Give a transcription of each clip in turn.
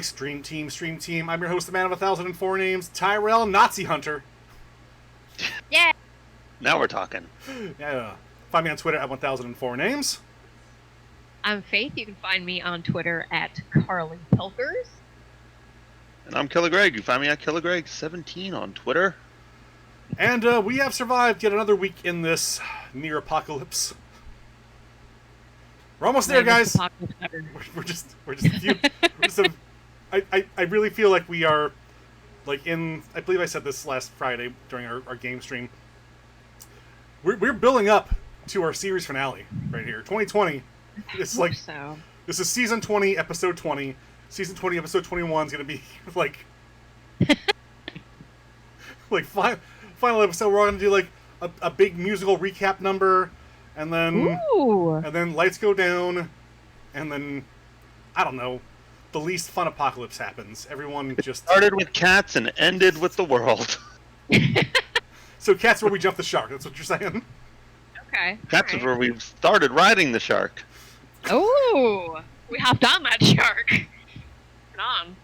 Stream Team. I'm your host, the man of 1,004 names, Tyrell Nazi Hunter. Yeah. Now we're talking. Yeah. Find me on Twitter at 1,004 names. I'm Faith. You can find me on Twitter at Carly Pilkers. And I'm Killer Greg. You find me at KillerGreg17 on Twitter. And we have survived yet another week in this near apocalypse. We're almost there, guys. We're just a few. I really feel like we are, like in. I believe I said this last Friday during our game stream. We're building up to our series finale right here, 2020. It's like so. This is season 20, episode 20. Season 20, episode 21 is going to be like final episode. We're all going to do like a big musical recap number, and then lights go down, and then I don't know, the least fun apocalypse happens. Everyone just started with cats and ended with the world. So cats where we jump the shark. That's what you're saying. Okay. Cats is where we started riding the shark. Oh, we hopped on that shark. Get on.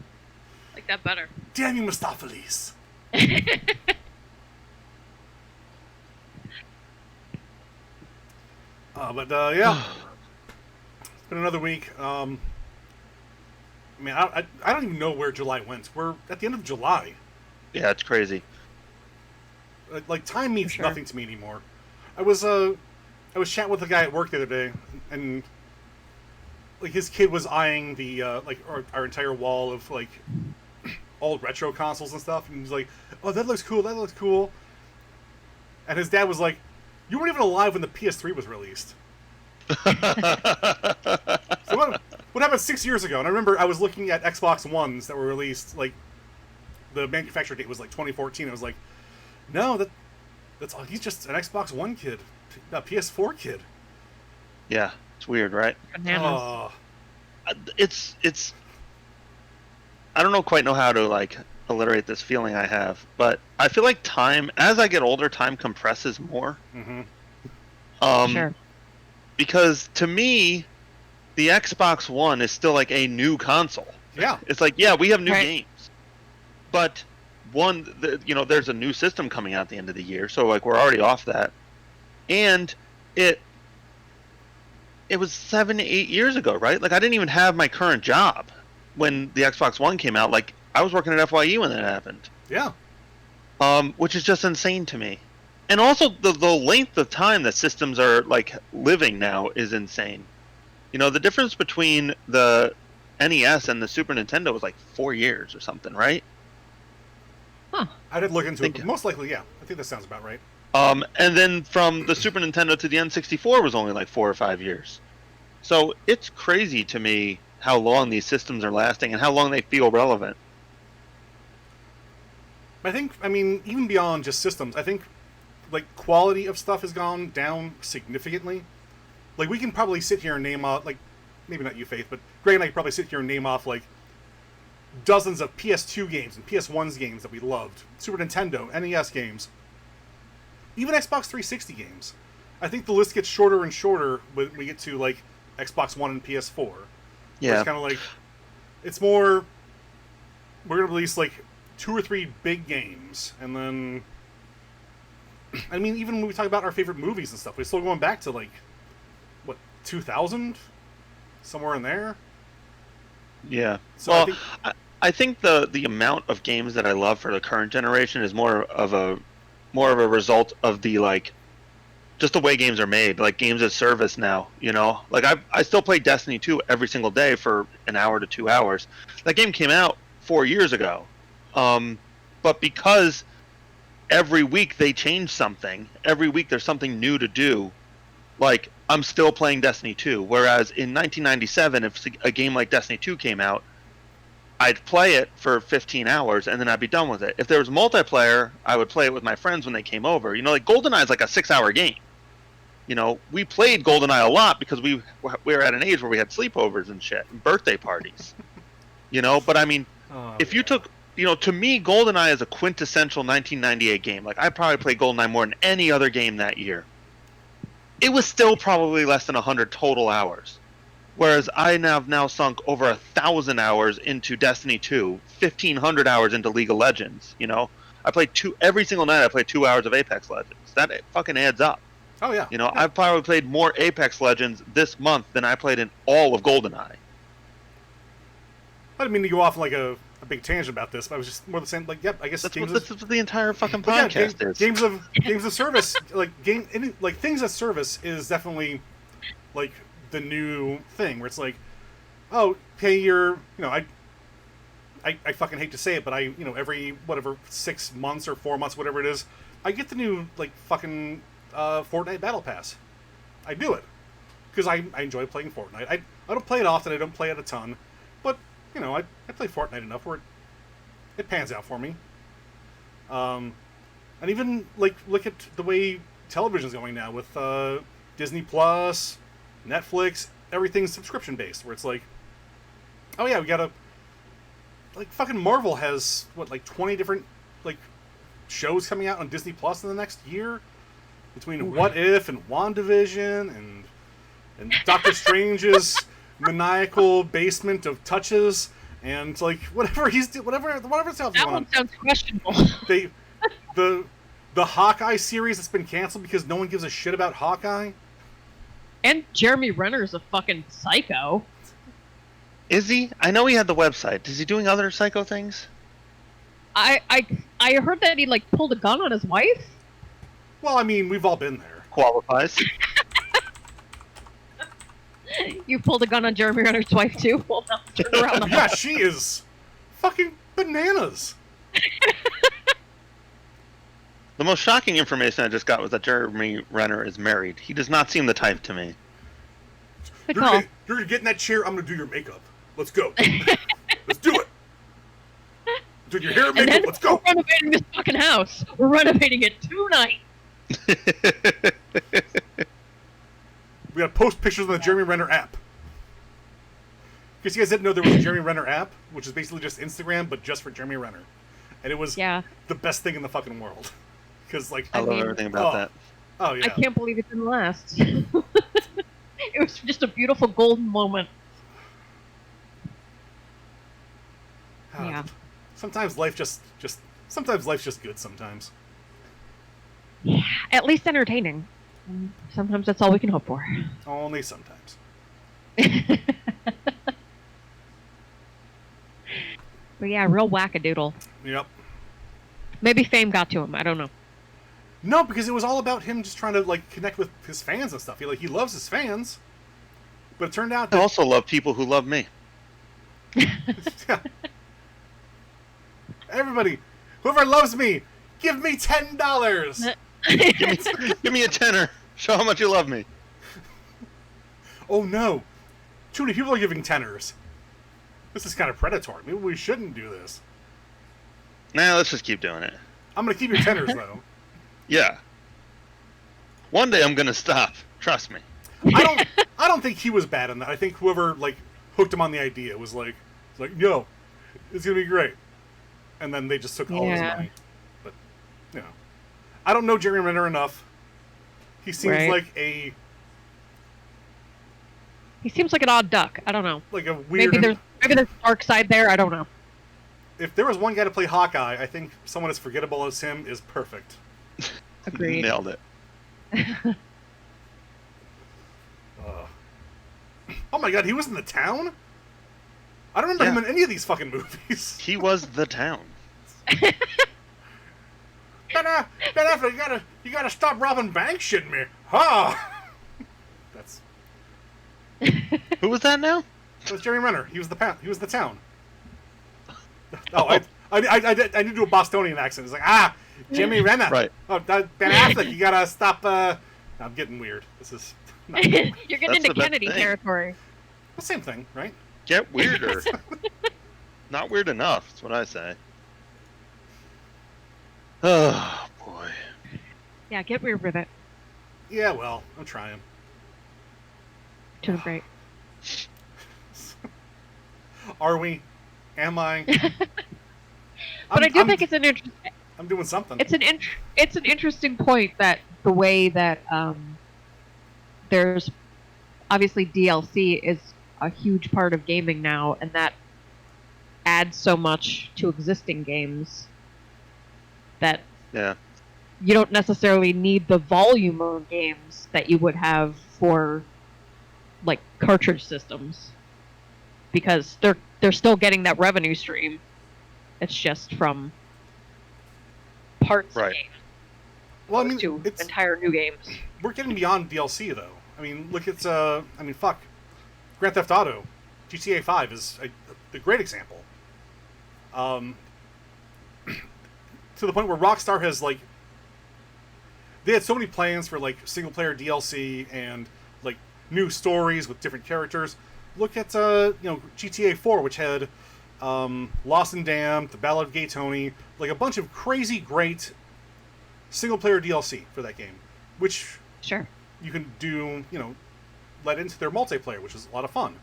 Like that better. Damn you, Mistopheles. Yeah. It's been another week. I don't even know where July went. We're at the end of July. Yeah, it's crazy. Like time means nothing to me anymore. I was chatting with a guy at work the other day, and like his kid was eyeing the our entire wall of like old retro consoles and stuff, and he's like, "Oh, that looks cool." And his dad was like, "You weren't even alive when the PS3 was released." So what happened 6 years ago? And I remember I was looking at Xbox Ones that were released, like the manufacture date was like 2014. I was like, no, that's he's just an Xbox One kid, a PS4 kid. Yeah, it's weird, right? It's I don't quite know how to like alliterate this feeling I have, but I feel like time, as I get older, time compresses more. Mm-hmm. Sure. Because to me, the Xbox One is still like a new console. Yeah. It's like, yeah, we have new games, but there's a new system coming out at the end of the year, so like we're already off that, and it was 7 to 8 years ago, right? Like I didn't even have my current job when the Xbox One came out. Like I was working at FYE when that happened. Yeah. Which is just insane to me. And also the length of time that systems are like living now is insane. You know, the difference between the NES and the Super Nintendo was like 4 years or something, right? Huh. I did look into it, but most likely, yeah. I think that sounds about right. And then from the Super Nintendo to the N64 was only like 4 or 5 years. So it's crazy to me how long these systems are lasting and how long they feel relevant. I mean, even beyond just systems, I think like quality of stuff has gone down significantly. Like we can probably sit here and name off, like maybe not you, Faith, but Greg and I could probably sit here and name off like dozens of PS2 games and PS1's games that we loved, Super Nintendo, NES games, even Xbox 360 games. I think the list gets shorter and shorter when we get to like Xbox One and PS4. Yeah, it's kind of like it's more. We're gonna release like 2 or 3 big games, and then I mean, even when we talk about our favorite movies and stuff, we're still going back to like what 2000, somewhere in there. Yeah. So well, I think the amount of games that I love for the current generation is more of a result of the like just the way games are made, like games as service now, you know? Like I still play Destiny 2 every single day for an hour to 2 hours. That game came out 4 years ago. But because every week they change something, every week there's something new to do, like I'm still playing Destiny 2, whereas in 1997 if a game like Destiny 2 came out, I'd play it for 15 hours and then I'd be done with it. If there was multiplayer, I would play it with my friends when they came over. You know, like GoldenEye is like a 6-hour game. You know, we played GoldenEye a lot because we were at an age where we had sleepovers and shit, and birthday parties. You know, but I mean, if you took, you know, to me, GoldenEye is a quintessential 1998 game. Like, I probably played GoldenEye more than any other game that year. It was still probably less than 100 total hours. Whereas I have now sunk over 1,000 hours into Destiny 2, 1,500 hours into League of Legends. You know, I play every single night. I play 2 hours of Apex Legends. That fucking adds up. Oh yeah. You know, Yeah. I've probably played more Apex Legends this month than I played in all of GoldenEye. I didn't mean to go off like a big tangent about this, but I was just more the same. Like, yep, I guess That's games what the entire fucking But yeah, podcast is. games of service, like things as service is definitely like the new thing where it's like, oh, hey, I fucking hate to say it, but every whatever 6 months or 4 months, whatever it is, I get the new like fucking Fortnite Battle Pass. I do it because I enjoy playing Fortnite. I don't play it often. I don't play it a ton, but I play Fortnite enough where it pans out for me. And even like look at the way television's going now with Disney Plus, Netflix, everything's subscription based. Where it's like, oh yeah, we gotta like fucking Marvel has like 20 different like shows coming out on Disney Plus in the next year between What If and WandaVision and Doctor Strange's maniacal basement of touches and like whatever whatever stuff That going one on. sounds questionable. They the Hawkeye series that's been canceled because no one gives a shit about Hawkeye. And Jeremy Renner's a fucking psycho. Is he? I know he had the website. Is he doing other psycho things? I heard that he like pulled a gun on his wife. Well, I mean, we've all been there. Qualifies. You pulled a gun on Jeremy Renner's wife too. Well, no, turn around the Yeah, she is fucking bananas. The most shocking information I just got was that Jeremy Renner is married. He does not seem the type to me. Good You're call. gonna get in that chair. I'm gonna do your makeup. Let's go. Let's do it. Do your hair and And makeup. then Let's go. we're renovating this fucking house. We're renovating it tonight. We gotta post pictures on the Jeremy Renner app. Because you guys didn't know there was a Jeremy Renner app, which is basically just Instagram, but just for Jeremy Renner. And it was Yeah. the best thing in the fucking world. Because, like, I love mean- everything about Oh. that. oh, yeah. I can't believe it didn't last. It was just a beautiful golden moment. Ah, Yeah. Sometimes life sometimes life's just good sometimes. At least entertaining. Sometimes that's all we can hope for. Only sometimes. But yeah, real wackadoodle. Yep. Maybe fame got to him. I don't know. No, because it was all about him just trying to, like, connect with his fans and stuff. He loves his fans. But it turned out I that... also love people who love me. Yeah. Everybody, whoever loves me, give me $10. Give me a tenner. Show how much you love me. Oh no, too many people are giving tenors. This is kind of predatory. Maybe we shouldn't do this. Nah, let's just keep doing it. I'm gonna keep your tenors though. Yeah. One day I'm gonna stop. Trust me. I don't think he was bad in that. I think whoever like hooked him on the idea was like, yo, it's gonna be great. And then they just took all his Yeah. money. But I don't know Jeremy Renner enough. He seems Right. like a He seems like an odd duck. I don't know. weird. Maybe there's a dark side there. I don't know. If there was one guy to play Hawkeye, I think someone as forgettable as him is perfect. Agreed. Nailed it. Oh my god, he was in The Town? I don't remember him in any of these fucking movies. He was the town. Ben Affleck, you gotta stop robbing banks, shitting me. Ha! That's Who was that now? Jeremy Renner. He was the Town. Oh, I did do a Bostonian accent. It's like, Jeremy Renner. Right. Oh, Ben Affleck, you gotta stop. I'm getting weird. This is not You're getting That's into the best Kennedy thing. territory. the same thing, right? Get weirder. Not weird enough, that's what I say. Oh, boy. Yeah, get weird with it. Yeah, well, I'm trying. Doing great. Are we? Am I? But I do think it's an I'm doing something. it's an interesting point that the way that there's obviously DLC is a huge part of gaming now, and that adds so much to existing games that Yeah. you don't necessarily need the volume of games that you would have for like cartridge systems, because they're still getting that revenue stream. It's just from parts Right. of games Well, I mean, to it's entire new games. we're getting beyond DLC though. I mean, look at fuck, Grand Theft Auto, GTA 5 is a great example. To the point where Rockstar has like, they had so many plans for like single player DLC and like new stories with different characters. Look at GTA 4, which had Lost and Damned, The Ballad of Gay Tony, like a bunch of crazy great single player DLC for that game, which Sure. you can do, let into their multiplayer, which is a lot of fun.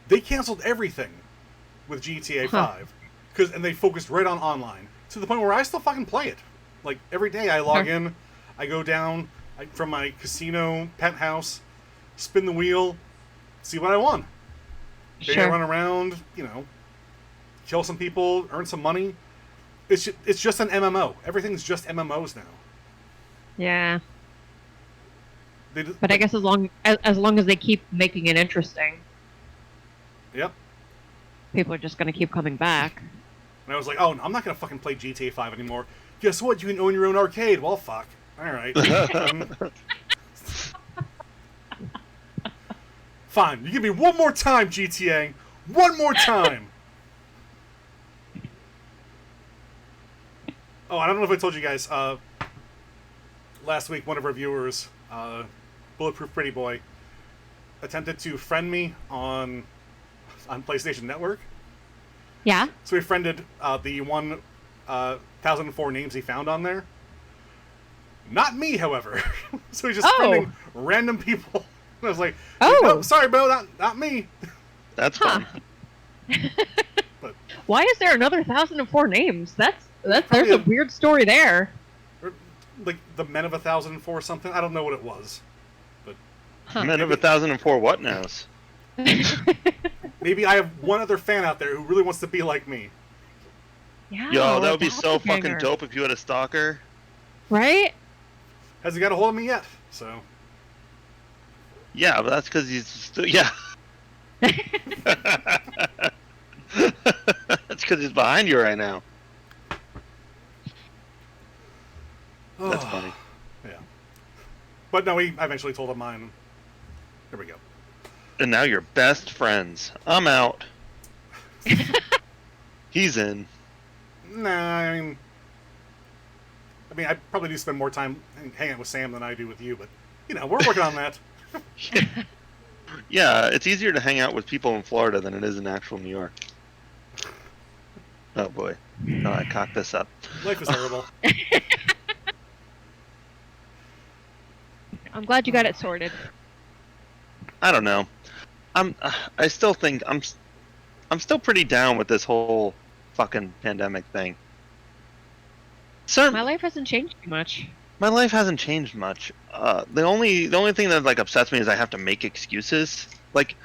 They canceled everything with GTA 5 and they focused right on online, to the point where I still fucking play it. Like every day I log in, I go down from my casino penthouse, spin the wheel, see what I won. Maybe I Sure. run around, kill some people, earn some money. It's just an MMO. Everything's just MMOs now. Yeah. They, But I guess as long as they keep making it interesting, Yep. people are just going to keep coming back. And I was like, oh, no, I'm not going to fucking play GTA 5 anymore. Guess what? You can own your own arcade. Well, fuck. All right. Fine. You give me one more time, GTA. One more time. Oh, I don't know if I told you guys. Last week, one of our viewers, Bulletproof Pretty Boy, attempted to friend me on PlayStation Network. Yeah. So he friended the 1,004 names he found on there. Not me, however. So he's just friending random people. And I was like, Oh. no, sorry, bro, not me. That's fun. But Why is there another 1,004 names? There's Probably a a- weird story there. or, like the Men of 1,004 something. I don't know what it was. Men of 1,004 what nows? Maybe I have one other fan out there who really wants to be like me. Yeah. Yo, that a would be so fucking doppelganger. dope if you had a stalker. Right? Hasn't got a hold of me yet. So Yeah, but that's because he's still. Yeah. That's because he's behind you right now. That's funny. Yeah. But no, I eventually told him mine. There we go. And now you're best friends. I'm out. He's in. Nah, I mean, I probably do spend more time hanging out with Sam than I do with you, but, we're working on that. Yeah, it's easier to hang out with people in Florida than it is in actual New York. Oh boy. Oh, I cocked this up. Life is terrible. I'm glad you got it sorted. I don't know. I still think I'm still pretty down with this whole fucking pandemic thing. My life hasn't changed too much. My life hasn't changed much. The only thing that like upsets me is I have to make excuses. Like,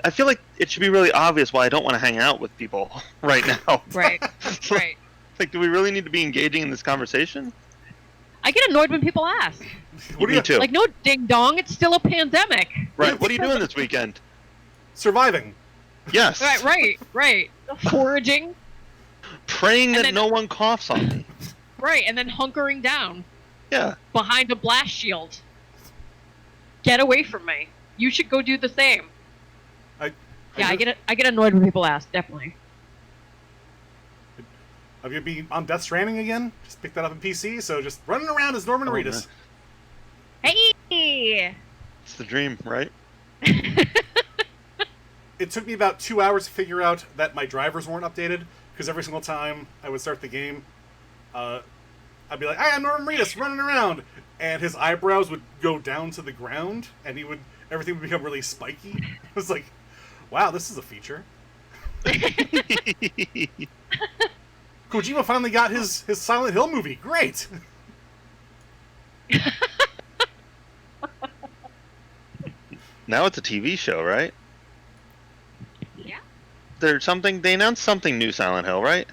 I feel like it should be really obvious why I don't want to hang out with people right now. Right. Right. Like, do we really need to be engaging in this conversation? I get annoyed when people ask. What are Me you too. Like, no ding dong, it's still a pandemic. Right. What are you doing this weekend? surviving? Yes. Right. Foraging. Praying And that then- no one coughs on me. Right, and then hunkering down Yeah. behind a blast shield. Get away from me. You should go do the same. I get annoyed when people ask, definitely. Have you been on Death Stranding again? Just picked that up in PC, so just running around as Norman Oh, Reedus. Hey! It's the dream, right? It took me about 2 hours to figure out that my drivers weren't updated, because every single time I would start the game, I'd be like, "I am Norman Reedus running around," and his eyebrows would go down to the ground, and everything would become really spiky. I was like, "Wow, this is a feature." Kojima finally got his Silent Hill movie. Great. Now it's a TV show, right? Yeah. They announced something new Silent Hill, right?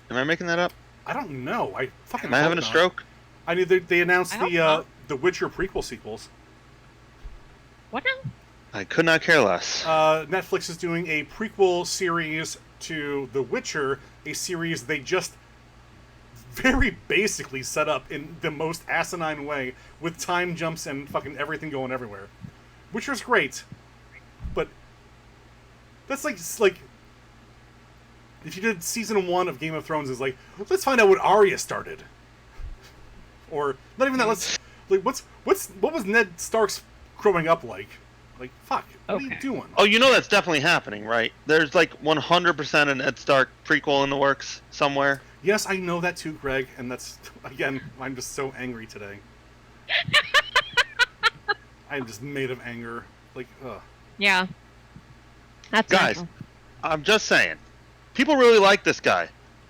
Am I making that up? I don't know. I fucking. Am I hope having a not. stroke? I knew they announced I hope not. the Witcher prequel sequels. What now? I could not care less. Netflix is doing a prequel series to The Witcher, a series they just very basically set up in the most asinine way, with time jumps and fucking everything going everywhere. Witcher's great, but that's like if you did season 1 of Game of Thrones, is like, let's find out what Arya started, or not even that. Let's like what was Ned Stark's growing up like? Like, fuck, what are you Okay. doing? Oh, you know that's definitely happening, right? There's like 100% an Ed Stark prequel in the works somewhere. Yes, I know that too, Greg, and that's, again, I'm just so angry today. I'm just made of anger. Like, ugh. Yeah. That's Guys, natural. I'm just saying. People really like this guy.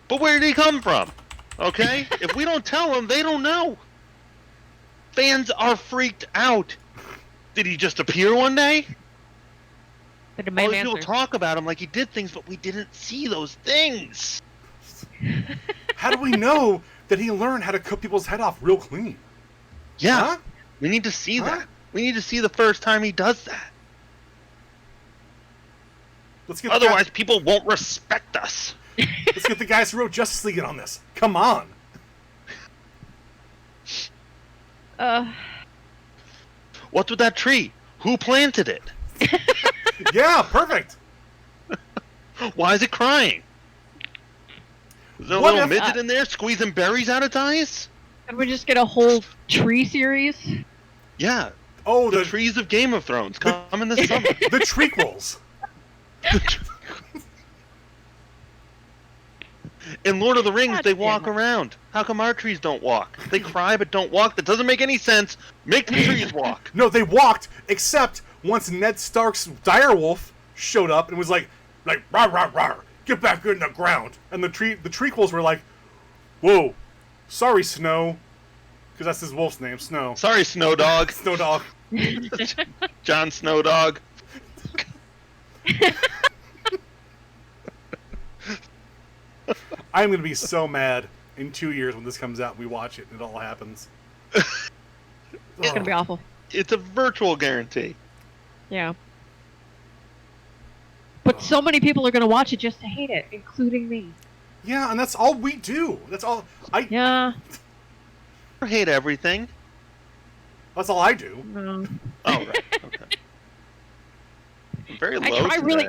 But where did he come from? Okay? If we don't tell them, they don't know. Fans are freaked out. Did he just appear one day? The All demand these people answers. talk about him like he did things, but we didn't see those things. How do we know that he learned how to cut people's head off real clean? Yeah, Huh? we need to see Huh? that. We need to see the first time he does that. Let's get Otherwise, people won't respect us. let's get the guys who wrote Justice League in on this. Come on. What's with that tree? Who planted it? Yeah, perfect. Why is it crying? Is there a What little if- midget in there squeezing berries out its eyes? Can we just get a whole tree series? Yeah, Oh, the the trees of Game of Thrones coming this summer. the trequels. In Lord of the Rings, God they damn walk it. around. How come our trees don't walk? They cry but don't walk. That doesn't make any sense. Make the trees walk. No, they walked, except once Ned Stark's direwolf showed up and was like rah rah rah, get back in the ground. And the trequels were like, whoa, sorry Snow, because that's his wolf's name, Snow. Sorry, Snow Dog. Snow Dog. Jon Snow Dog. I'm gonna be so mad in 2 years when this comes out and we watch it and it all happens. It's gonna be awful. It's a virtual guarantee. Yeah. But so many people are gonna watch it just to hate it, including me. Yeah, and that's all we do. That's all Yeah. I hate everything. that's all I do. No. Oh, right. Okay. I'm very I low try today. really-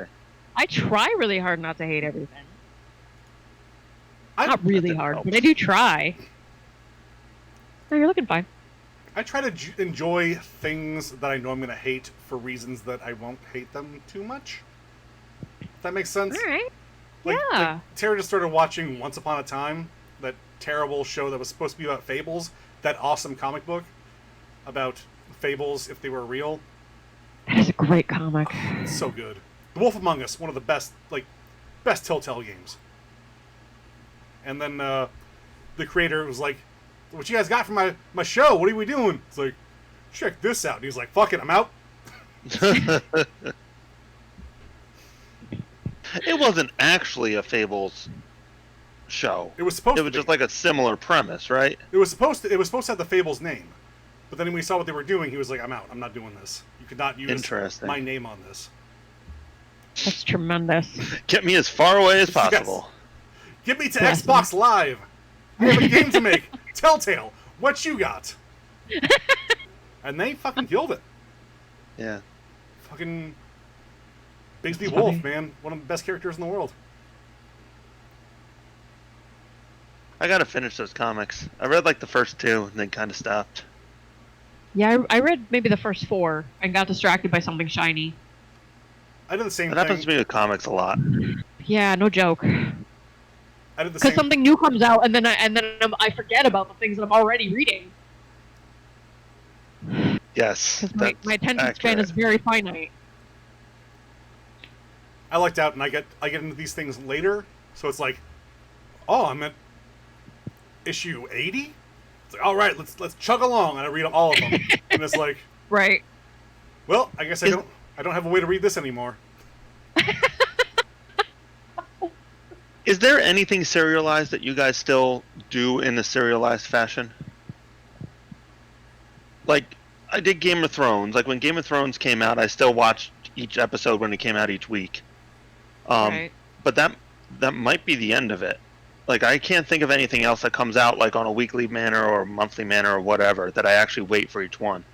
I try really hard not to hate everything. I Not really didn't hard, help. but I do try. No, you're looking fine. I try to enjoy things that I know I'm gonna hate for reasons that I won't hate them too much. If that makes sense. All right. Like Yeah. Tara just started watching Once Upon a Time, that terrible show that was supposed to be about fables, that awesome comic book about fables if they were real. That is a great comic. It's so good. The Wolf Among Us, one of the best Telltale games. And then the creator was like, what you guys got from my show? What are we doing? It's like, check this out. And he's like, fuck it, I'm out. It wasn't actually a Fables show. It was supposed It to was be. just like a similar premise, right? It was supposed to have the Fables name. But then when we saw what they were doing, he was like, I'm out. I'm not doing this. You could not use Interesting. my name on this. That's tremendous. Get me as far away as Yes. possible. Get me to Yes. Xbox Live. I have a game to make. Telltale, what you got? And they fucking killed it. Yeah. Fucking Bigsby That's Wolf, funny. man. One of the best characters in the world. I gotta finish those comics. I read like the first two and then kind of stopped. Yeah, I read maybe the first 4 and got distracted by something shiny. I did the same That thing. happens to me with comics a lot. Yeah, no joke. I did the Because same. something new comes out, and then I forget about the things that I'm already reading. Yes. Because my that's attention span accurate. is very finite. I lucked out, and I get into these things later. So it's like, oh, I'm at issue 80. It's like, all right, let's chug along, and I read all of them, and it's like, Right. well, I guess I Is- don't I don't have a way to read this anymore. Is there anything serialized that you guys still do in a serialized fashion? Like, I did Game of Thrones. Like, when Game of Thrones came out, I still watched each episode when it came out each week. Right. But that might be the end of it. Like, I can't think of anything else that comes out, like, on a weekly manner or a monthly manner or whatever, that I actually wait for each one.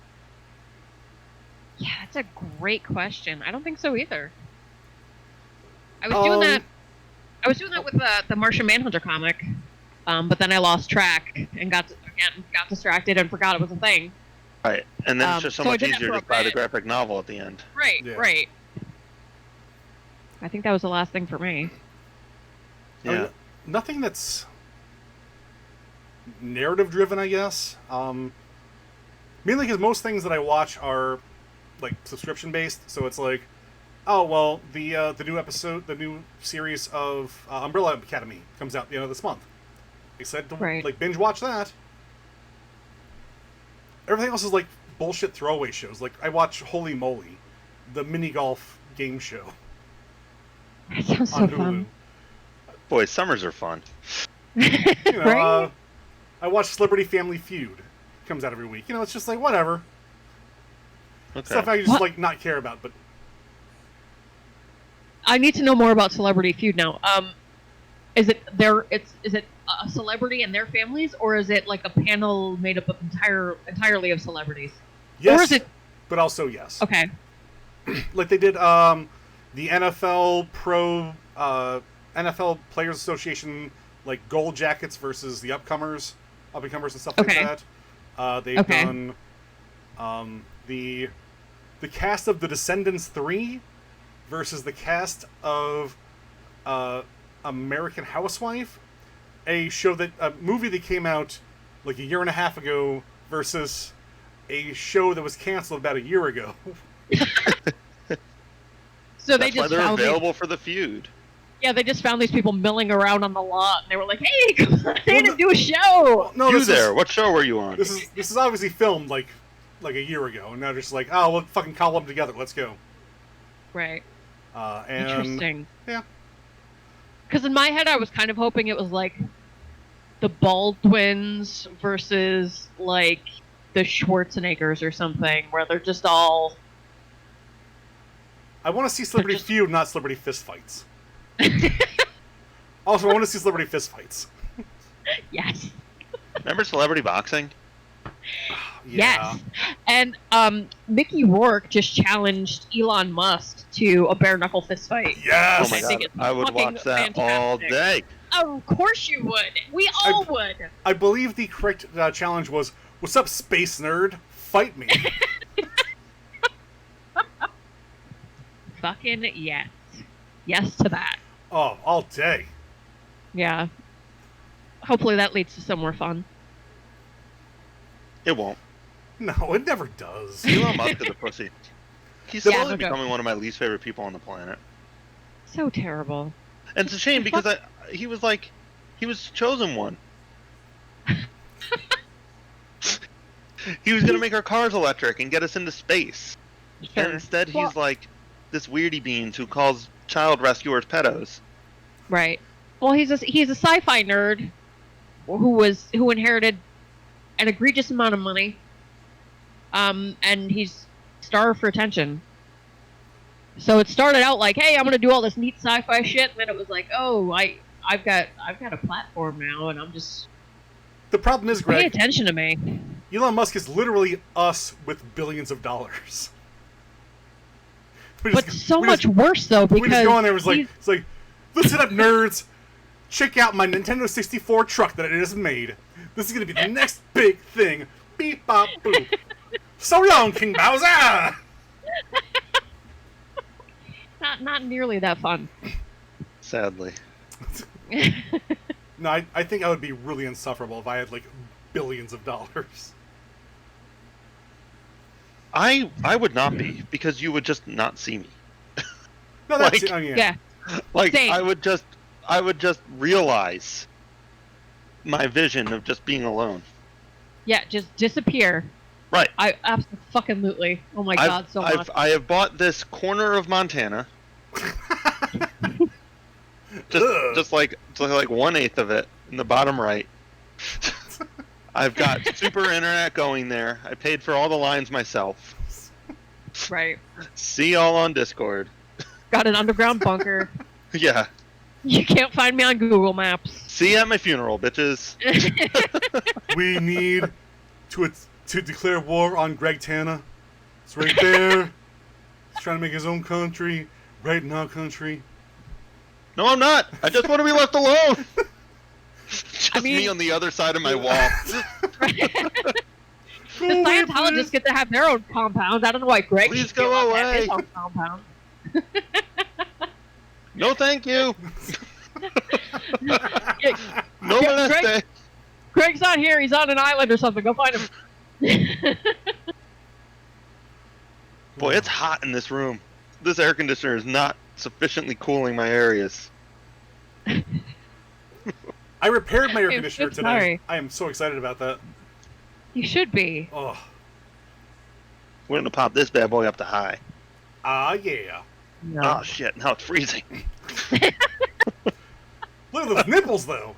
Yeah, that's a great question. I don't think so either. I was doing that. I was doing that with the Martian Manhunter comic, but then I lost track and got distracted and forgot it was a thing. Right, and then it's just so so I much did that easier for to a just buy the bit. graphic novel at the end. Right, Yeah. right. I think that was the last thing for me. Yeah. I mean, nothing that's narrative driven, I guess. Mainly because most things that I watch are like subscription based, so it's like, oh well, the new series of Umbrella Academy comes out the end of this month. I said to Right. like binge watch that. Everything else is like bullshit throwaway shows. Like I watch Holy Moly, the mini golf game show That sounds so on Hulu. fun. Boy, summers are fun. You know, Right? I watch Celebrity Family Feud. Comes out every week. You know, it's just like whatever. Okay. Stuff I just What? like not care about, but I need to know more about Celebrity Feud now. Is it a celebrity and their families, or is it like a panel made up of entirely of celebrities? yes, Or is it but also yes. okay? Like they did the NFL NFL Players Association like Gold Jackets versus the up and comers and stuff Okay. like that. They've Okay. done the cast of The Descendants 3 versus the cast of American Housewife, a movie that came out like a year and a half ago versus a show that was canceled about a year ago. So they That's why just they're found available for the feud. they just found these people milling around on the lot, and they were like, "Hey, come on in no- and do a show." No, you this there? is What show were you on? this is obviously filmed like a year ago, and now they're just like, oh, we'll fucking call them together. Let's go. Right. And Interesting. yeah. Because in my head, I was kind of hoping it was like the Baldwins versus like the Schwarzeneggers or something, where they're just all. I want to see Celebrity just- Feud, not Celebrity Fist Fights. Also, I want to see Celebrity Fist Fights. Yes. Remember Celebrity Boxing? Yeah. Yes. And Mickey Rourke just challenged Elon Musk to a bare knuckle fist fight. Yes. Oh my I think god, it's I would fucking watch that all fantastic. day. Of course you would. We all would. I believe the correct challenge was, "What's up, space nerd? Fight me." Fucking yes. Yes to that. Oh, all day. Yeah. Hopefully that leads to some more fun. It won't. No, it never does. Elon Musk is a pussy. He's Yeah, slowly no joke. becoming one of my least favorite people on the planet. So terrible. And it's a shame because he was chosen one. He was gonna make our cars electric and get us into space. And instead Well- he's like this weirdy beans who calls child rescuers pedos. Right. Well, he's a sci-fi nerd who inherited an egregious amount of money. And he's starved for attention. So it started out like, hey, I'm gonna do all this neat sci-fi shit, and then it was like, oh, I've got a platform now, and I'm just The problem is, pay Greg, attention to me. Elon Musk is literally us with billions of dollars. We But just- so we much just- worse though, because We just go on there. It's he's- like, listen up, nerds. Check out my Nintendo 64 truck that I just made. This is gonna be the next big thing. Beep bop boop. So long, King Bowser. not nearly that fun. Sadly. No, I think I would be really insufferable if I had like billions of dollars. I would not be, because you would just not see me. No, that's Like- oh, yeah. Yeah. Like Same. I would just realize my vision of just being alone. Yeah, just disappear. Right. I absolutely. Oh my god, so much. I have bought this corner of Montana. Ugh. just like 1/8 of it in the bottom right. I've got super internet going there. I paid for all the lines myself. Right. See y'all on Discord. Got an underground bunker. Yeah. You can't find me on Google Maps. See you at my funeral, bitches. We need to declare war on Greg Tana. It's right there. He's trying to make his own country, right in our country. No, I'm not. I just want to be left alone. Just I mean- me on the other side of my wall. The Scientologists get to have their own compound. I don't know why Greg Please should go get one, have away. his own compound. No, thank you. Yeah, No Yeah, Greg- moleste. Greg's not here. He's on an island or something. Go find him. Boy, it's hot in this room. This air conditioner is not sufficiently cooling my areas. I repaired my air I'm conditioner so today. sorry. I am so excited about that. You should be. Oh, We're gonna pop this bad boy up to high. yeah. No. Oh shit! Now it's freezing. Look at those nipples, though.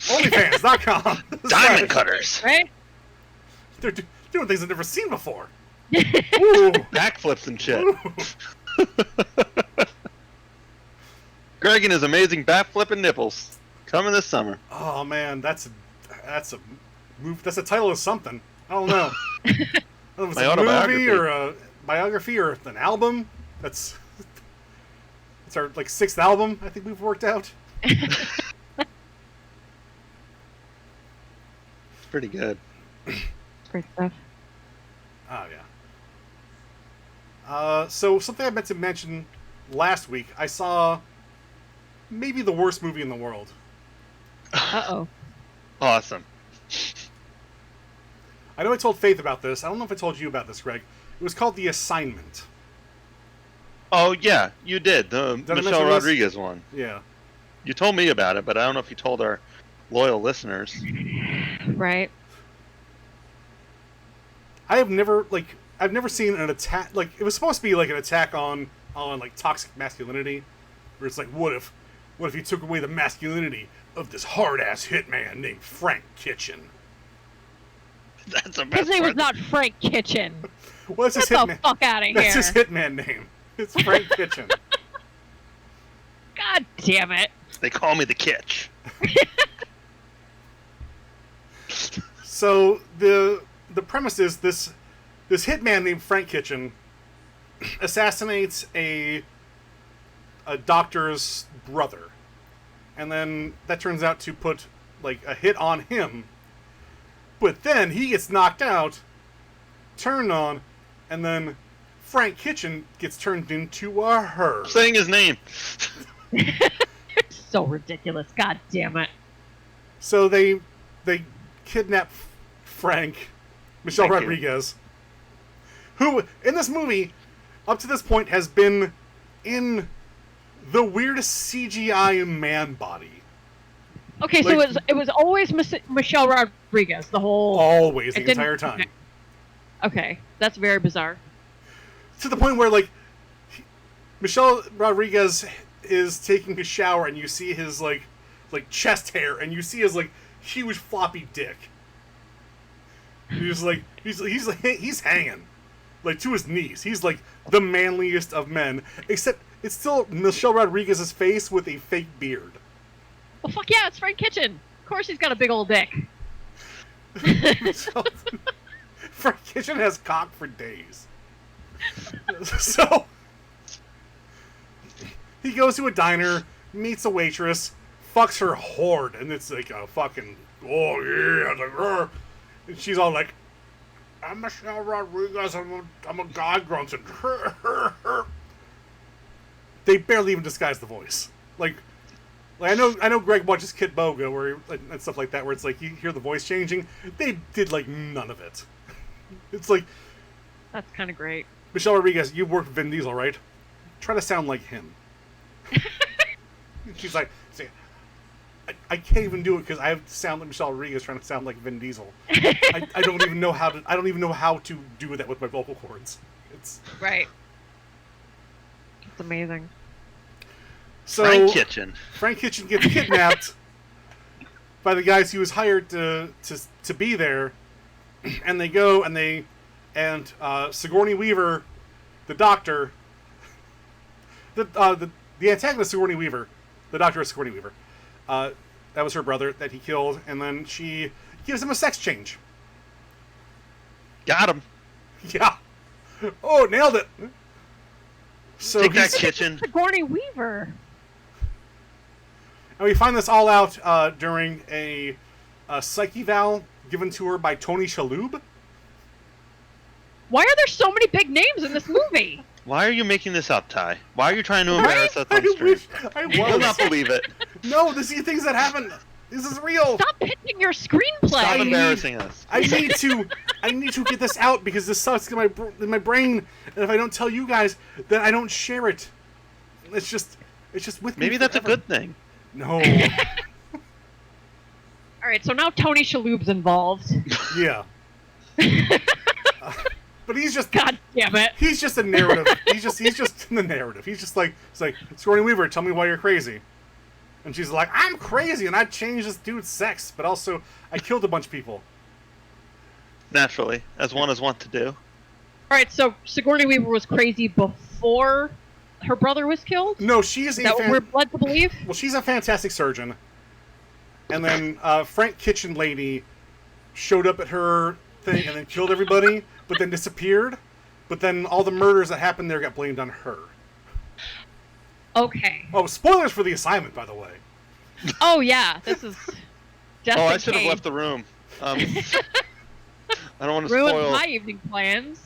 OnlyFans.com. Diamond cutters, Right? They're doing things I've never seen before. Ooh. backflips and shit. Ooh. Greg and his amazing backflipping nipples coming this summer. Oh man, that's a move. That's a title of something. I don't know. I don't know if it's My a movie autobiography. or a biography or an album. It's our like 6th album. I think we've worked out. Pretty good. Great stuff. Oh yeah. So something I meant to mention last week. I saw maybe the worst movie in the world. Uh-oh. Awesome. I know I told Faith about this. I don't know if I told you about this, Greg. It was called The Assignment. Oh yeah, you did the I mention Michelle this? Rodriguez one. Yeah. You told me about it, but I don't know if you told our loyal listeners. Right. I've never seen an attack like it was supposed to be like an attack on like toxic masculinity, where it's like what if you took away the masculinity of this hard ass hitman named Frank Kitchen? That's the best His name was part. not Frank Kitchen. What's his Get the hitman? fuck out of That's here. his hitman name. It's Frank Kitchen. God damn it. They call me the Kitch. So the premise is this hitman named Frank Kitchen assassinates a doctor's brother, and then that turns out to put like a hit on him. But then he gets knocked out, turned on, and then Frank Kitchen gets turned into a her. Saying his name. So ridiculous. God damn it. So they kidnap Frank, Michelle Thank you. Rodriguez, who in this movie, up to this point, has been in the weirdest CGI man body. Okay, so Like- it was always Michelle Rodriguez, the whole... Always, the It didn't- entire time. Okay, that's very bizarre. To the point where, like, Michelle Rodriguez is taking a shower and you see his, like chest hair and you see his, like, huge floppy dick. He's like, he's hanging, like, to his knees. He's, like, the manliest of men. Except it's still Michelle Rodriguez's face with a fake beard. Well, fuck yeah, it's Frank Kitchen. Of course he's got a big old dick. So, Frank Kitchen has cock for days. So he goes to a diner, meets a waitress, fucks her hard, and it's like a fucking oh yeah, like, "Rrr." And she's all like, "I'm Michelle Rodriguez. I'm a guy grunting." They barely even disguise the voice. Like I know Greg watches Kit Boga and stuff like that, where it's like you hear the voice changing. They did like none of it. It's like, That's kind of great. Michelle Rodriguez, you worked with Vin Diesel, right? Try to sound like him. She's like, I can't even do it because I have to sound like Michelle Rodriguez trying to sound like Vin Diesel. I don't even know how to. I don't even know how to do that with my vocal cords. It's Right. It's amazing. so Frank Kitchen. Gets kidnapped by the guys he was hired to be there, and they go and Sigourney Weaver, the doctor, the antagonist Sigourney Weaver, the doctor is Sigourney Weaver. That was her brother that he killed, and then she gives him a sex change. Got him. Yeah. Oh, nailed it. So Take that, he's, Kitchen. Sigourney Weaver. and we find this all out during a psyche eval given to her by Tony Shalhoub. Why are there so many big names in this movie? Why are you making this up, Ty? Why are you trying to Right? embarrass us I on stream? wish I You will not was. believe it. No, these are things that happen. This is real. Stop pitching your screenplay. Stop need- embarrassing us. I need to get this out because this sucks in my brain, and if I don't tell you guys, then I don't share it. It's just with me. Maybe that's a forever. good thing. No. All right, so now Tony Shalhoub's involved. Yeah. But he's just God damn it. he's just a narrative. He's just in the narrative. He's like Sigourney Weaver, tell me why you're crazy. And she's like, I'm crazy and I changed this dude's sex, but also I killed a bunch of people. Naturally, as one is wont to do. All right, so Sigourney Weaver was crazy before her brother was killed? No, she's Is that what we're led to believe? well, she's a fantastic surgeon. And then Frank Kitchen lady showed up at her thing and then killed everybody, but then disappeared. But then all the murders that happened there got blamed on her. Okay. Oh, spoilers for The Assignment, by the way. Oh, yeah, this is just Oh, in I should have case. left the room. I don't want to Ruined spoil. my evening plans.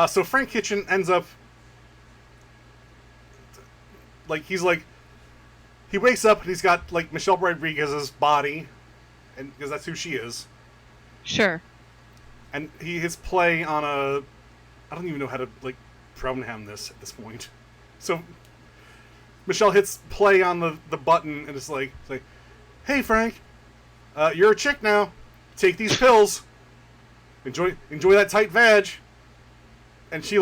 So Frank Kitchen ends up he wakes up and he's got like Michelle Rodriguez's body, and because that's who she is, Sure. and he hits play on a I don't even know how to like pronoun this at this point. So Michelle hits play on the button and it's like, hey Frank, you're a chick now. Take these pills. Enjoy that tight vag. And she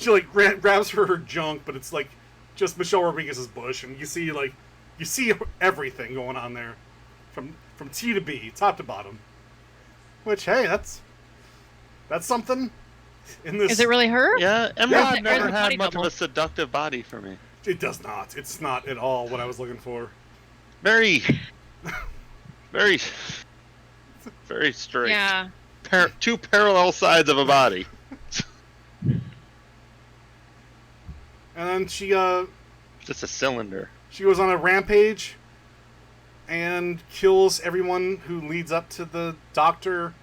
grabs her junk, but it's like just Michelle Rodriguez's bush, and you see everything going on there, from T to B, top to bottom. Which, hey, that's something. In this, Is it really her? Yeah, Or Emerald is it never a had body much double? of a seductive body for me. It does not. It's not at all what I was looking for. Very, very, very straight. Yeah. Two parallel sides of a body. And then she Just a cylinder. goes on a rampage and kills everyone who leads up to the doctor.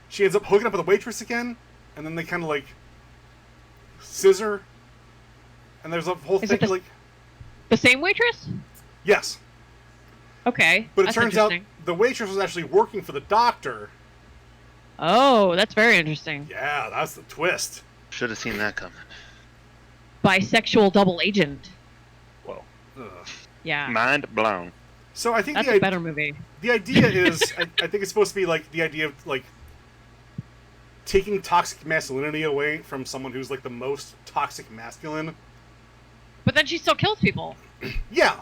She ends up hooking up with a waitress again, and then they kind of like scissor. And there's a whole Is thing it like The same waitress? yes, Okay. but it that's turns out interesting. the waitress was actually working for the doctor. Oh, that's very interesting. Yeah, that's the twist. Should have seen that coming. Bisexual double agent. Whoa. Ugh. Yeah. Mind blown. So I think That's the a better movie. the idea is I think it's supposed to be like the idea of like taking toxic masculinity away from someone who's like the most toxic masculine. But then she still kills people. Yeah,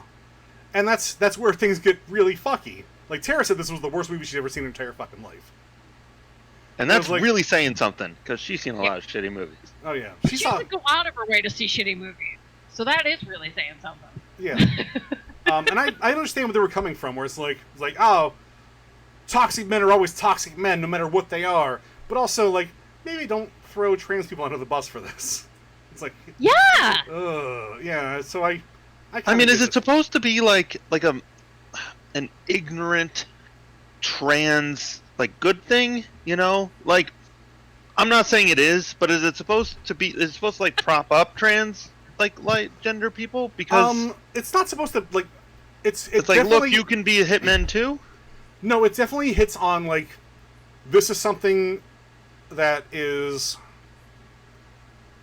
and that's where things get really fucky. Like Tara said, this was the worst movie she's ever seen in her entire fucking life. And It that's was like- really saying something, because she's seen a lot of shitty movies. Oh yeah, She doesn't go out of her way to see shitty movies. So that is really saying something. Yeah, and I understand where they were coming from. Where it's like oh, toxic men are always toxic men, no matter what they are. But also like maybe don't throw trans people under the bus for this. It's like Yeah. yeah. So I I mean, is it supposed to be like an ignorant trans like good thing? You know, like I'm not saying it is, but is it supposed to be? Is it supposed to like prop up trans like gender people? Because it's not supposed to like. It's it's like, look, definitely- you can be a hitman too. No, it definitely hits on like this is something that is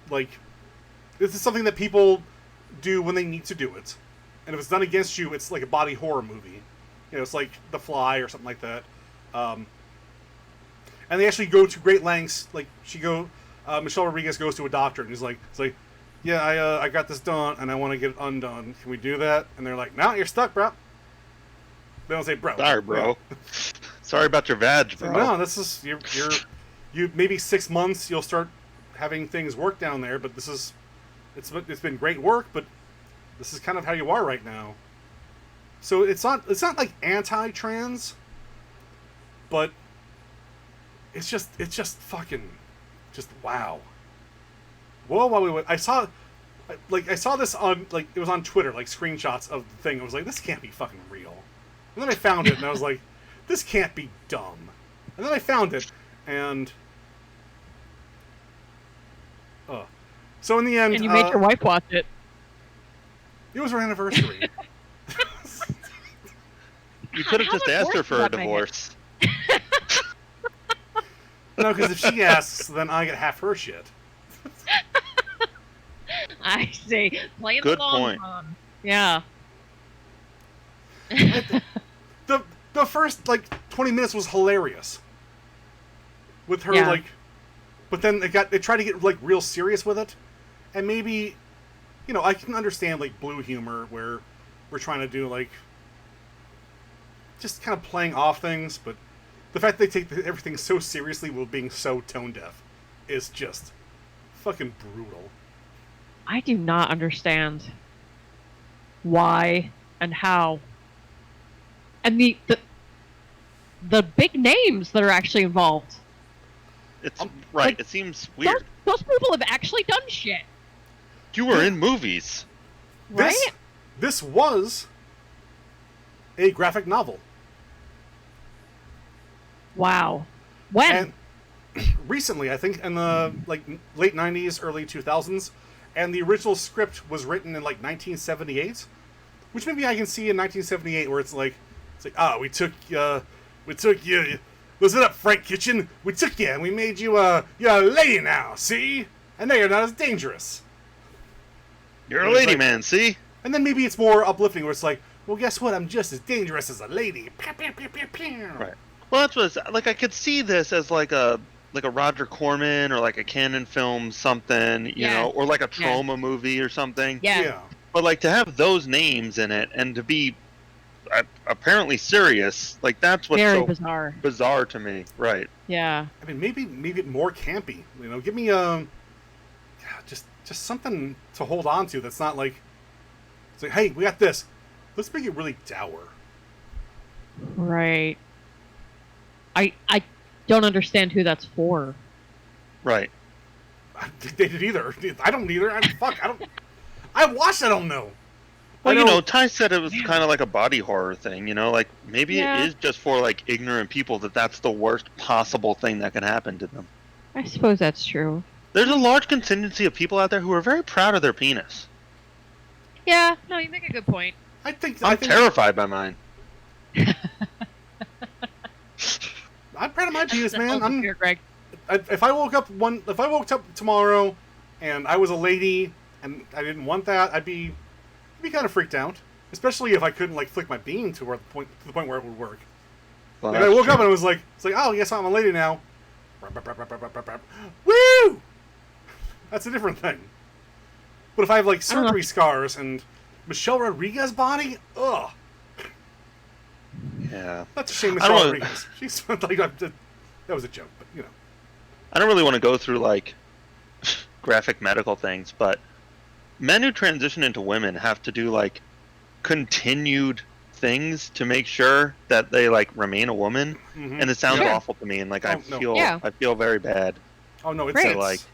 like this is something that people do when they need to do it, and if it's done against you, it's like a body horror movie. You know, it's like The Fly or something like that. And they actually go to great lengths. Like Michelle Rodriguez goes to a doctor and he's like, yeah, I got this done and I want to get it undone. Can we do that? And they're like, no, you're stuck, bro. They don't say bro. Sorry, bro. Sorry about your vag, bro. No, this is you maybe 6 months you'll start having things work down there, but it's been great work, but this is kind of how you are right now. So it's not like anti-trans, but it's just fucking just wow. Whoa, I saw this on, like, it was on Twitter, like screenshots of the thing. I was like, this can't be fucking real. And then I found it and I was like, this can't be dumb. And then I found it and so in the end, And you made your wife watch it. it was our anniversary. You could have How just much asked her worse for does a that make it? divorce. No, because if she asks, then I get half her shit. I see. Playing Good the long point. con. Yeah. The first, like, 20 minutes was hilarious. With her, Yeah. like... But then they tried to get, like, real serious with it. And maybe... You know, I can understand, like, blue humor, where we're trying to do, like... Just kind of playing off things, but... The fact they take everything so seriously while being so tone-deaf is just... fucking brutal. I do not understand why and how. And the big names that are actually involved. It's right. like, It seems weird. Those people have actually done shit, You were in movies. right? This was a graphic novel. Wow. When? And recently, I think in the late 90s, early 2000s, and the original script was written in like 1978, which maybe I can see in 1978 where it's like we took you, listen up, Frank Kitchen, we took you and we made you you're a lady now, see? And now you're not as dangerous. You're a It's lady like- man, see? And then maybe it's more uplifting where it's like, well, guess what? I'm just as dangerous as a lady. Pew, pew, pew, pew, pew. Right. Well, that's what it's, like. I could see this as like a Roger Corman or like a Canon film something, you Yeah. know, or like a Yeah. trauma movie or something. Yeah. But like to have those names in it and to be apparently serious, like that's what's Very so bizarre. bizarre to me. Right. Yeah. I mean, maybe more campy. You know, give me just something to hold on to. That's not like, it's like, hey, we got this. Let's make it really dour. Right. I don't understand who that's for. Right. They did either. I don't either. I watched. I don't know. Well, I you know, Ty said it was kind of like a body horror thing, you know, like maybe Yeah. it is just for like ignorant people that's the worst possible thing that can happen to them. I suppose that's true. There's a large contingency of people out there who are very proud of their penis. Yeah. No, you make a good point. I think I'm terrified by mine. I'm proud of my penis, man. I'm here, Greg. If I woke up tomorrow and I was a lady and I didn't want that, I'd be kind of freaked out. Especially if I couldn't like flick my bean to the point where it would work. Well, Like, I that's woke up true. and it was like, oh, yes, I'm a lady now. Woo! That's a different thing. But if I have like I don't know. surgery scars and Michelle Rodriguez body, ugh, Yeah. that's a shame. I don't Michelle know. Rodriguez. She's like, that was a joke, but you know. I don't really want to go through like graphic medical things, but men who transition into women have to do like continued things to make sure that they like remain a woman, Mhm. and it sounds Yeah. awful to me, and like Oh, no. I feel very bad. Oh no, it's Right. it's- Like- it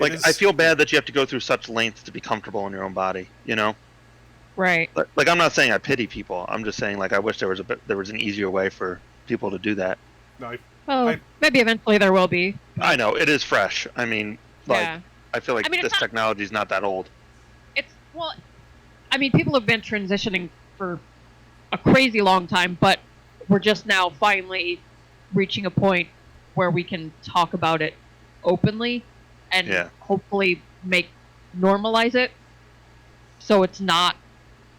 Like is- I feel bad that you have to go through such lengths to be comfortable in your own body, you know? Right. Like I'm not saying I pity people. I'm just saying like I wish there was an easier way for people to do that. No, Well, I- maybe eventually there will be. I know it is fresh. I mean, like Yeah. I feel like I mean, this it's not- technology is not that old. Well, I mean, people have been transitioning for a crazy long time, but we're just now finally reaching a point where we can talk about it openly and Yeah. hopefully make normalize it so it's not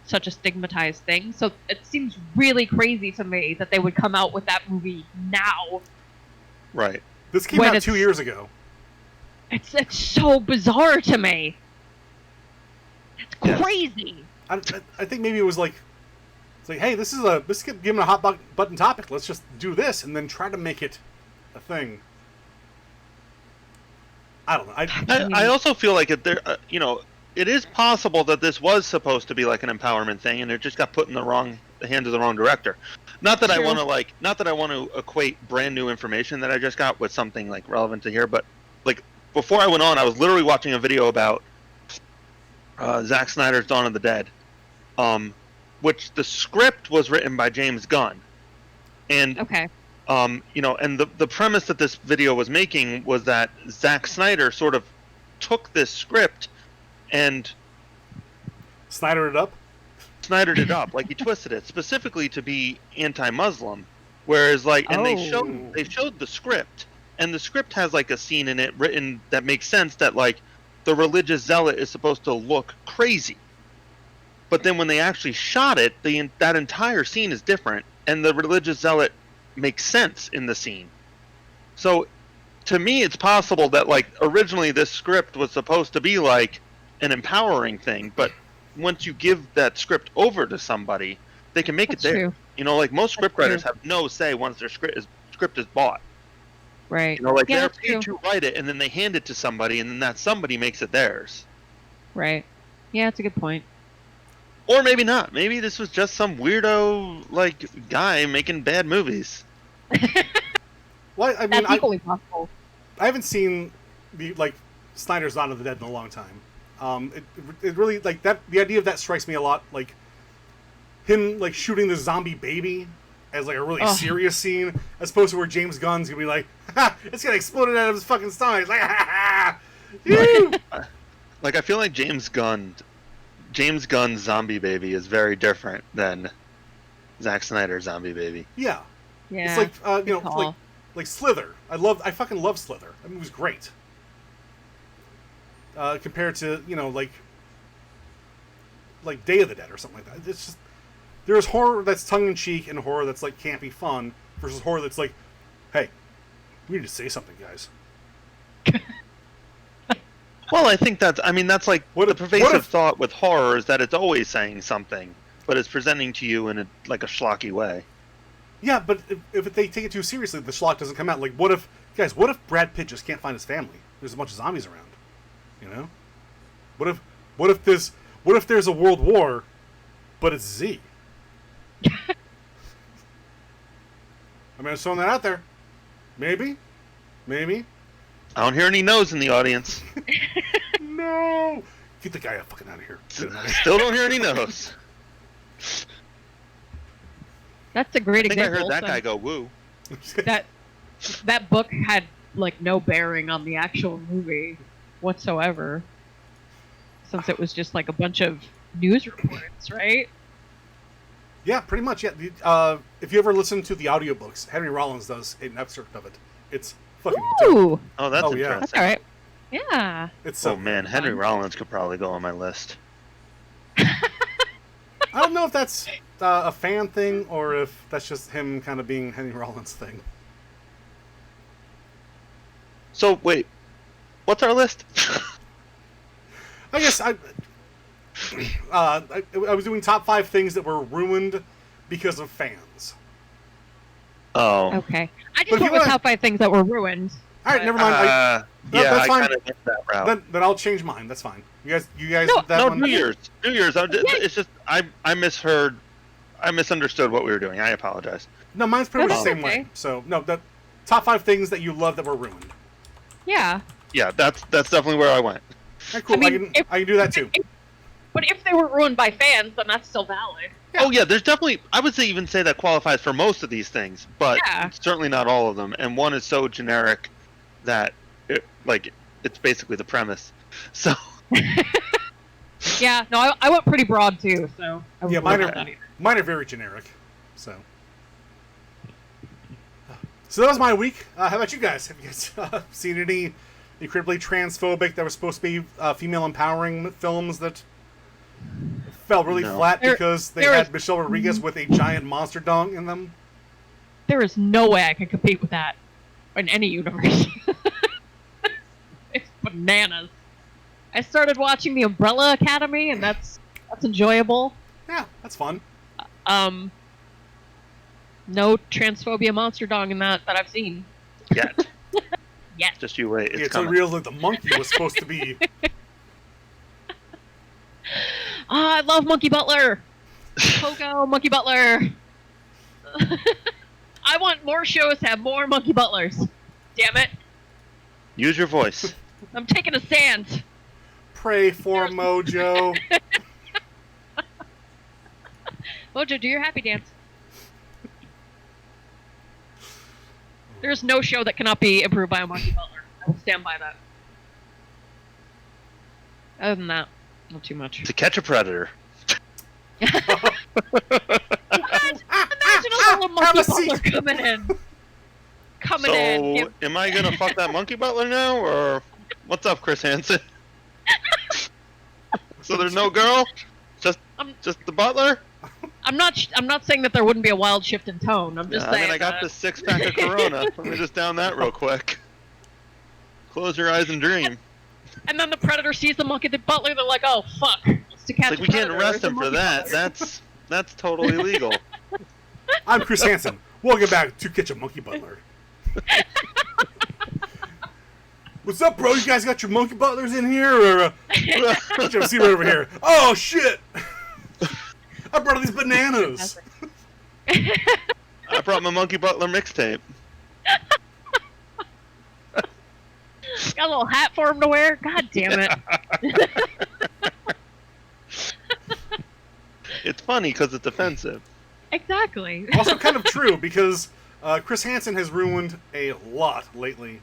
such a stigmatized thing. So it seems really crazy to me that they would come out with that movie now. Right. This came When out it's- 2 years ago. It's so bizarre to me. That's Yes. crazy. I think maybe it was like, it's like, hey, this is given a hot button topic. Let's just do this and then try to make it a thing. I don't know. I also feel like it is possible that this was supposed to be like an empowerment thing, and it just got put in the hands of the wrong director. Not that I True. want to equate brand new information that I just got with something like relevant to here, but like before I went on, I was literally watching a video about Zack Snyder's Dawn of the Dead, which the script was written by James Gunn, and Okay. and the premise that this video was making was that Zack Snyder sort of took this script and Snyder it up. Snydered it up, like he twisted it specifically to be anti-Muslim, whereas and they showed the script, and the script has like a scene in it written that makes sense that like the religious zealot is supposed to look crazy, but then when they actually shot it, that entire scene is different, and the religious zealot makes sense in the scene. So to me, it's possible that like originally this script was supposed to be like an empowering thing, but once you give that script over to somebody, they can make That's it there. true. You know, like most That's scriptwriters true. have no say once their script is bought. Right. You know, like Yeah, they're that's paid true. to write it, and then they hand it to somebody, and then that somebody makes it theirs. Right. Yeah, that's a good point. Or maybe not. Maybe this was just some weirdo like guy making bad movies. Well, I mean, That's equally possible. I haven't seen the Snyder's Dawn of the Dead in a long time. It really like that. The idea of that strikes me a lot. Like him like shooting the zombie baby as like a really Ugh. serious scene, as opposed to where James Gunn's gonna be like, ha, it's gonna explode out of his fucking stomach. It's like, ha ha ha. Ew! Like I feel like James Gunn's Zombie Baby is very different than Zack Snyder's Zombie Baby. Yeah, Yeah. it's like good call. like Slither. I fucking love Slither. That movie was great. Compared to like Day of the Dead or something like that. It's just there's horror that's tongue in cheek and horror that's like campy fun versus horror that's like, hey, we need to say something, guys. Well, I think that's like What the if- pervasive what if- thought with horror is that it's always saying something, but it's presenting to you in a schlocky way. Yeah, but if they take it too seriously, the schlock doesn't come out. Like, what if Brad Pitt just can't find his family? There's a bunch of zombies around. You know, what if there's a world war, but it's Z? I mean, I'm throwing that out there. Maybe. I don't hear any no's in the audience. No, get the guy fucking out of here. Get him out of here. Still don't hear any no's. That's a great I think I example. heard that so guy go woo. that book had like no bearing on the actual movie whatsoever, since it was just like a bunch of news reports, right? Yeah, pretty much. Yeah. If you ever listen to the audiobooks, Henry Rollins does an excerpt of it. It's fucking dope. Ooh, Oh, that's Oh, yeah. that's interesting. all right. Yeah. It's so Oh man, Henry Rollins could probably go on my list. I don't know if that's a fan thing or if that's just him kind of being Henry Rollins thing. So wait, what's our list? I guess I was doing top 5 things that were ruined because of fans. Oh, Okay. I But just if you went with wanna- top 5 things that were ruined. All right, never mind. yeah, that's I fine. kind of went that route. Then I'll change mine. That's fine. You guys No, did that No, one. New Year's. It's just I misheard. I misunderstood what we were doing. I apologize. No, mine's pretty much That's the same okay. way. So no, the top 5 things that you love that were ruined. Yeah. Yeah, that's definitely where I went. All right, cool. I mean, I can do that too. But if they were ruined by fans, then that's still valid. Oh yeah, there's definitely. I would say even say that qualifies for most of these things, but Yeah. certainly not all of them. And one is so generic that it's basically the premise. So Yeah, no, I went pretty broad too, so I Yeah, wouldn't mine worry are about that either. mine are very generic. So that was my week. How about you guys? Have you guys seen incredibly transphobic that were supposed to be female empowering films that fell really No. flat There- because they there had is- Michelle Rodriguez with a giant monster dong in them. There is no way I can compete with that in any universe. It's bananas. I started watching The Umbrella Academy, and that's enjoyable. Yeah, that's fun. No transphobia monster dog in that I've seen. Yet. Yet. Just you wait. It's It's coming. unreal that the monkey was supposed to be. I love Monkey Butler. Pogo, Monkey Butler. I want more shows to have more Monkey Butlers. Damn it. Use your voice. I'm taking a stand. Pray for Mojo. Mojo, do your happy dance. There's no show that cannot be improved by a Monkey Butler. I will stand by that. Other than that, not too much. To catch a predator. Imagine a little have Monkey a seat. Butler coming in. Coming in. So, am I gonna fuck that monkey butler now, or what's up, Chris Hansen? So there's no girl, just the butler. I'm not saying that there wouldn't be a wild shift in tone. I'm just Yeah, saying. I got that- this 6-pack of Corona. Let me just down that real quick. Close your eyes and dream. And then the predator sees the monkey, the butler. They're like, "Oh fuck!" It's to catch It's like a we can't predator. arrest It's a him for monkey that. butler. That's totally illegal. I'm Chris Hansen. Welcome back to Catch a Monkey Butler. What's up, bro? You guys got your monkey butlers in here, or let's see right over here. Oh shit! I brought these bananas. I brought my monkey butler mixtape. Got a little hat for him to wear. God damn it! It's funny because it's offensive. Exactly. Also, kind of true because Chris Hansen has ruined a lot lately,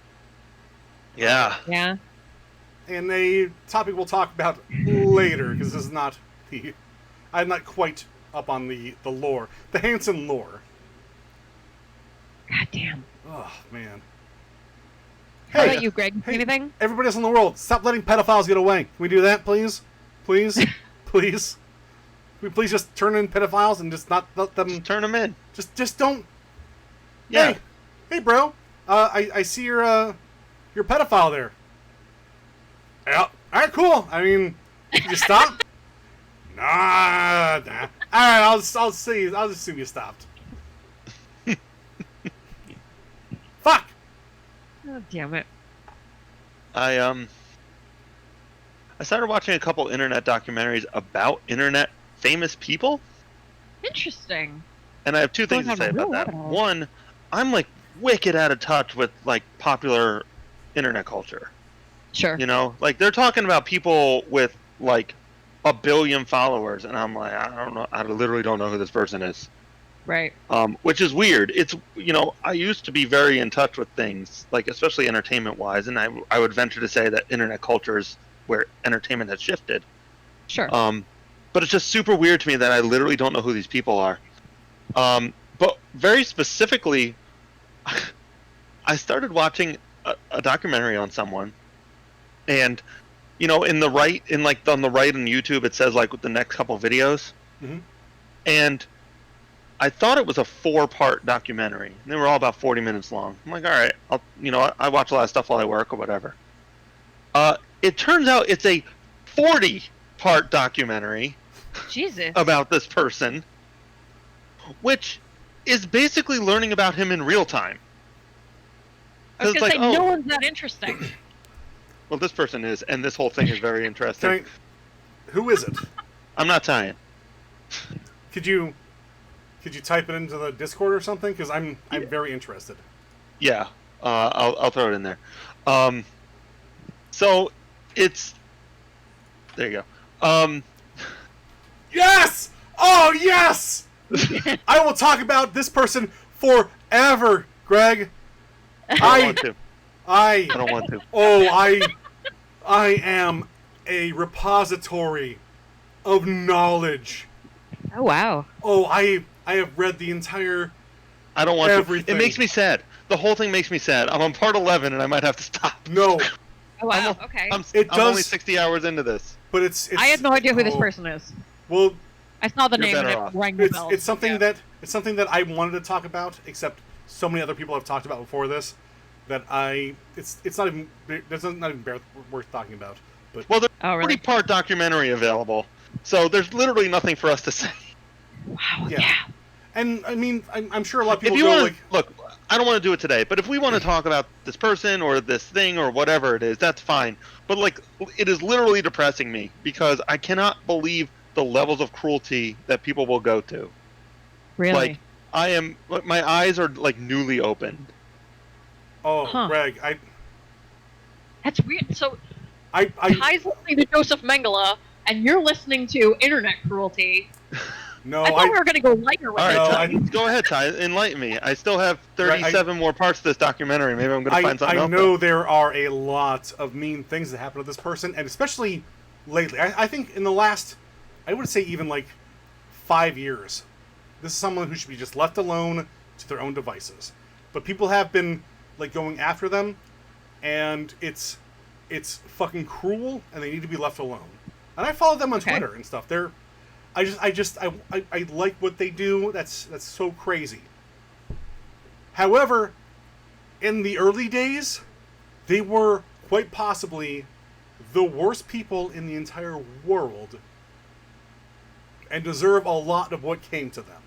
Yeah. Yeah. and a topic we'll talk about later because this is not the. I'm not quite up on the lore, the Hansen lore. God damn. Oh man. How Hey, about you, Greg? hey. Anything? Everybody else in the world, stop letting pedophiles get away. Can we do that, please? Please? Please? Can we please just turn in pedophiles and just not let them... Just turn them in. Just don't... Yeah. Hey, bro. I see you're a pedophile there. Yeah. Alright, cool. I mean, you stop? Nah. Alright, I'll just assume you stopped. Fuck! Oh, damn it. I started watching a couple internet documentaries about internet famous people, Interesting. and I have two things to Going say on a about real that. rabbit hole. One, I'm like wicked out of touch with like popular internet culture. Sure. You know, like they're talking about people with like 1 billion followers, and I'm like, I don't know, I literally don't know who this person is. Right. Which is weird. It's, you know, I used to be very in touch with things, like especially entertainment wise, and I would venture to say that internet culture is where entertainment has shifted. Sure. But it's just super weird to me that I literally don't know who these people are. But very specifically, I started watching a documentary on someone, and you know, on the right on YouTube, it says like with the next couple videos, Mhm. and I thought it was a 4-part documentary. And they were all about 40 minutes long. I'm like, all right, I watch a lot of stuff while I work or whatever. It turns out it's a 40-part documentary Jesus. about this person, which is basically learning about him in real time. I was it's gonna like, say, oh. no one's that interesting. Well, this person is, and this whole thing is very interesting. Who is it? I'm not tying. Could you type it into the Discord or something? Because I'm very interested. Yeah, I'll throw it in there. So it's there you go. Yes! Oh yes! I will talk about this person forever, Greg. I don't want to. I I don't want to. oh I am a repository of knowledge. Oh wow. Oh, I have read the entire. I don't want Everything. to. It makes me sad. The whole thing makes me sad. I'm on part 11, and I might have to stop. No, Oh, wow. I'm, Okay. I'm, It I'm only does- 60 hours into this. but it's I had no idea who this oh, person is. Well, I saw the You're name and better it off. rang the it's bell. it's something Yeah. that I wanted to talk about, except so many other people have talked about before this that it's not even worth talking about. But Well, there's Oh, a really? 40-part documentary available, so there's literally nothing for us to say. Wow. Yeah. Yeah. and I mean I'm sure a lot of If people you go want like, look, I don't want to do it today, but if we want to talk about this person or this thing or whatever it is, that's fine. But like, it is literally depressing me because I cannot believe the levels of cruelty that people will go to. Really? Like, my eyes are like newly opened. oh, Huh. Greg, That's weird. So I Ty's listening to Joseph Mengele, and you're listening to internet cruelty. no, I thought we were going to go lighter with All it. right, No, Ty, go ahead, Ty, enlighten me. I still have 37 more parts to this documentary. Maybe I'm going to find something I else. know there are a lot of mean things that happen to this person, and especially lately. I think in the last, I would say even like 5 years, this is someone who should be just left alone to their own devices. But people have been like going after them, and it's fucking cruel, and they need to be left alone. And I follow them on Okay. Twitter and stuff. I like what they do. That's so crazy. However, in the early days, they were quite possibly the worst people in the entire world and deserve a lot of what came to them.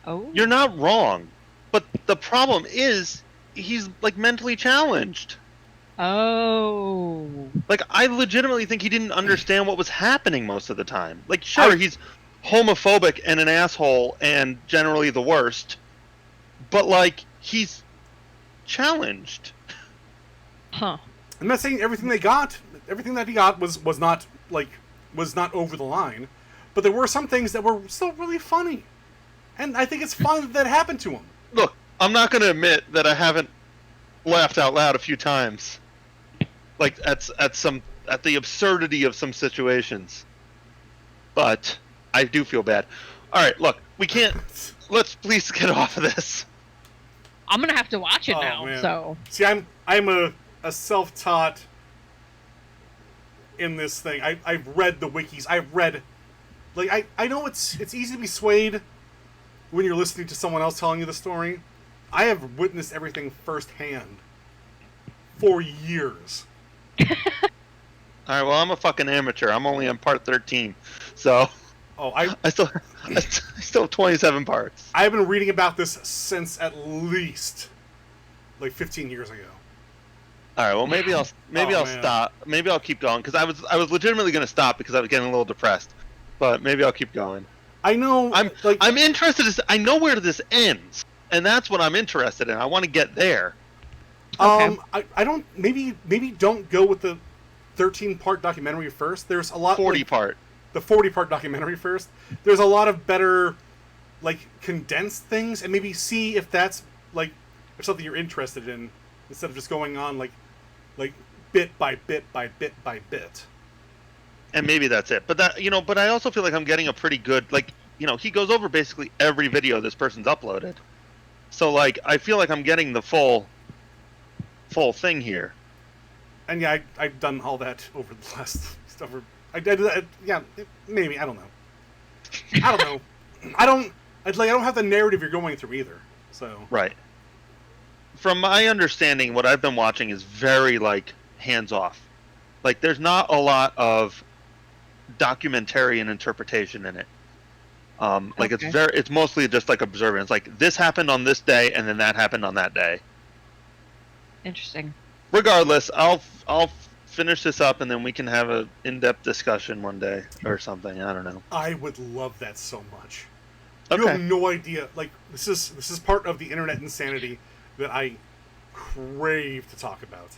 Oh. You're not wrong, but the problem is he's like mentally challenged. Oh. Like, I legitimately think he didn't understand what was happening most of the time. Like, sure, he's homophobic and an asshole and generally the worst, but like, he's challenged. Huh. I'm not saying everything that he got was not over the line, but there were some things that were still really funny, and I think it's fun that happened to him. Look, I'm not going to admit that I haven't laughed out loud a few times, like at the absurdity of some situations, but I do feel bad. All right, look, we can't. Let's please get off of this. I'm going to have to watch it Oh, now, man. so. See, I'm a self-taught in this thing. I've read the wikis. I've read, like, I know it's easy to be swayed when you're listening to someone else telling you the story. I have witnessed everything firsthand for years. All right, well, I'm a fucking amateur. I'm only on part 13, so Oh, I still have 27 parts. I've been reading about this since at least like 15 years ago. All right, well, maybe I'll man. stop. Maybe I'll keep going because I was legitimately going to stop because I was getting a little depressed, but maybe I'll keep going. I know. I'm interested. I know where this ends, and that's what I'm interested in. I want to get there. Okay. I don't. Maybe don't go with the 13-part documentary first. There's a lot. 40 like, part. The 40-part documentary first. There's a lot of better, like, condensed things, and maybe see if that's like if something you're interested in instead of just going on like bit by bit by bit by bit. And maybe that's it. But but I also feel like I'm getting a pretty good, like, he goes over basically every video this person's uploaded. So, like, I feel like I'm getting the full thing here. And yeah, I've done all that over the last stuff. I did that. Yeah, maybe I don't know. I don't know. I don't have the narrative you're going through either. So Right. From my understanding, what I've been watching is very, like, hands-off. Like, there's not a lot of documentarian interpretation in it. Like, Okay. it's mostly just, like, observance. Like, this happened on this day, and then that happened on that day. Interesting. Regardless, I'll finish this up, and then we can have a in-depth discussion one day or something. I don't know. I would love that so much. You have Okay. no idea. Like this is part of the internet insanity that I crave to talk about.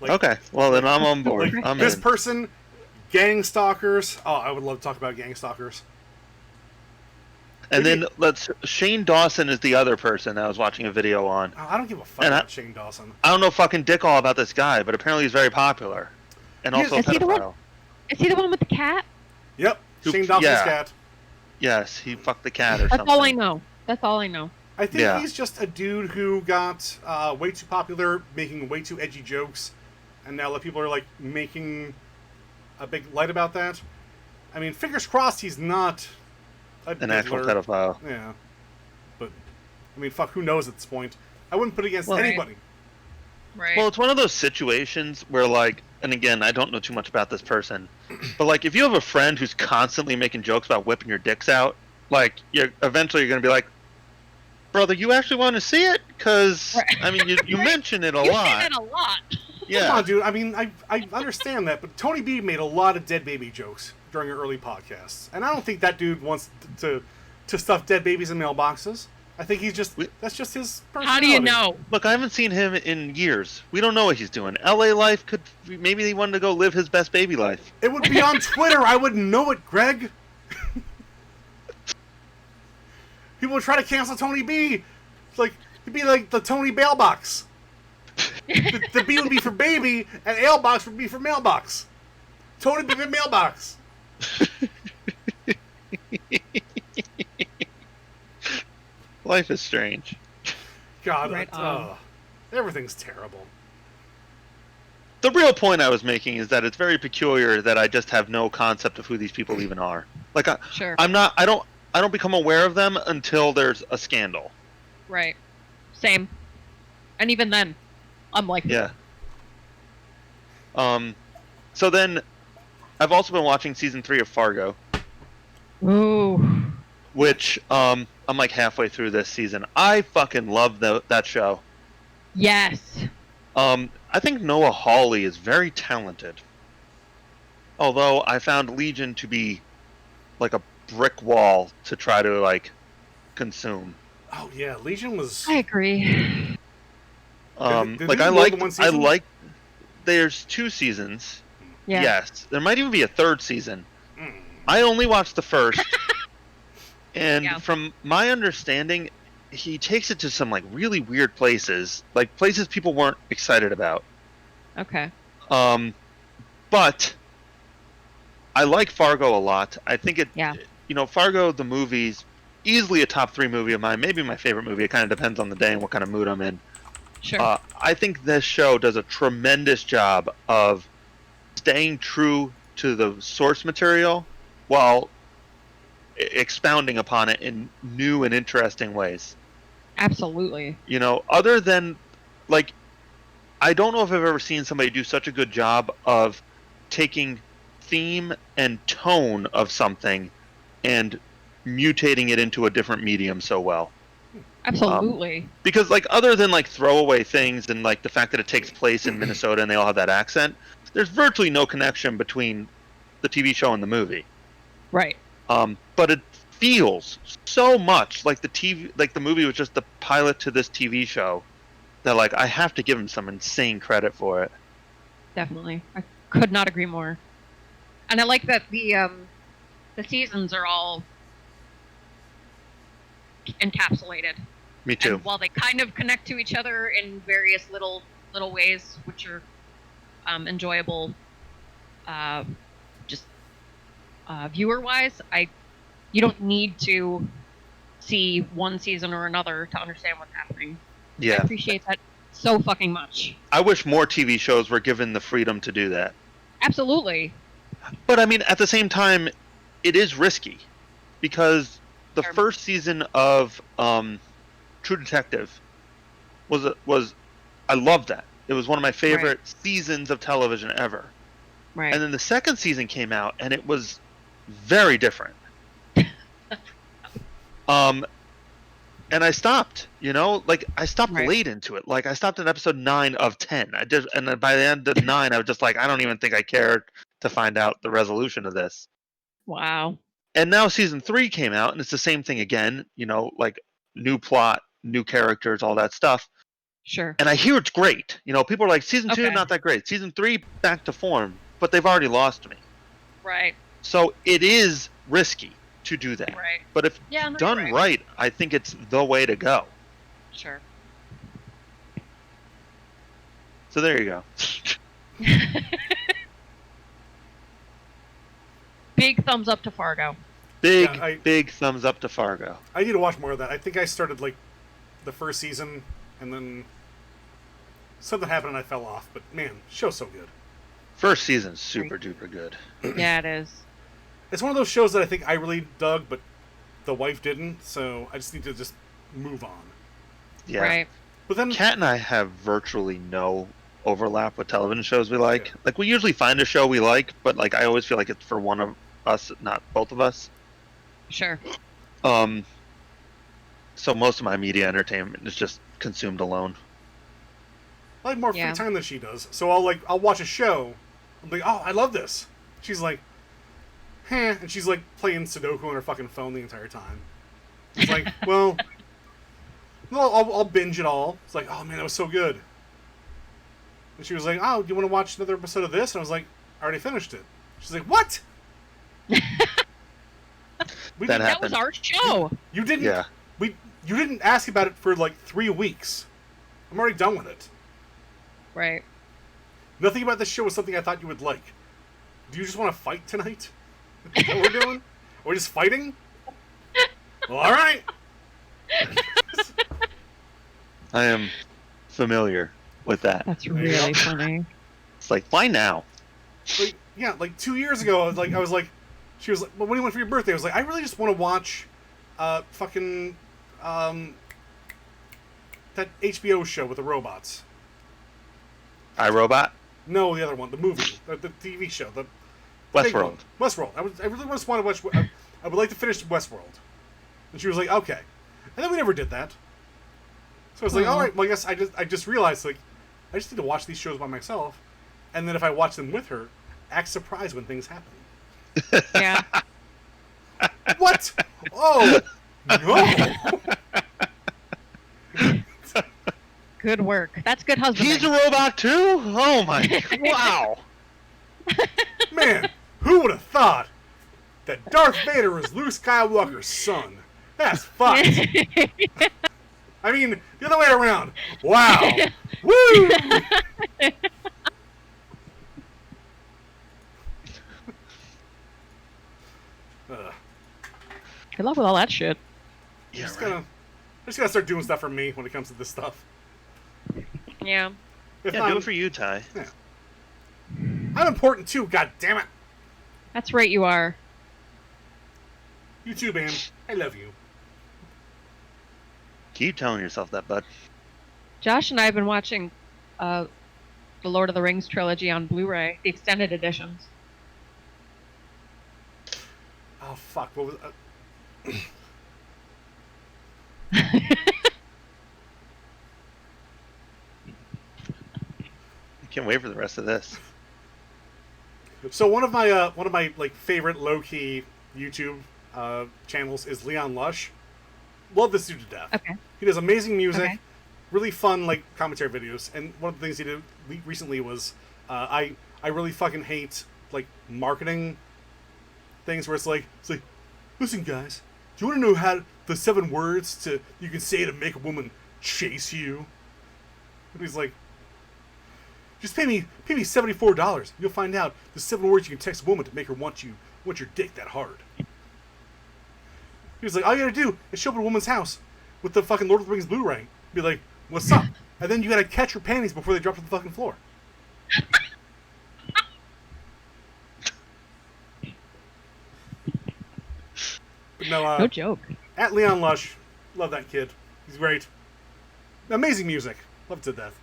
Like, Okay. Well, then I'm on board. Like I'm this in. person, gang stalkers. Oh, I would love to talk about gang stalkers. And then Shane Dawson is the other person I was watching a video on. Oh, I don't give a fuck And about Shane Dawson. I don't know fucking dick all about this guy, but apparently he's very popular. And He also a is he the one- pedophile. Is he the one with the cat? Yep, Who- Shane Dawson's yeah. cat. Yes, he fucked the cat or That's something. all I know. That's all I know. I think Yeah. he's just a dude who got way too popular, making way too edgy jokes, and now that people are like making a big light about that. I mean, fingers crossed he's not An actual diddler. pedophile. Yeah, but I mean, fuck, who knows at this point? I wouldn't put it against Well, right. anybody. Right. Well, it's one of those situations where, like, and again, I don't know too much about this person, but like, if you have a friend who's constantly making jokes about whipping your dicks out, like, you're eventually gonna be like, brother, you actually want to see it? Because Right. I mean, you mention it a you lot. say that a lot. Come Yeah. on, dude. I mean, I understand that, but Tony B made a lot of dead baby jokes during our early podcasts, and I don't think that dude wants to stuff dead babies in mailboxes. I think he's just that's just his personality. How do you know? Look, I haven't seen him in years. We don't know what he's doing. LA life could maybe he wanted to go live his best baby life. It would be on Twitter. I wouldn't know it, Greg. People would try to cancel Tony B. It's like it'd be like the Tony Bailbox. The B would be for baby, and Ailbox would be for mailbox. Tony B mailbox. Life is strange. God, Right on. everything's terrible. The real point I was making is that it's very peculiar that I just have no concept of who these people even are. Like Sure. I don't become aware of them until there's a scandal. Right. Same. And even then, I'm like, Yeah. So then I've also been watching season 3 of Fargo, ooh, which I'm like halfway through this season. I fucking love that show. yes. I think Noah Hawley is very talented. Although I found Legion to be like a brick wall to try to like consume. Oh yeah, Legion was. I agree. Did Like they I more like than one season? there's 2 seasons. Yeah. Yes. There might even be a 3rd season. Mm. I only watched the first. And Yeah. from my understanding, he takes it to some like really weird places, like places people weren't excited about. Okay. But I like Fargo a lot. I think it, Yeah. you know, Fargo the movie's easily a top 3 movie of mine, maybe my favorite movie. It kind of depends on the day and what kind of mood I'm in. Sure. I think this show does a tremendous job of staying true to the source material while expounding upon it in new and interesting ways. Absolutely. You know, other than like, I don't know if I've ever seen somebody do such a good job of taking theme and tone of something and mutating it into a different medium so well. Absolutely. Because like, other than like throwaway things and like the fact that it takes place in Minnesota and they all have that accent, there's virtually no connection between the TV show and the movie. Right. But it feels so much like the movie was just the pilot to this TV show that like I have to give him some insane credit for it. Definitely. I could not agree more. And I like that the seasons are all encapsulated. Me too. And while they kind of connect to each other in various little ways, which are enjoyable, just viewer wise, you don't need to see one season or another to understand what's happening. I Yeah. appreciate that so fucking much. I wish more TV shows were given the freedom to do that. Absolutely. But I mean, at the same time, it is risky because the Sure. first season of True Detective was I loved that. It was one of my favorite seasons of television ever. Right. And then the second season came out and it was very different. And I stopped, like I stopped Right. late into it. Like I stopped at episode 9 of 10. And then by the end of 9, I was just like, I don't even think I cared to find out the resolution of this. Wow. And now season 3 came out and it's the same thing again, like new plot, new characters, all that stuff. Sure. And I hear it's great. People are like, season 2, Okay. not that great. Season 3, back to form. But they've already lost me. Right. So it is risky to do that. Right. But if Yeah, no, done you're right, I think it's the way to go. Sure. So there you go. Big thumbs up to Fargo. Big thumbs up to Fargo. I need to watch more of that. I think I started like the first season and then something happened and I fell off. But man, show's so good. First season's super duper good. Yeah, it is. It's one of those shows that I think I really dug, but the wife didn't. So I just need to just move on. Yeah. Right. But then, Kat and I have virtually no overlap with television shows we like. Yeah. Like we usually find a show we like, but like I always feel like it's for one of us, not both of us. Sure. So most of my media entertainment is just consumed alone. I like more Yeah. free time than she does. So I'll watch a show. I'm like, oh, I love this. She's like, huh, and she's like playing Sudoku on her fucking phone the entire time. It's like, well, I'll binge it all. It's like, oh man, that was so good. And she was like, oh, do you want to watch another episode of this? And I was like, I already finished it. She's like, what? We That didn't, That happened. was our show. you didn't. Yeah. You didn't ask about it for like 3 weeks. I'm already done with it. Right. Nothing about this show was something I thought you would like. Do you just want to fight tonight? Is that what we're doing? Are we just fighting? Well, all right. I am familiar with that. That's There you really go. funny. It's like, why now? Like, yeah, like 2 years ago, I was like, she was like, well, when do you want for your birthday? I was like, I really just want to watch, fucking, that HBO show with the robots. iRobot? No, the other one, the movie, the TV show, the big Westworld. one. Westworld. I really just want to watch. I would like to finish Westworld. And she was like, okay. And then we never did that. So I was like, Aw. all right. Well, I guess I just realized like I just need to watch these shows by myself, and then if I watch them with her, act surprised when things happen. Yeah. What? Oh no! Good work. That's good husbanding. He's a robot too? Oh my! Wow! Man, who would have thought that Darth Vader is Luke Skywalker's son? That's fucked. I mean, the other way around. Wow. Woo! Good luck with all that shit. Yeah, just right. gotta start doing stuff for me when it comes to this stuff. Yeah. If Yeah, not, do it for you, Ty. I'm important too. God damn it. That's right, you are. You too, man. I love you. Keep telling yourself that, bud. Josh and I have been watching the Lord of the Rings trilogy on Blu-ray, the extended editions. Oh fuck. What was? I can't wait for the rest of this. So one of my like favorite low key YouTube channels is Leon Lush. Love this dude to death. Okay. He does amazing music, Okay. really fun like commentary videos. And one of the things he did recently was I really fucking hate like marketing things where it's like listen guys, do you want to know how the 7 words you can say to make a woman chase you? And he's like, just pay me $74. You'll find out the 7 words you can text a woman to make her want your dick that hard. He was like, all you gotta do is show up at a woman's house with the fucking Lord of the Rings Blu-ray. Be like, what's up? And then you gotta catch her panties before they drop to the fucking floor. But no, No joke. at Leon Lush, love that kid. He's great. Amazing music. Love it to death.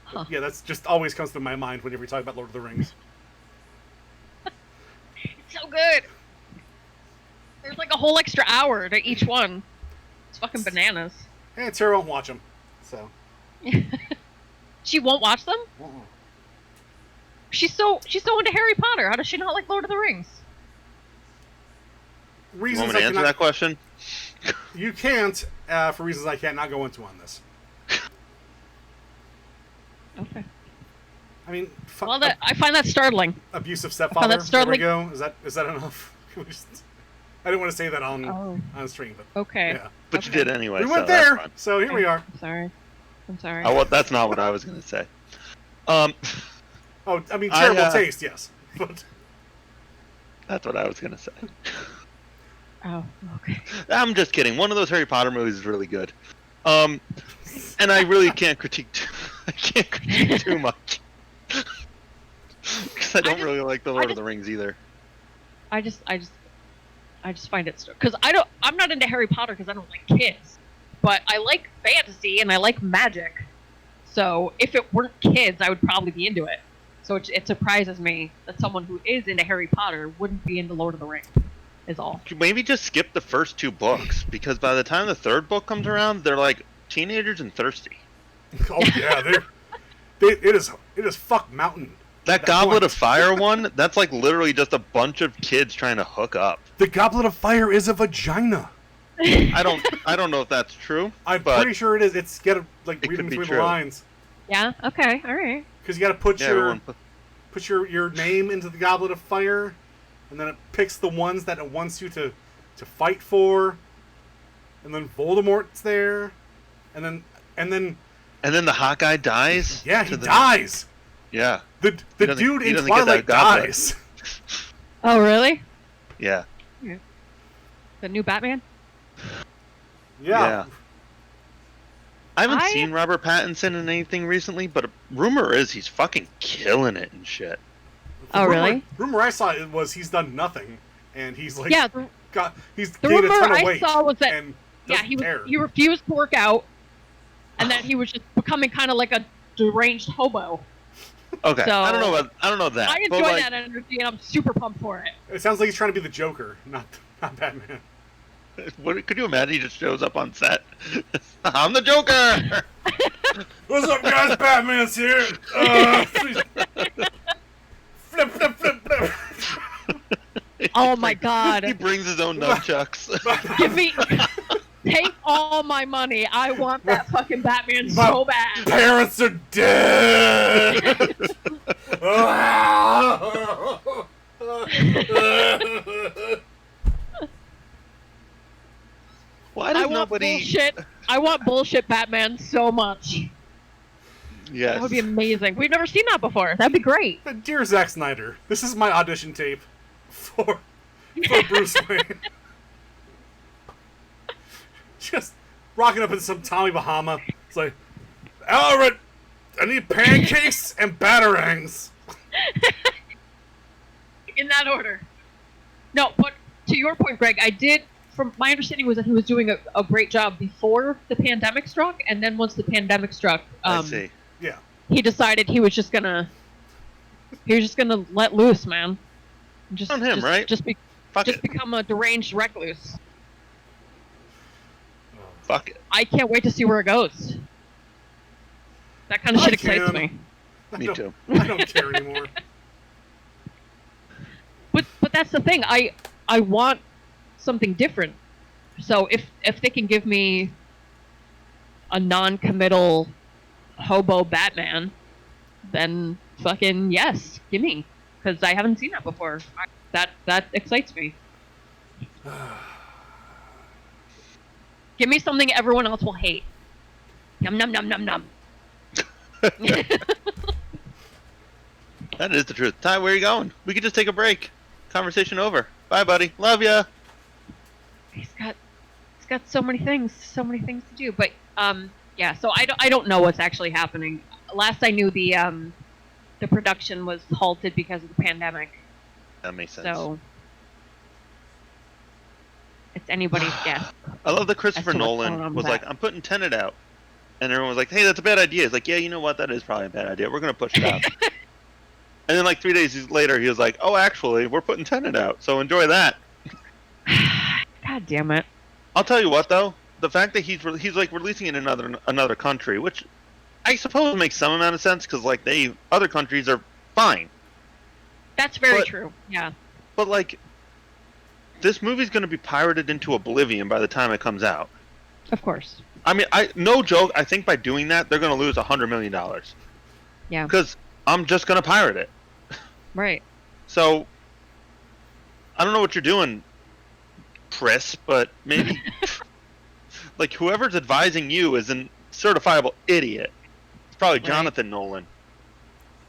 Huh. Yeah, that's just always comes to my mind whenever we talk about Lord of the Rings. So good. There's like a whole extra hour to each one. It's fucking bananas. And Tara won't watch them. So. She won't watch them? She's so into Harry Potter. How does she not like Lord of the Rings? You Reasons want me to I answer cannot, that question? You can't, for reasons I cannot go into on this. Okay. I mean, Well, I find that startling. abusive stepfather. that's There we startling. go. Is that enough? I didn't want to say that on stream, but Okay. yeah, But you Okay. did anyway. we so went that's there. fine. So here we are. I'm sorry. That's not what I was gonna say. Oh, I mean, I, terrible taste, yes, but That's what I was gonna say. Oh, okay. I'm just kidding. One of those Harry Potter movies is really good. And I really can't critique I can't critique too much. Because I don't just- really like the I Lord of just- the Rings either. I just find it because I'm not into Harry Potter because I don't like kids, but I like fantasy and I like magic. So if it weren't kids, I would probably be into it. So it surprises me that someone who is into Harry Potter wouldn't be into Lord of the Rings. Is all. Maybe just skip the first 2 books, because by the time the 3rd book comes around, they're like teenagers and thirsty. Oh yeah, it is fuck mountain. That That Goblet point. of Fire one, that's like literally just a bunch of kids trying to hook up. The Goblet of Fire is a vagina. I don't know if that's true. I'm but pretty sure it is. It's got to like It reading could be between the true. lines Yeah. Okay. All right. because you got to put yeah, your everyone, put your name into the Goblet of Fire, and then it picks the ones that it wants you to fight for, and then Voldemort's there, and then and then the hot guy dies. yeah, he to the- dies. Yeah, The He doesn't- dude he in doesn't get that Twilight goblet. dies. Oh really? yeah. The new Batman? Yeah. I haven't I- seen Robert Pattinson in anything recently, but a rumor is he's fucking killing it and shit. The Oh, rumor- really? Rumor I saw it was he's done nothing, and he's like Yeah. he's The gained a rumor ton of I weight. saw was that and yeah doesn't care. he refused to work out, and that he was just becoming kind of like a deranged hobo. Okay, So- I don't know that. I but enjoy like, that energy, and I'm super pumped for it. It sounds like he's trying to be the Joker, not Batman. What, could you imagine he just shows up on set? I'm the Joker. What's up, guys? Batman's here. Flip, flip, flip, flip. Oh my god! He brings his own nunchucks. Give me, take all my money. I want that fucking Batman My- so bad. Parents are dead. Why I does want nobody? bullshit. I want bullshit Batman so much. Yes. That would be amazing. We've never seen that before. That'd be great. Dear Zack Snyder, this is my audition tape for Bruce Wayne. Just rocking up in some Tommy Bahama. It's like, Alright, I need pancakes and batarangs. In that order. No, but to your point, Greg, I did. From my understanding was that he was doing a great job before the pandemic struck, and then once the pandemic struck, I see. Yeah. he decided he was just gonna let loose, man. Just On him, just, right? Just Fuck it. become a deranged recluse. Fuck it. I can't wait to see where it goes. That kind of I shit excites can. me. Me too. I don't care anymore. But that's the thing. I want something different. So if they can give me a non-committal hobo Batman, then fucking yes, give me, because I haven't seen that before. That excites me. Give me something everyone else will hate. Num num num num num. That is the truth. Ty, where are you going? We could just take a break. Conversation over. Bye, buddy. Love ya. He's got so many things to do. But yeah. So I don't know what's actually happening. Last I knew, the production was halted because of the pandemic. That makes sense. So it's anybody's guess. I love that Christopher As to what's going Nolan on was with like, that. I'm putting Tenet out. And everyone was like, hey, that's a bad idea. It's like, yeah, you know what? That is probably a bad idea. We're going to push it out. And then like 3 days later, he was like, oh, actually, we're putting Tenet out. So enjoy that. God damn it. I'll tell you what, though. The fact that he's like releasing it in another country, which I suppose makes some amount of sense because like other countries are fine. That's very But- true. Yeah. But like, this movie's going to be pirated into oblivion by the time it comes out. Of course. I mean, no joke. I think by doing that, they're going to lose $100 million. Yeah. Because I'm just going to pirate it. Right. So, I don't know what you're doing, Chris, but maybe, like, whoever's advising you is a certifiable idiot. It's probably Right. Jonathan Nolan.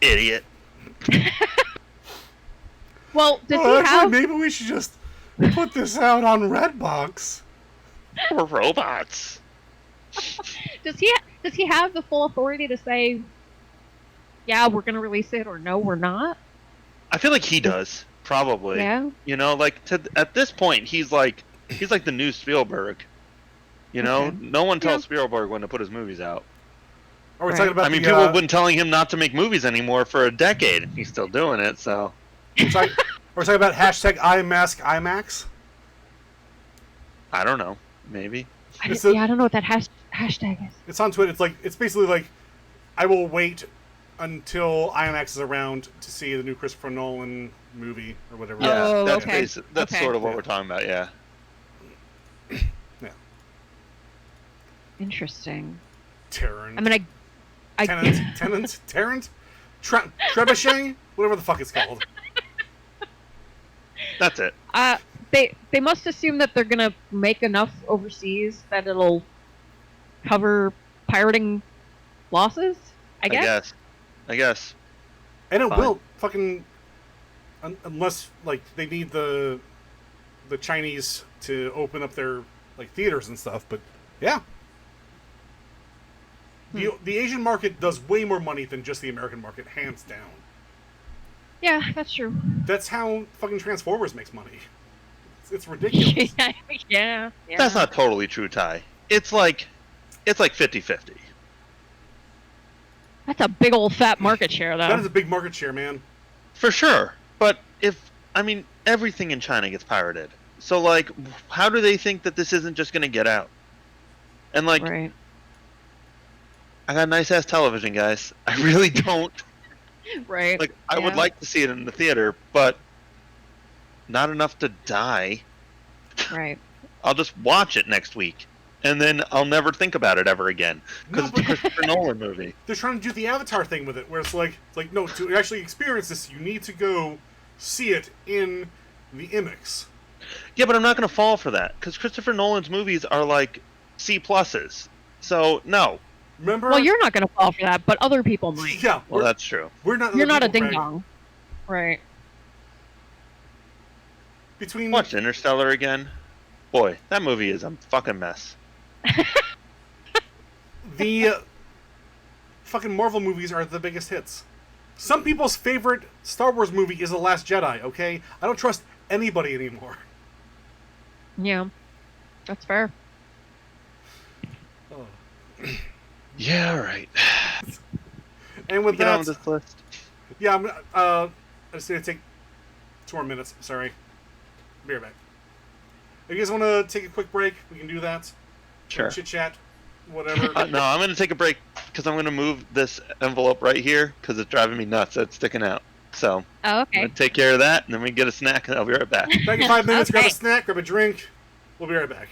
Idiot. Well, does Oh, he actually, have? maybe we should just put this out on Redbox. Or robots. Does he have the full authority to say, yeah, we're gonna release it, or no, we're not? I feel like he does, probably. Yeah. You know, like at this point, he's like the new Spielberg. You know, Okay. no one tells Yeah. Spielberg when to put his movies out. Are we Right. talking about I mean, the, people have been telling him not to make movies anymore for a decade, and he's still doing it. So are we talking about hashtag iMask IMAX? I don't know, maybe. I It's don't, a- yeah, I don't know what that hashtag is. It's on Twitter. It's basically like, I will wait until IMAX is around to see the new Christopher Nolan movie or whatever. Yeah, Oh, that's okay. that's Okay. sort of what Yeah. we're talking about. Yeah. Yeah. Interesting. Terran. I mean, Tenant, Terrant, Trebuchet, whatever the fuck it's called. That's it. they must assume that they're gonna make enough overseas that it'll cover pirating losses. I guess. I guess. And it Fine. will fucking unless like they need the Chinese to open up their like theaters and stuff. But yeah, the Asian market does way more money than just the American market, hands down. Yeah, that's true. That's how fucking Transformers makes money. It's ridiculous. yeah. That's not totally true, Ty. It's like 50-50. That's a big old fat market share, though. That is a big market share, man. For sure. But everything in China gets pirated. So like, how do they think that this isn't just going to get out? And like, Right. I got nice ass television, guys. I really don't. Right. Like, I would Yeah. like to see it in the theater, but not enough to die. Right. I'll just watch it next week, and then I'll never think about it ever again because No, it's a Christopher Nolan movie. They're trying to do the Avatar thing with it, where it's like no, to actually experience this, you need to go see it in the IMAX. Yeah, but I'm not going to fall for that because Christopher Nolan's movies are like C pluses. So no. Remember? Well, you're not going to fall for that, but other people might. Yeah, Well, that's true. we're not. You're other not a people, ding Greg. dong. Right. Between Watched Interstellar again. Boy, that movie is a fucking mess. the fucking Marvel movies are the biggest hits. Some people's favorite Star Wars movie is The Last Jedi. Okay, I don't trust anybody anymore. Yeah. That's fair. Yeah, right. And with Get on that, with this list. yeah, I'm just gonna take 2 more minutes. Sorry, be right back. If you guys want to take a quick break, we can do that. Sure. Chit chat, whatever. No, I'm going to take a break because I'm going to move this envelope right here because it's driving me nuts. It's sticking out. So Oh, I'm okay. going to take care of that, and then we can get a snack, and I'll be right back. Back in 5 minutes. Grab Okay. a snack, grab a drink. We'll be right back.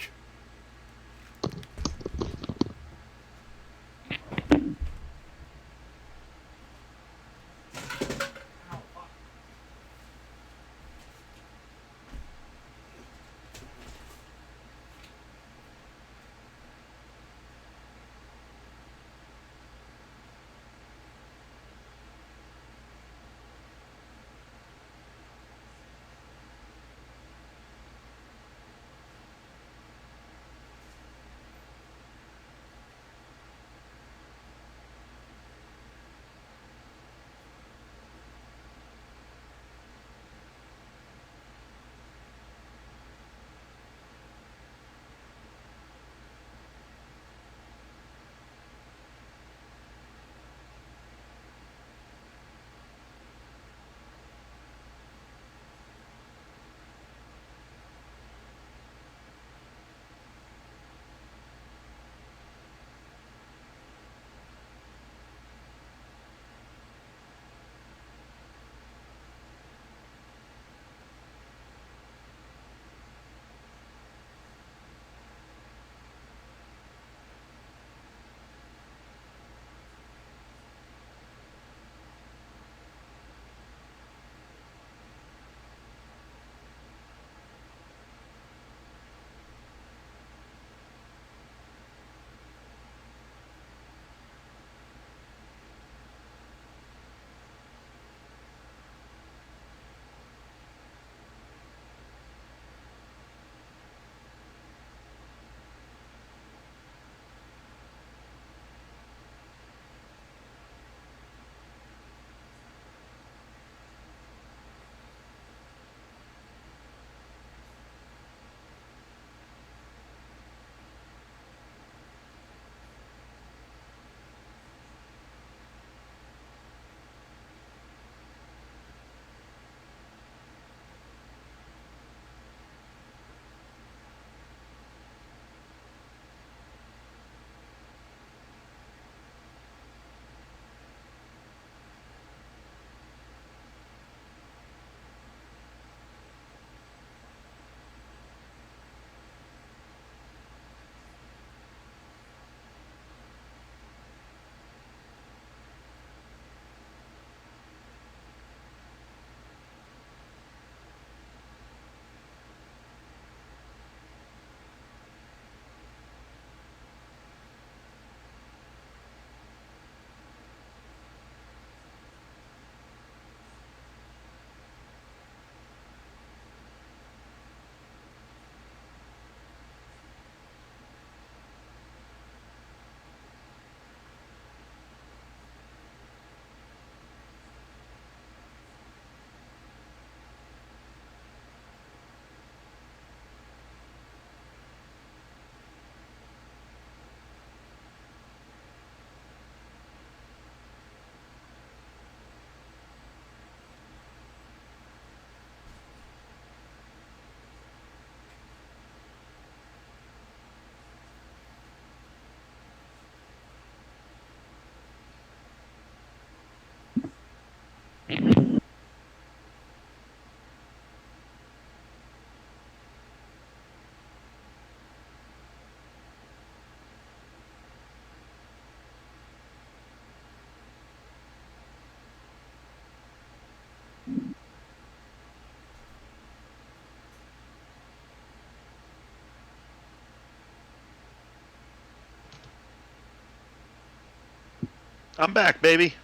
I'm back, baby.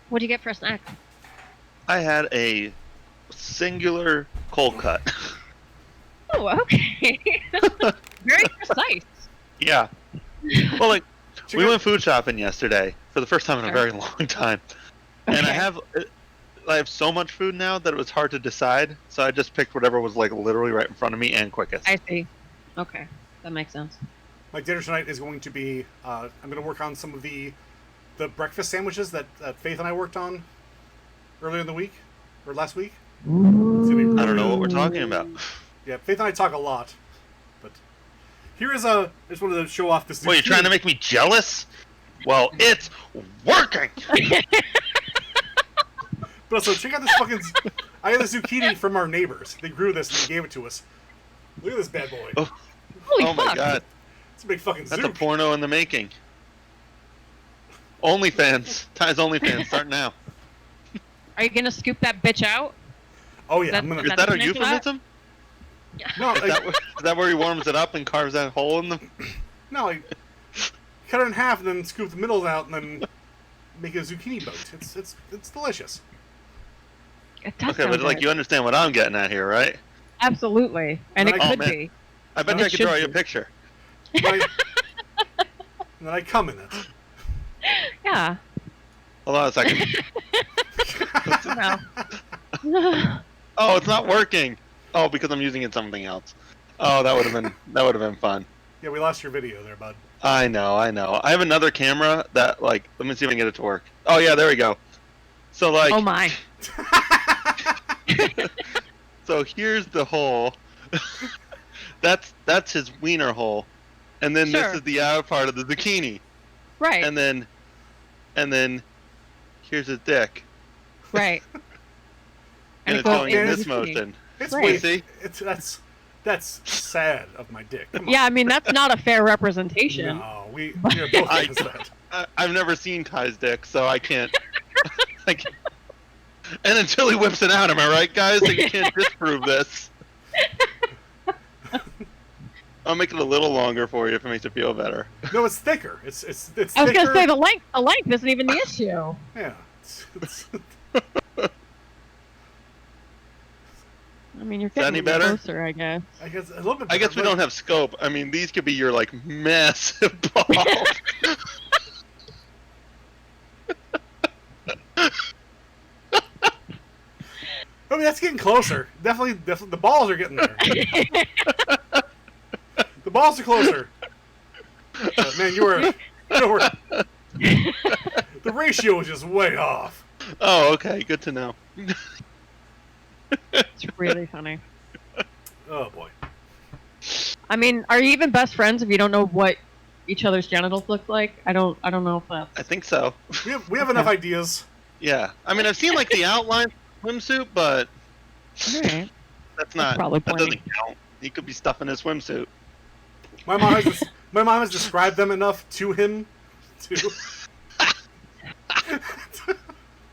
What'd you get for a snack? I had a singular cold cut. Oh, okay. Very precise. Yeah. Well, like, we Chicken- went food shopping yesterday for the first time in a Sure. very long time. And Okay. I have so much food now that it was hard to decide. So I just picked whatever was like literally right in front of me and quickest. I see. Okay, that makes sense. My dinner tonight is going to be. I'm going to work on some of the breakfast sandwiches that Faith and I worked on earlier in the week or last week. gonna be I don't know what we're talking about. Yeah, Faith and I talk a lot, but here is a. I just wanted to show off this. Well, you're trying to make me jealous? Well, it's working. But also, check out this fucking. I got the zucchini from our neighbors. They grew this and they gave it to us. Look at this bad boy. Oh, Holy oh my fuck! god, It's a big fucking that's a zook. porno in the making. OnlyFans, Ty's OnlyFans, start now. Are you gonna scoop that bitch out? Oh yeah, That- I'm gonna. Is That's that a an issue, euphemism? No, Is that where he warms it up and carves that hole in the? no, I cut it in half and then scoop the middle out and then make a zucchini boat. It's delicious. It does Okay, sound but like good. you understand what I'm getting at here, right? Absolutely, and it Oh, could man. be. I bet And you it I could should draw you a be. picture. But I, and then I come in it. Yeah. Hold on a second. No. Oh, it's not working. Oh, because I'm using it something else. Oh, that would have been fun. Yeah, we lost your video there, bud. I know. I have another camera that like. Let me see if I can get it to work. Oh yeah, there we go. So like, Oh my. so here's the hole. that's his wiener hole, and then Sure. this is the outer part of the zucchini, Right. and then here's his dick, Right. and it it's goes going in in the this zucchini. motion. It's Right. way, See? it's that's sad of my dick. Come on. Yeah, I mean that's not a fair representation. No, we are both I- against that. I've never seen Ty's dick, so I can't. I can't. And until he whips it out, am I right, guys? So you can't disprove this. I'll make it a little longer for you if it makes it feel better. No, it's thicker. It's I was thicker. gonna say the length. The length isn't even the issue. Yeah. It's I mean, you're that getting any a little better? closer, I guess. I guess a little bit. I guess better, we don't have scope. I mean, these could be your like massive balls. I mean, that's getting closer. Definitely, the balls are getting there. The balls are closer. Man, you were the ratio is just way off. Oh, okay, good to know. It's really funny. Oh boy. I mean, are you even best friends if you don't know what each other's genitals look like? I don't know if that's. I think so. We have enough ideas. Yeah, I mean, I've seen like the outline swimsuit, but Alright. that's not. probably That plenty. doesn't count. He could be stuffing his swimsuit. My mom has described them enough to him. To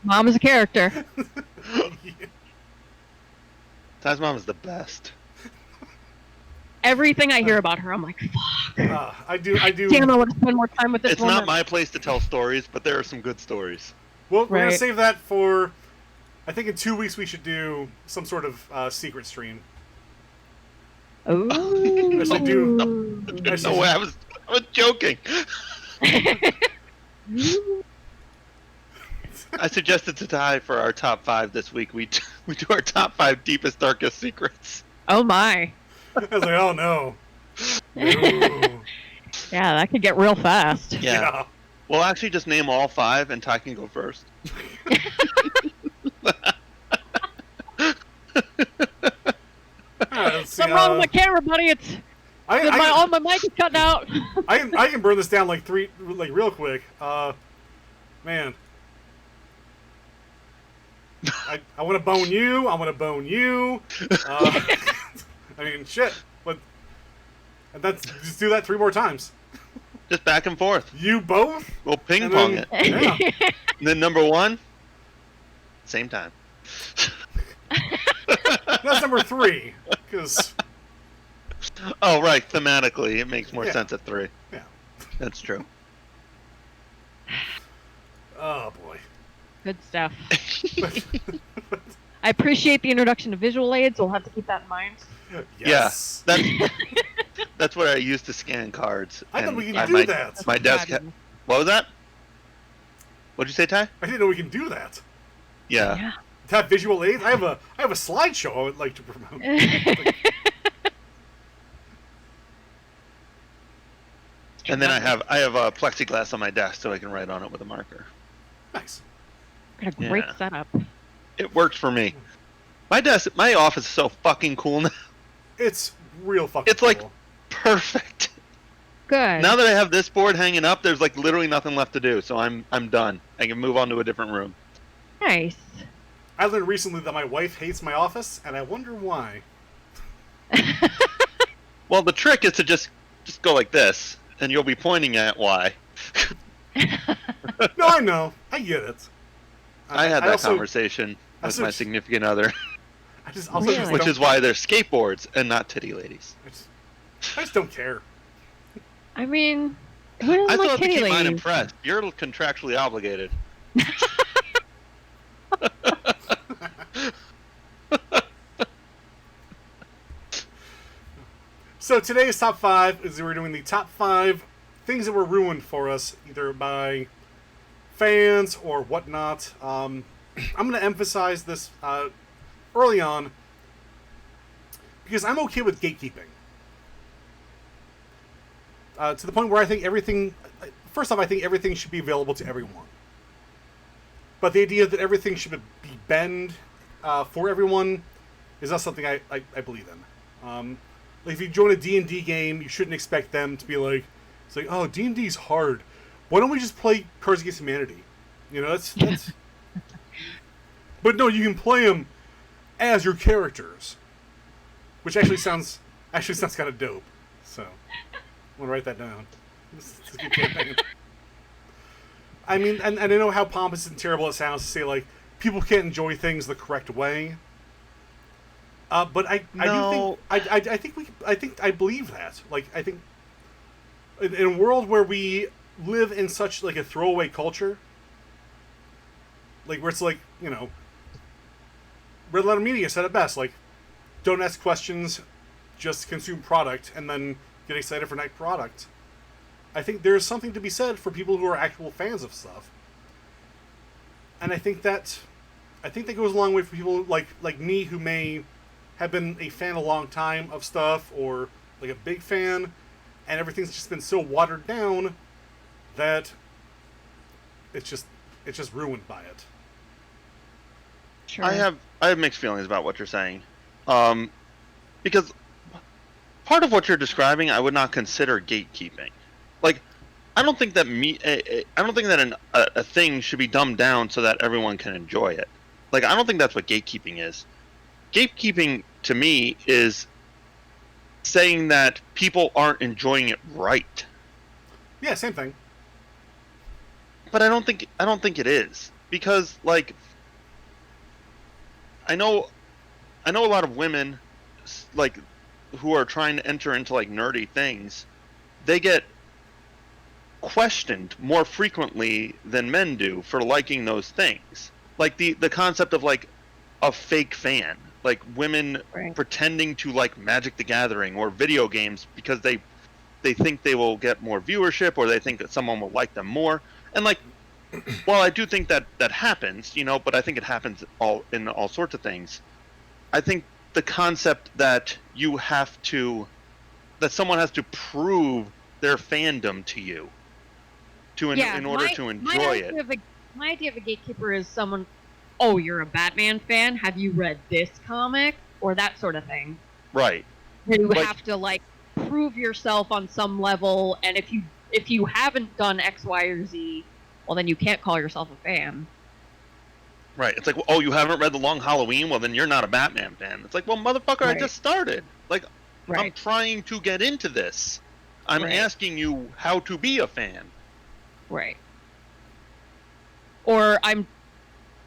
Mom is a character. Ty's mom is the best. Everything I hear about her, I'm like, fuck. I do. Damn, I want to spend more time with this It's woman. not my place to tell stories, but there are some good stories. Well, we're gonna Right. save that for. I think in 2 weeks we should do some sort of secret stream. Ooh. Yes, I do. No way, I was joking. I suggested to Ty for our top 5 this week. We do our top 5 deepest, darkest secrets. Oh my. I was like, oh no. No. Yeah, that could get real fast. Yeah. We'll actually just name all 5, and Ty can go first. Alright, let's see, Something wrong with my camera, buddy. My mic is cutting out. I can burn this down like real quick. Man. I want to bone you. I want to bone you. I mean, shit. But and that's just do that 3 more times. Just back and forth. You both. We'll ping And pong then- it. Yeah. And then number 1, same time. That's number 3. Because Oh, right. Thematically, it makes more Yeah. sense at 3. yeah. That's true. Oh boy. Good stuff. I appreciate the introduction to visual aids. We'll have to keep that in mind. Yes. Yeah, that's what I used to scan cards. I thought and we could I- do my, that. My desk. God. What was that? What'd you say, Ty? I didn't know we can do that. Yeah. Yeah. To have visual aids. I have a slideshow I would like to promote. And then I have a plexiglass on my desk so I can write on it with a marker. Nice. Got a great Yeah. setup. It works for me. My office is so fucking cool now. It's real fucking. It's like- cool. Perfect. Good. Now that I have this board hanging up, there's like literally nothing left to do. So I'm done. I can move on to a different room. Nice. I learned recently that my wife hates my office, and I wonder why. Well, the trick is to just go like this, and you'll be pointing at why. No, I know. I get it. I had that also, conversation I with also- my significant other, I just also Really? just which don't- is why they're skateboards and not titty ladies. I just don't care. I mean, who doesn't I like still have to kitty keep mine ladies? impressed. You're contractually obligated. So today's top 5 is we're doing the top 5 things that were ruined for us, either by fans or whatnot. I'm going to emphasize this early on because I'm okay with gatekeeping. To the point where I think everything... First off, I think everything should be available to everyone. But the idea that everything should be banned for everyone is not something I believe in. Like if you join a D&D game, you shouldn't expect them to be like, it's like, oh, D&D's hard. Why don't we just play Cards Against Humanity? You know, that's... But no, you can play them as your characters, which actually sounds kind of dope. So, I'm gonna write that down. This is a good campaign. I mean, and I know how pompous and terrible it sounds to say like people can't enjoy things the correct way. But I No. do think I believe that. Like I think in a world where we live in such like a throwaway culture, like where it's like, you know, Red Letter Media said it best, like don't ask questions, just consume product and then get excited for next product. I think there's something to be said for people who are actual fans of stuff. And I think that goes a long way for people like me who may have been a fan a long time of stuff or like a big fan, and everything's just been so watered down that it's just ruined by it. Sure. I have mixed feelings about what you're saying, because part of what you're describing I would not consider gatekeeping. Like, I don't think that a thing should be dumbed down so that everyone can enjoy it. Like, I don't think that's what gatekeeping is. Gatekeeping to me is saying that people aren't enjoying it right. Yeah, same thing. But I don't think it is, because like I know a lot of women like who are trying to enter into like nerdy things. They get questioned more frequently than men do for liking those things. Like the concept of like a fake fan, like women Right. pretending to like Magic the Gathering or video games because they think they will get more viewership or they think that someone will like them more. And like, well, I do think that happens, you know, but I think it happens in all sorts of things. I think the concept that someone has to prove their fandom to you in order to enjoy it. My idea of a gatekeeper is someone, oh, you're a Batman fan? Have you read this comic? Or that sort of thing. Right. Where you Like- have to, like, prove yourself on some level, and if you haven't done X, Y, or Z, well, then you can't call yourself a fan. Right. It's like, oh, you haven't read The Long Halloween? Well, then you're not a Batman fan. It's like, well, motherfucker, I Right. just started. Like, I'm Right. trying to get into this. I'm Right. asking you how to be a fan. Right. Or I'm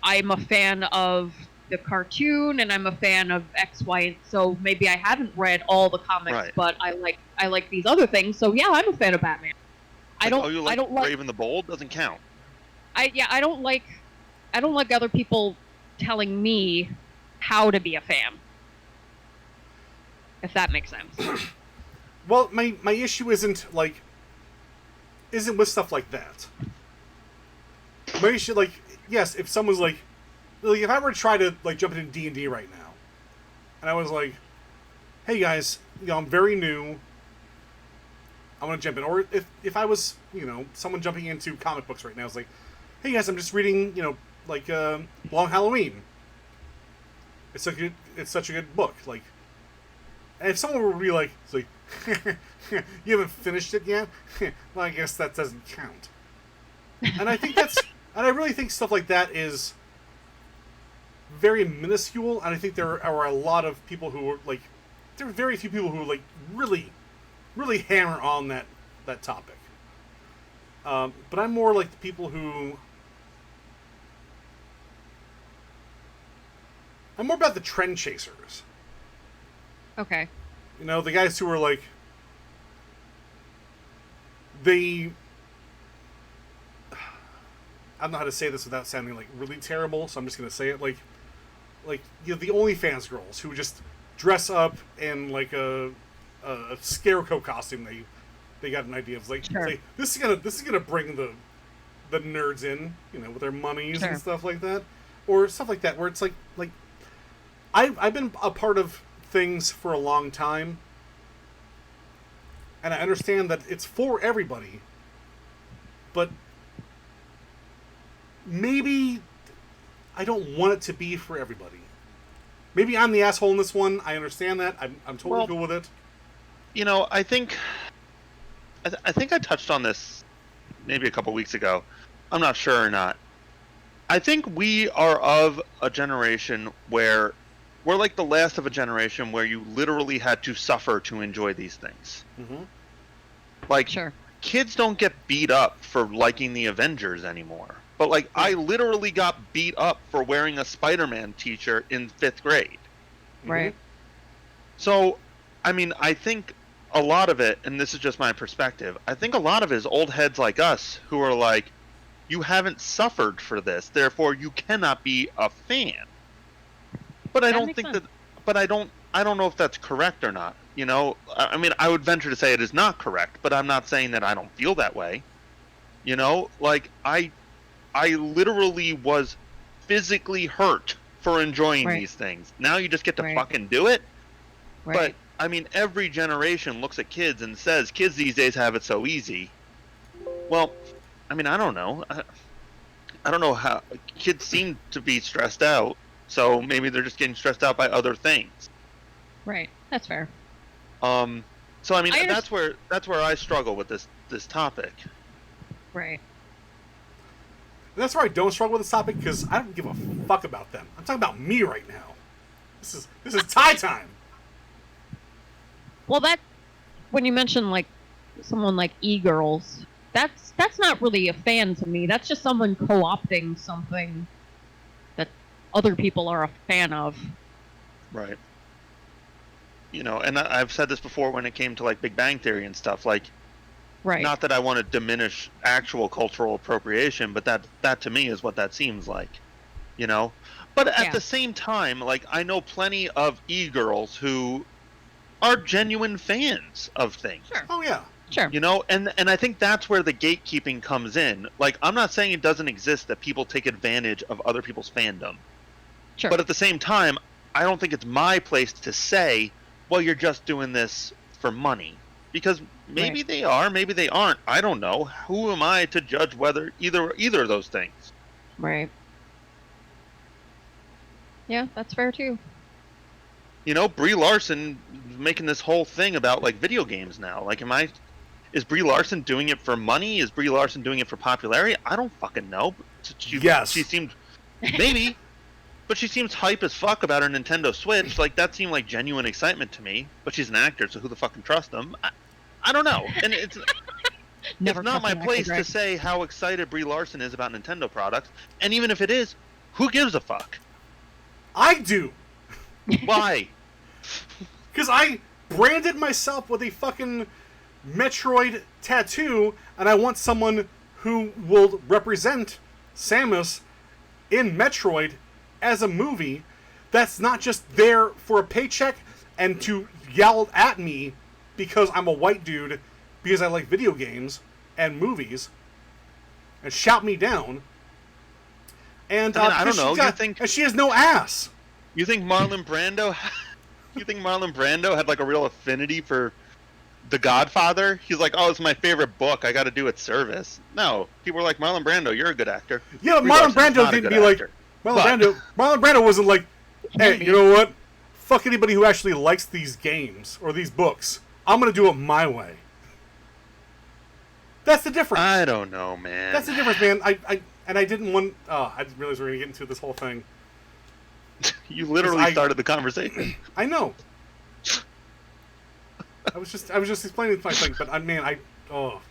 a fan of the cartoon, and I'm a fan of X, Y, and so maybe I haven't read all the comics, Right. but I like these other things. So yeah, I'm a fan of Batman. Like, oh, you like I don't like Brave and the Bold? Doesn't count. I don't like other people telling me how to be a fan. If that makes sense. Well, my issue isn't with stuff like that. My issue, like, yes, if someone's like if I were to try to like jump into D&D right now, and I was like, hey guys, I'm very new, I want to jump in. Or if I was, someone jumping into comic books right now, it's like, hey guys, I'm just reading, Long Halloween. It's such a good book. Like, and if someone were to be like, it's like, you haven't finished it yet? Well, I guess that doesn't count. And I think and I really think stuff like that is very minuscule, and I think there are a lot of people who are like, there are very few people who like really, really hammer on that topic. But I'm more like the people who, I'm more about the trend chasers. Okay. The guys who are like, I don't know how to say this without sounding like really terrible, so I'm just gonna say it like the OnlyFans girls who just dress up in like a scarecrow costume. They got an idea of like, Sure. this is gonna bring the nerds in, with their mummies Sure. and stuff like that, or stuff like that, where it's like I've been a part of things for a long time, and I understand that it's for everybody, but maybe I don't want it to be for everybody. Maybe I'm the asshole in this one. I understand that. I'm totally cool with it. I think I think I touched on this maybe a couple weeks ago. I'm not sure or not. I think we are of a generation where we're like the last of a generation where you literally had to suffer to enjoy these things. Mm-hmm. Like, Sure. kids don't get beat up for liking the Avengers anymore. But like, I literally got beat up for wearing a Spider-Man t-shirt in 5th grade. Right. So, I mean, I think a lot of it, and this is just my perspective, I think a lot of it is old heads like us who are like, you haven't suffered for this, therefore you cannot be a fan. But I That don't makes think sense. that, but I don't know if that's correct or not. I mean, I would venture to say it is not correct, but I'm not saying that I don't feel that way. Like, I literally was physically hurt for enjoying Right. these things. Now you just get to Right. fucking do it. Right. But I mean, every generation looks at kids and says, "Kids these days have it so easy." Well, I mean, I don't know. I don't know how kids seem to be stressed out. So maybe they're just getting stressed out by other things. Right. That's fair. So I mean, I that's where I struggle with this topic. Right. And that's where I don't struggle with this topic, because I don't give a fuck about them. I'm talking about me right now. This is tie time. Well, that when you mention like someone like e-girls, that's not really a fan to me. That's just someone co-opting something that other people are a fan of. Right. And I've said this before when it came to like Big Bang Theory and stuff. Like, Right. not that I want to diminish actual cultural appropriation, but that to me is what that seems like. But at Yeah. the same time, like, I know plenty of e-girls who are genuine fans of things. Sure. Oh yeah. Sure. And I think that's where the gatekeeping comes in. Like, I'm not saying it doesn't exist that people take advantage of other people's fandom. Sure. But at the same time, I don't think it's my place to say, well, you're just doing this for money. Because maybe Right. they are, maybe they aren't. I don't know. Who am I to judge whether either of those things? Right. Yeah, that's fair too. You know, Brie Larson making this whole thing about like video games now. Like, is Brie Larson doing it for money? Is Brie Larson doing it for popularity? I don't fucking know. Yes. She seemed maybe, but she seems hype as fuck about her Nintendo Switch. Like, that seemed like genuine excitement to me. But she's an actor, so who the fuck can trust them? I don't know. And it's Never not trust my an actor, place to Greg. say how excited Brie Larson is about Nintendo products. And even if it is, who gives a fuck? I do. Why? Because I branded myself with a fucking Metroid tattoo, and I want someone who will represent Samus in Metroid as a movie that's not just there for a paycheck and to yell at me because I'm a white dude because I like video games and movies and shout me down. And I mean, I don't because know, you think- and she has no ass. You think Marlon Brando? You think Marlon Brando had like a real affinity for The Godfather? He's like, oh, it's my favorite book. I got to do its service. No, people were like, Marlon Brando, you're a good actor. Yeah, but Brie Marlon Larson's Brando not a didn't good be like actor. Marlon Brando wasn't like, hey, you know what? Fuck anybody who actually likes these games or these books. I'm gonna do it my way. That's the difference. I don't know, man. That's the difference, man. I didn't want. I didn't realize we were gonna get into this whole thing. You literally I- started the conversation. I know. I was just explaining my thing, but all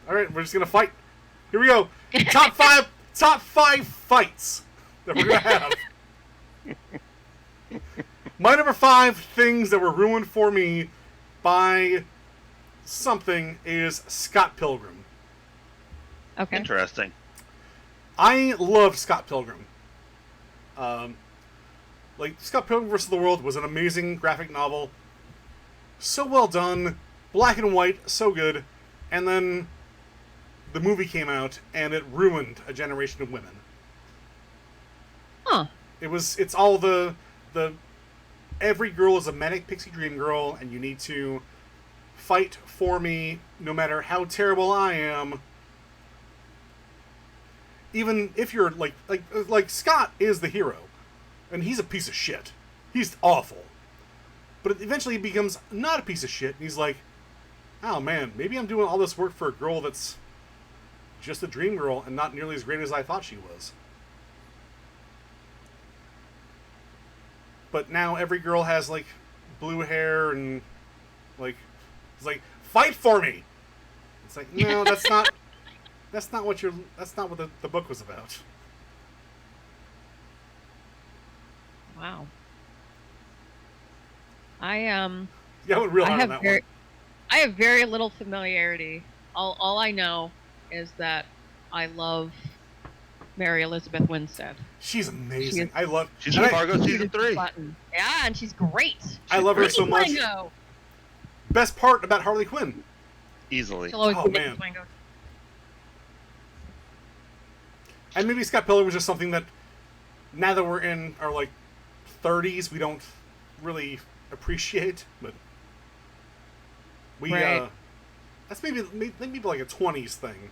right, we're just gonna fight. Here we go. Top five fights that we're gonna have. My number 5 things that were ruined for me by something is Scott Pilgrim. Okay. Interesting. I loved Scott Pilgrim. Like, Scott Pilgrim vs. the World was an amazing graphic novel. So well done. Black and white, so good. And then the movie came out, and it ruined a generation of women. Huh. It's all the every girl is a manic pixie dream girl, and you need to fight for me no matter how terrible I am. Even if you're like Scott is the hero, and he's a piece of shit. He's awful. But eventually he becomes not a piece of shit, and he's like, oh man, maybe I'm doing all this work for a girl that's just a dream girl and not nearly as great as I thought she was. But now every girl has like blue hair and like it's like, fight for me. It's like, no, that's not what the book was about. Wow. I Yeah, I went real I hard on have that one. I have very little familiarity. All I know is that I love Mary Elizabeth Winstead. She's amazing. She I love. She's and in I- Fargo season 3. Button. Yeah, and she's great. I love her great. so much. Swango. Best part about Harley Quinn. Easily. She'll always Oh, be man. Swango. And maybe Scott Pilgrim was just something that now that we're in our like 30s, we don't really appreciate. But we Right. that's maybe like a 20s thing.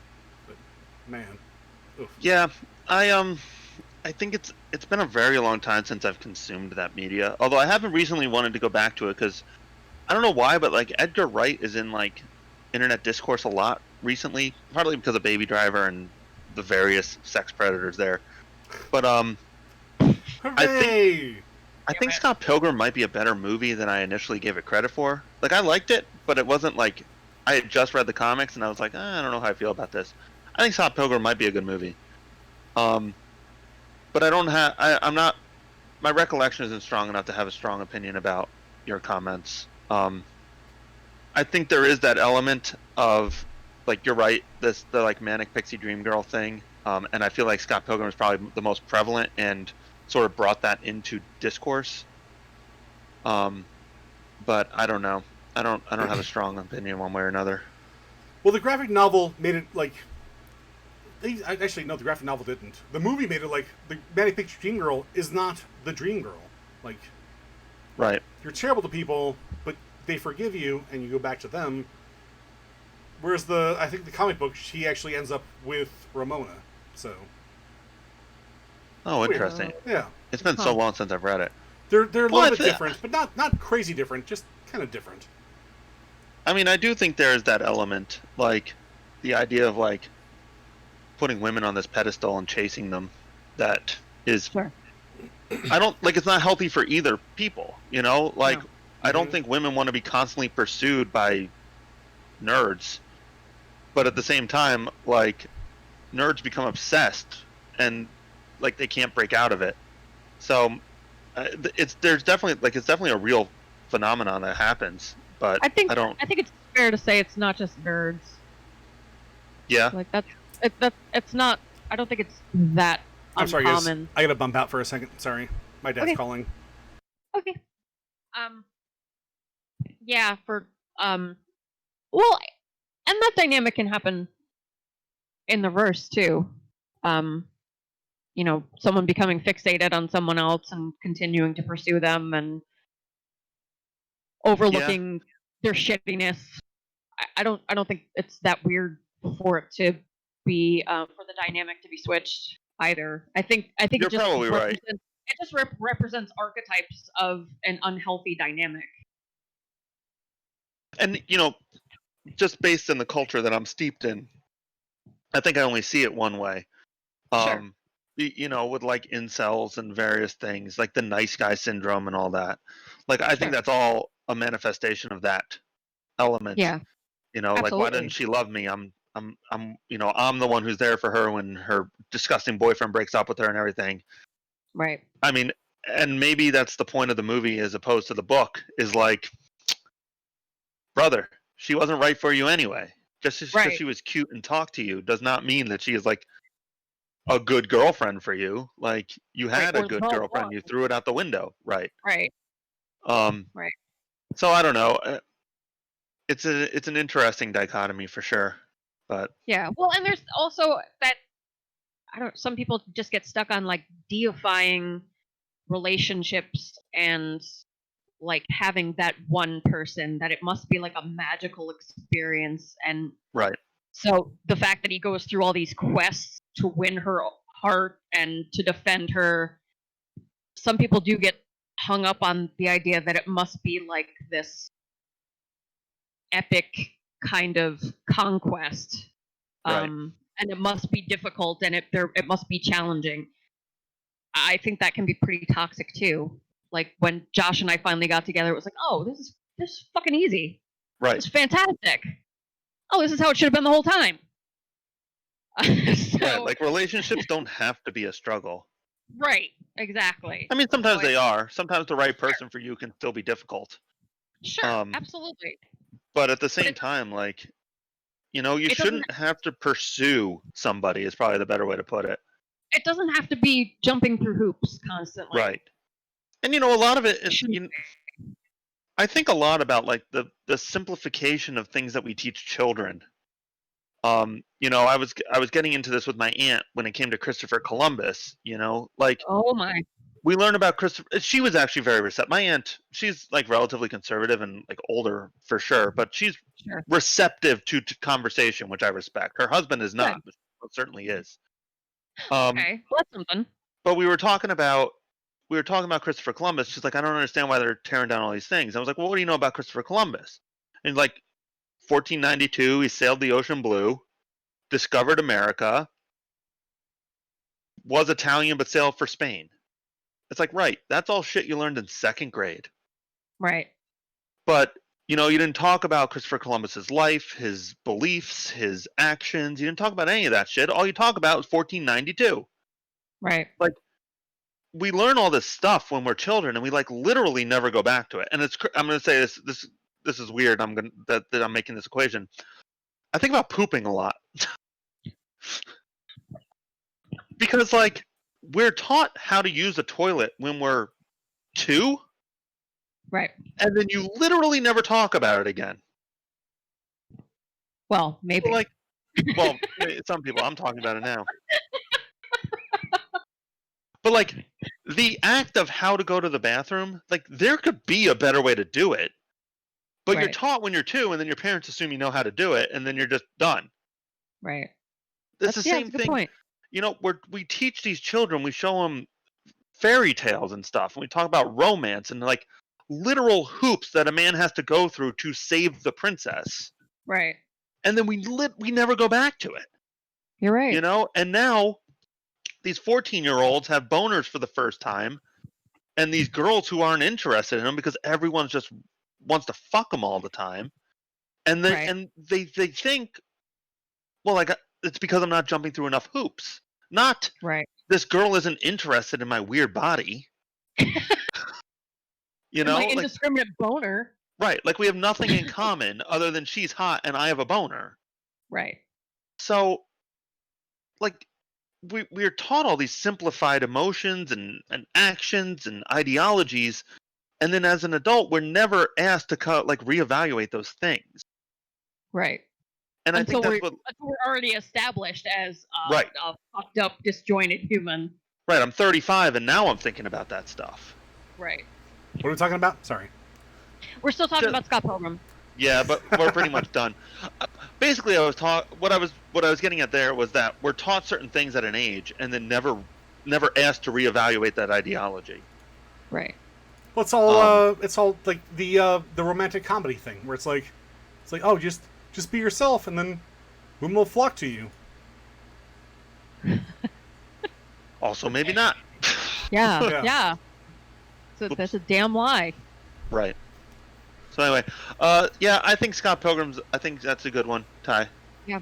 But man, oof. Yeah, I think it's been a very long time since I've consumed that media. Although I haven't recently wanted to go back to it because I don't know why, but like Edgar Wright is in like internet discourse a lot recently, partly because of Baby Driver and the various sex predators there. But Hooray! I think Scott Pilgrim might be a better movie than I initially gave it credit for. Like, I liked it, but it wasn't like I had just read the comics and I was like, I don't know how I feel about this. I think Scott Pilgrim might be a good movie. But I don't have. I'm not. My recollection isn't strong enough to have a strong opinion about your comments. I think there is that element of, like, you're right. The like manic pixie dream girl thing, and I feel like Scott Pilgrim is probably the most prevalent and sort of brought that into discourse. But I don't know. I don't have a strong opinion one way or another. Well, the graphic novel made it like. Actually, no, the graphic novel didn't. The movie made it like the Manic Pixie Dream Girl is not the dream girl. Like, Right. you're terrible to people, but they forgive you and you go back to them. Whereas I think the comic book, she actually ends up with Ramona. So, Oh, Weird. interesting. yeah. It's been so long since I've read it. They're a Well, little bit different, but not crazy different, just kind of different. I mean, I do think there is that element, like the idea of like putting women on this pedestal and chasing them. That is, Sure. I don't like. It's not healthy for either people. You know, like No. I don't Mhm. think women want to be constantly pursued by nerds, but at the same time, like nerds become obsessed and like they can't break out of it. So it's definitely a real phenomenon that happens, but I think I don't. I think it's fair to say it's not just nerds. Yeah, Like it's not. I don't think it's that I'm sorry, guys. uncommon. I gotta bump out for a second. Sorry, my dad's Okay. calling. Okay. Yeah. Well, and that dynamic can happen in the verse too. Um. Someone becoming fixated on someone else and continuing to pursue them and overlooking their shittiness. I don't think it's that weird for it to be for the dynamic to be switched either. I think you're it just probably right. represents archetypes of an unhealthy dynamic. And just based on the culture that I'm steeped in, I think I only see it one way. Sure. With like incels and various things, like the nice guy syndrome and all that. Like I think Sure. that's all a manifestation of that element. Yeah. Like why Absolutely. doesn't she love me? I'm the one who's there for her when her disgusting boyfriend breaks up with her and everything. Right. I mean, and maybe that's the point of the movie as opposed to the book, is like, brother, she wasn't right for you anyway. Just because Right. she was cute and talked to you does not mean that she is like a good girlfriend for you. Like you had Right. a Or good well girlfriend, you threw it out the window, right? Right. Um, Right. so I don't know. It's an interesting dichotomy for sure, but Yeah. Well, and there's also that some people just get stuck on like deifying relationships and like having that one person, that it must be like a magical experience. And right, so the fact that he goes through all these quests to win her heart and to defend her, some people do get hung up on the idea that it must be like this epic kind of conquest. right. And it must be difficult, and it must be challenging. I think that can be pretty toxic too. Like when Josh and I finally got together, it was like, oh, this is fucking easy. Right. It's fantastic. Oh, this is how it should have been the whole time. Right. Like relationships don't have to be a struggle. Right. Exactly. I mean, sometimes Like, they are. Sometimes the right person for you can still be difficult. Sure. Absolutely. But at the same time, like, you shouldn't have to pursue somebody is probably the better way to put it. It doesn't have to be jumping through hoops constantly. Right. And a lot of it is, I think a lot about like the simplification of things that we teach children. I was getting into this with my aunt when it came to Christopher Columbus, like Oh my. we learn about Christopher. She was actually very receptive. My aunt, she's like relatively conservative and like older for sure, but she's Sure. receptive to conversation, which I respect. Her husband is not, but certainly is. Okay. Well, that's something. But we were talking about Christopher Columbus. She's like, I don't understand why they're tearing down all these things. I was like, well, what do you know about Christopher Columbus? And like 1492, he sailed the ocean blue, discovered America, was Italian but sailed for Spain. It's like, right, that's all shit you learned in second grade. Right. But you didn't talk about Christopher Columbus's life, his beliefs, his actions. You didn't talk about any of that shit. All you talk about was 1492. Right. Like, we learn all this stuff when we're children, and we like literally never go back to it. And I'm going to say this is weird. That I'm making this equation. I think about pooping a lot because like we're taught how to use a toilet when we're 2. Right. And then you literally never talk about it again. Well, maybe. Well, some people. I'm talking about it now. But like the act of how to go to the bathroom, like there could be a better way to do it. But you're taught when you're 2, and then your parents assume you know how to do it, and then you're just done. Right. It's the same That's a good thing. point. We teach these children, we show them fairy tales and stuff, and we talk about romance and like literal hoops that a man has to go through to save the princess, Right. and then we never go back to it, You're right. you know. And now these 14-year-olds have boners for the first time, and these girls who aren't interested in them because everyone just wants to fuck them all the time, and they Right. and they think, well, like it's because I'm not jumping through enough hoops. Not Right. this girl isn't interested in my weird body. You know, My like, indiscriminate boner. right? Like we have nothing in common other than she's hot and I have a boner. Right. So, like, we're taught all these simplified emotions and actions and ideologies, and then as an adult, we're never asked to reevaluate those things. Right. And I think that's until we're already established as Right. a fucked up, disjointed human. right. I'm 35, and now I'm thinking about that stuff. Right. What are we talking about? Sorry. We're still talking Just- about Scott Pilgrim. Yeah, but we're pretty much done. Basically, what I was getting at there was that we're taught certain things at an age, and then never asked to reevaluate that ideology. Right. Well, it's all like the romantic comedy thing where it's like oh, just be yourself, and then women will flock to you. Also, maybe not. Yeah. Yeah. Yeah. So that's a damn lie. Right. So anyway, yeah, I think Scott Pilgrim's. I think that's a good one, Ty. Yeah.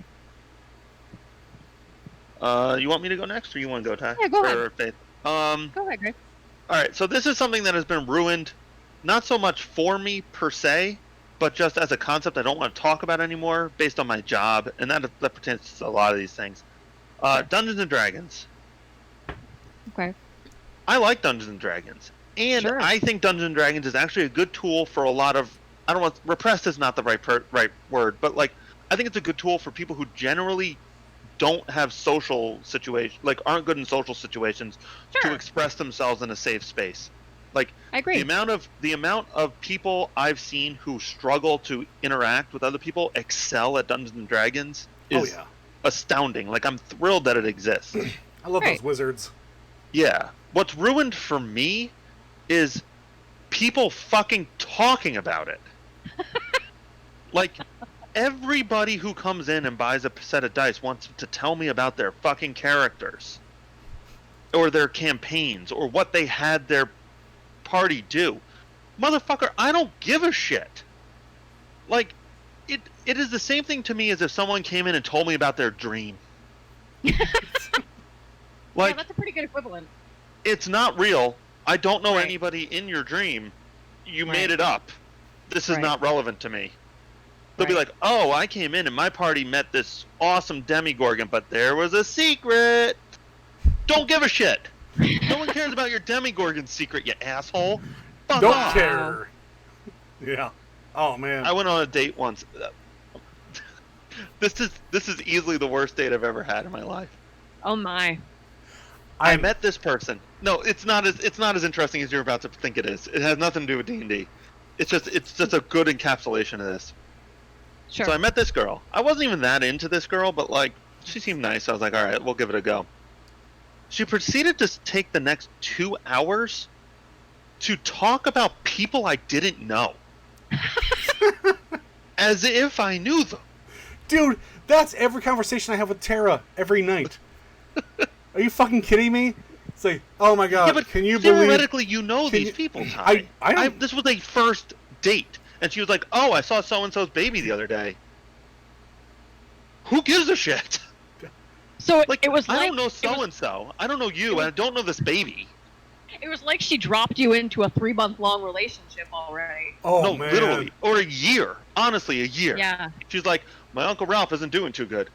You want me to go next, or you want to go, Ty? Yeah, go Or ahead. Faith? Go ahead, Greg. All right. So this is something that has been ruined, not so much for me per se, but just as a concept I don't want to talk about anymore, based on my job, and that pertains to a lot of these things. Dungeons and Dragons. Okay. I like Dungeons and Dragons, and Sure. I think Dungeons and Dragons is actually a good tool for a lot of. I don't want repressed is not the right word, but like I think it's a good tool for people who generally don't have social situations, like aren't good in social situations, to Sure. express themselves in a safe space. Like I agree. the amount of people I've seen who struggle to interact with other people excel at Dungeons and Dragons Oh is yeah, astounding. Like I'm thrilled that it exists. I love Right. those wizards. Yeah. What's ruined for me is people fucking talking about it. Like, everybody who comes in and buys a set of dice wants to tell me about their fucking characters. Or their campaigns, or what they had their party do. Motherfucker, I don't give a shit. Like, it is the same thing to me as if someone came in and told me about their dream. Yeah, that's a pretty good equivalent. It's not real. I don't know Right. anybody in your dream. You Right. made it up. This is Right. not relevant to me. They'll be Right. like, oh, I came in and my party met this awesome Demigorgon, but there was a secret. Don't give a shit. No one cares about your Demigorgon secret, you asshole. Fuck Don't off. care. Yeah. Oh man. I went on a date once. This is easily the worst date I've ever had in my life. Oh my. I met this person. No, it's not as interesting as you're about to think it is. It has nothing to do with D&D. It's just a good encapsulation of this. Sure. So I met this girl. I wasn't even that into this girl, but like she seemed nice. So I was like, all right, we'll give it a go. She proceeded to take the next 2 hours to talk about people I didn't know, as if I knew them. Dude, that's every conversation I have with Tara every night. Are you fucking kidding me? It's like, oh my god, Yeah, but can you believe? theoretically you know can these you- people, Ty. I don't- This was a first date, and she was like, "Oh, I saw so and so's baby the other day." Who gives a shit? So Like, it was I like don't know it so was- and so. I don't know you, and I don't know this baby. It was like she dropped you into a 3-month-long relationship already. Oh No, man. literally, or a year. Honestly, a year. Yeah. She's like, "My Uncle Ralph isn't doing too good."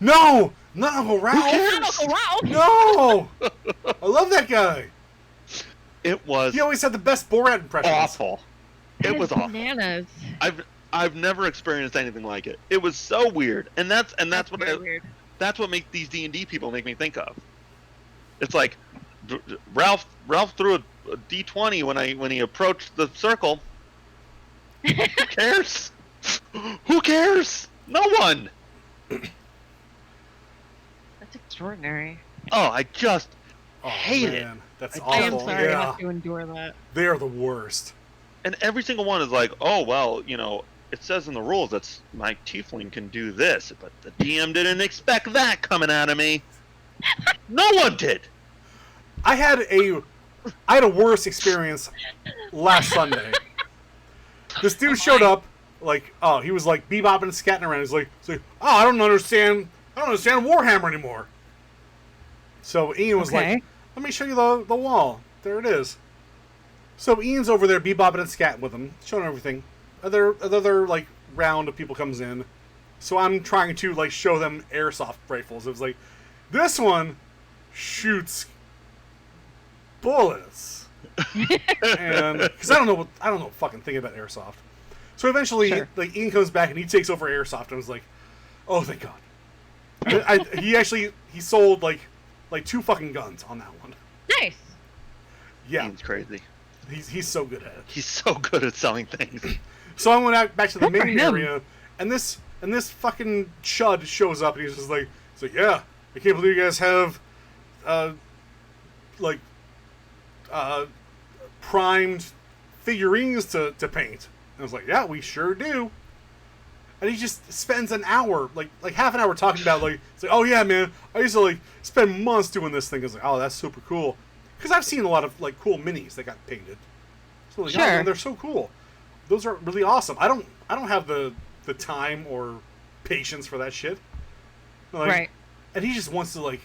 No, not Uncle Ralph. cares? Not Uncle Ralph. No, I love that guy. It was He always had the best Borat impressions. awful. That It is was awful. bananas. I've never experienced anything like it. It was so weird, and that's what very weird. that's what make these D&D people make me think of. It's like Ralph threw a D20 when he approached the circle. Who cares? Who cares? No one. That's extraordinary. Oh, I just Oh, hate it. man. That's I am awful. sorry you Yeah. have to endure that. They are the worst. And every single one is like, oh well, it says in the rules that my tiefling can do this, but the DM didn't expect that coming out of me. No one did. I had a worse experience last Sunday. This dude showed up, like, he was like bebopping and scatting around. He's like, oh, I don't understand Warhammer anymore. So Ian was Okay. like, let me show you the wall. There it is. So Ian's over there bebopping and scatting with him, showing everything. Another like round of people comes in. So I'm trying to like show them airsoft rifles. It was like, this one shoots bullets, and because I don't know fucking thing about airsoft. So eventually, Sure. like Ian comes back and he takes over airsoft, and I was like, oh thank God. He sold like 2 fucking guns on that one. Nice. Yeah, Ian's crazy. he's so good at it. He's so good at selling things. So I went out back to the Good for main him. area, and this fucking chud shows up, and he's just like, yeah, I can't believe you guys have, primed figurines to paint. And I was like, yeah, we sure do. And he just spends an hour, like half an hour talking about, like, it's like, oh yeah, man, I used to like spend months doing this thing. I was like, oh, that's super cool, because I've seen a lot of like cool minis that got painted. So like, oh, Sure. man, they're so cool. Those are really awesome. I don't have the time or patience for that shit. Like, Right. And he just wants to like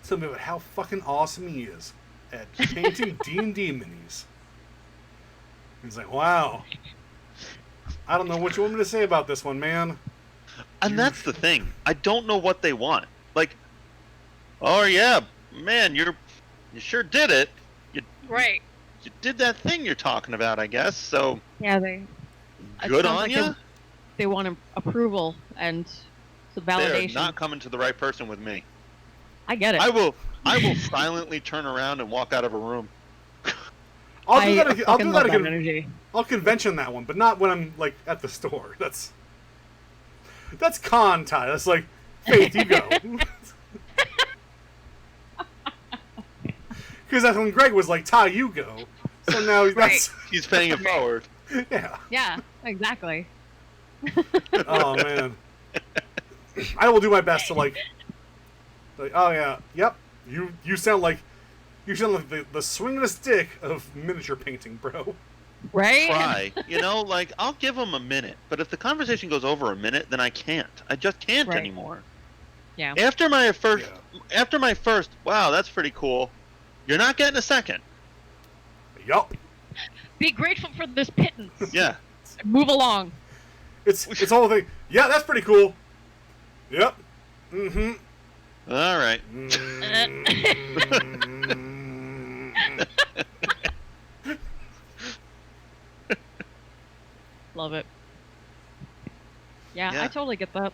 tell me about how fucking awesome he is at painting D&D minis. He's like, wow. I don't know what you want me to say about this one, man. And that's the thing. I don't know what they want. Like, oh yeah, man, you sure did it. Right. You did that thing you're talking about, I guess. So Yeah, it good sounds on like you. They want approval and some They're validation. not coming to the right person with me. I get it. I will silently turn around and walk out of a room. I'll do that. I'll fucking do love that that again. energy. I'll convention that one, but not when I'm like at the store. That's con time. That's like, Faith, you go. Because that's when Greg was like, Ty, you go. So now that's He's paying it forward. yeah. Yeah, exactly. Oh man. I will do my best to like oh yeah, yep. You sound like the swing of a stick of miniature painting, bro. Right? Try, like I'll give them a minute, but if the conversation goes over a minute, then I can't. I just can't Right. anymore. Yeah. After my first, wow, that's pretty cool. You're not getting a second. Yup. Be grateful for this pittance. Yeah. Move along. It's the whole thing. Yeah, that's pretty cool. Yep. Mm-hmm. All right. Love it. Yeah, Yeah. I totally get that.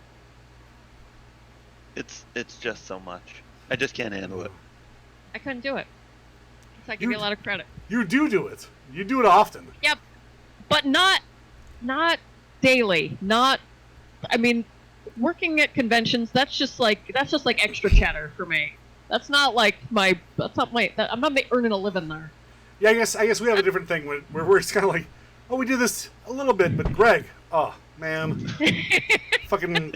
It's just so much. I just can't handle it. I couldn't do it. So I give you a lot of credit. You do it. You do it often. Yep. But not daily. I mean, working at conventions, that's just like extra cheddar for me. I'm not earning a living there. Yeah, I guess we have a different thing where we're just kind of like, oh, we do this a little bit, but Greg, oh man, fucking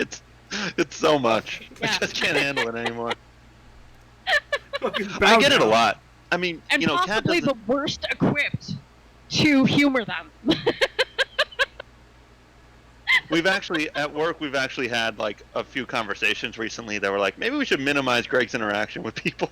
It's so much. Yeah. I just can't handle it anymore. fucking I bow get it a down. lot. I mean, And Kat possibly the doesn't. worst equipped to humor them. We've actually had like a few conversations recently that were like, maybe we should minimize Greg's interaction with people.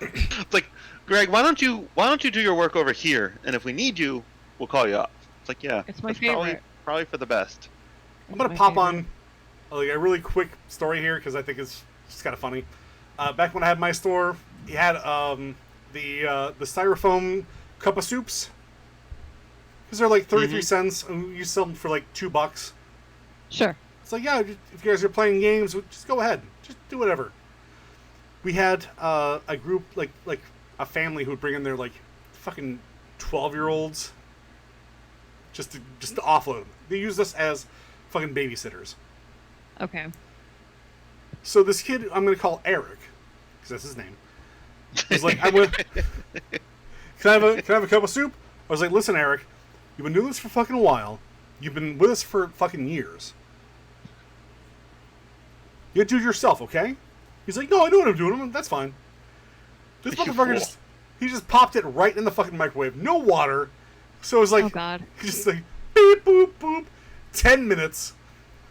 It's like, Greg, why don't you do your work over here, and if we need you, we'll call you up. It's like, yeah, It's my that's probably- favorite. Probably for the best. I'm gonna My pop favorite. on like a really quick story here because I think it's just kind of funny. Back when I had my store, you had the styrofoam cup of soups because they're like 33 cents, and you sell them for like $2. Sure. It's like, yeah, if you guys are playing games, just go ahead, just do whatever. We had a group like a family who would bring in their like fucking 12-year-olds just to offload them. They used us as fucking babysitters. Okay. So this kid, I'm going to call Eric, because that's his name. He's like, can I have a cup of soup? I was like, listen, Eric, you've been doing this for fucking a while. You've been with us for fucking years. You do it yourself, okay? He's like, no, I know what I'm doing. That's fine. This You motherfucker fool. he just popped it right in the fucking microwave. No water. So it was like, Oh God. just like, beep, boop, boop. 10 minutes.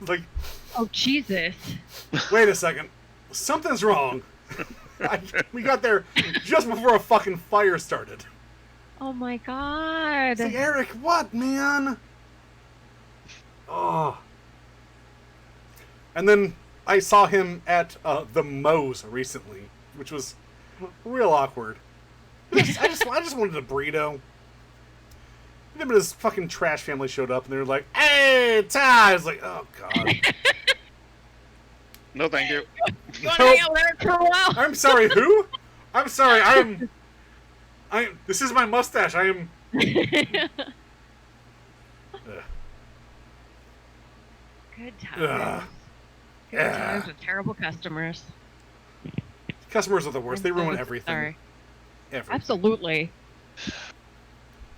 Like, Oh Jesus. wait a second. Something's wrong. We got there just before a fucking fire started. Oh my God. It's like, Eric, what, man? Oh. And then I saw him at the Moe's recently, which was real awkward. I just wanted a burrito. And then his fucking trash family showed up, and they were like, "Hey, Ty!" I was like, "Oh God." No, thank you. You want to hang out with Eric for a while? I'm sorry. Who? I'm sorry. I. This is my mustache. I am. Ugh. Good times. Ugh. Good Yeah. times with terrible customers. Customers are the worst. They I'm ruin so everything. Sorry. Everything. Absolutely.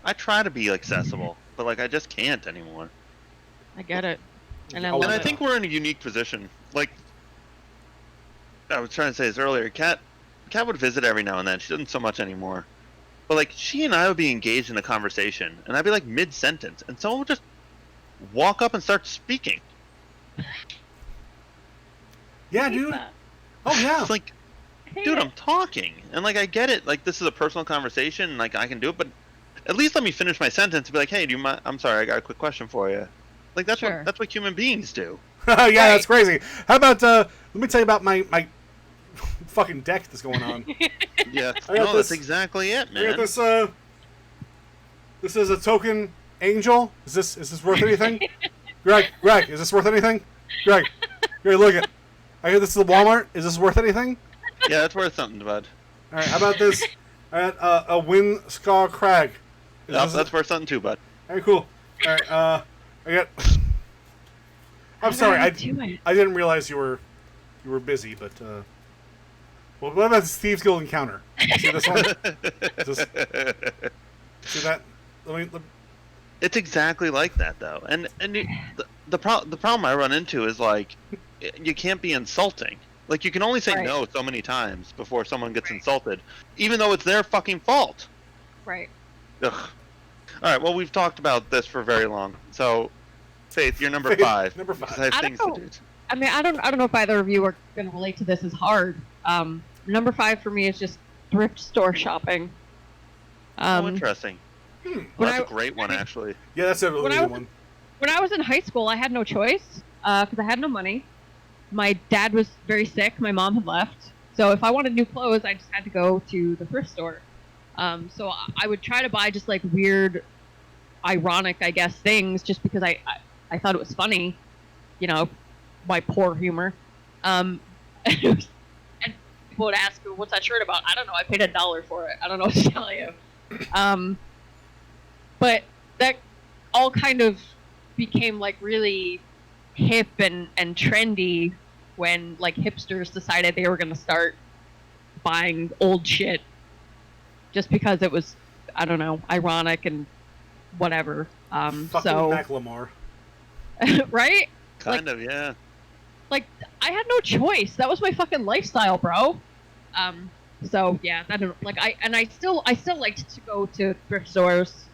I try to be accessible, but like I just can't anymore. I get it. And I Oh, love And I it. think we're in a unique position. Like I was trying to say this earlier, Kat would visit every now and then. She doesn't so much anymore. But like she and I would be engaged in a conversation, and I'd be like mid sentence, and someone would just walk up and start speaking. Yeah, dude. Oh yeah. It's like, dude, I'm talking, and like I get it. Like this is a personal conversation, and like I can do it, but at least let me finish my sentence and be like, hey, do you mind? I'm sorry, I got a quick question for you. Like that's Sure. what human beings do. Yeah, that's crazy. How about let me tell you about my fucking deck that's going on. Yeah, I got no, that's this- exactly it, I man. got this. This is a token angel. Is this worth anything? Greg, is this worth anything? Greg, look at. I hear this is a Walmart. Is this worth anything? Yeah, that's worth something, bud. All right. How about this? I got a Wind Scar Crag. Is Yep, this- that's worth something too, bud. All right, cool. All right. I got. I'm sorry. I didn't realize you were busy, but. Well, what about this Thieves Guild encounter? See this one? See that? Let me. It's exactly like that, though. And the problem I run into is like, you can't be insulting. Like you can only say Right. no so many times before someone gets insulted, even though it's their fucking fault. Right. Ugh. All right. Well, we've talked about this for very long. So, Faith, you're number Faith, 5. number 5. because I have I things don't to know. do. I mean, I don't know if either of you are going to relate to this as hard. Number 5 for me is just thrift store shopping. Oh, interesting. Hmm. Well, When that's a I- great one, actually. Yeah, that's a really When I good was- one. When I was in high school, I had no choice because I had no money. My dad was very sick. My mom had left. So if I wanted new clothes, I just had to go to the thrift store. So I would try to buy just like weird, ironic, I guess, things just because I thought it was funny. You know, my poor humor. And people would ask, what's that shirt about? I don't know. I paid $1 for it. I don't know what to tell you. But that all kind of became like really hip and trendy when like hipsters decided they were going to start buying old shit just because it was, I don't know, ironic and whatever. Fucking So, Macklemore. right? Kind of, yeah. Like, I had no choice. That was my fucking lifestyle, bro. So yeah, I don't like I still like to go to thrift stores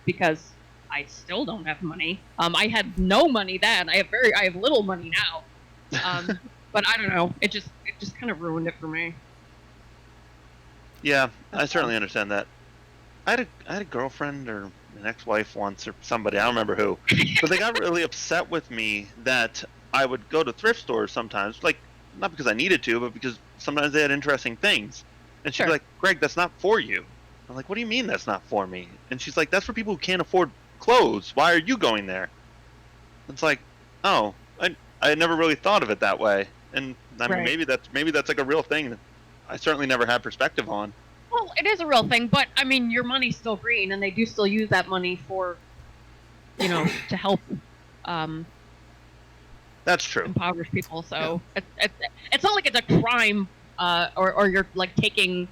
because I still don't have money. I had no money then. I have little money now. But I don't know. It just kind of ruined it for me. Yeah, I certainly understand that. I had a girlfriend or an ex-wife once or somebody, I don't remember who, but they got really upset with me that I would go to thrift stores sometimes, like not because I needed to, but because sometimes they had interesting things. And she'd Sure. be like, "Greg, that's not for you." I'm like, "What do you mean that's not for me?" And she's like, "That's for people who can't afford clothes. Why are you going there?" It's like, oh, I had never really thought of it that way. And I mean, Right. maybe that's like a real thing that I certainly never had perspective on. Well, it is a real thing, but I mean, your money's still green, and they do still use that money for, to help, That's true. impoverish people. So it's not like it's a crime, or you're like taking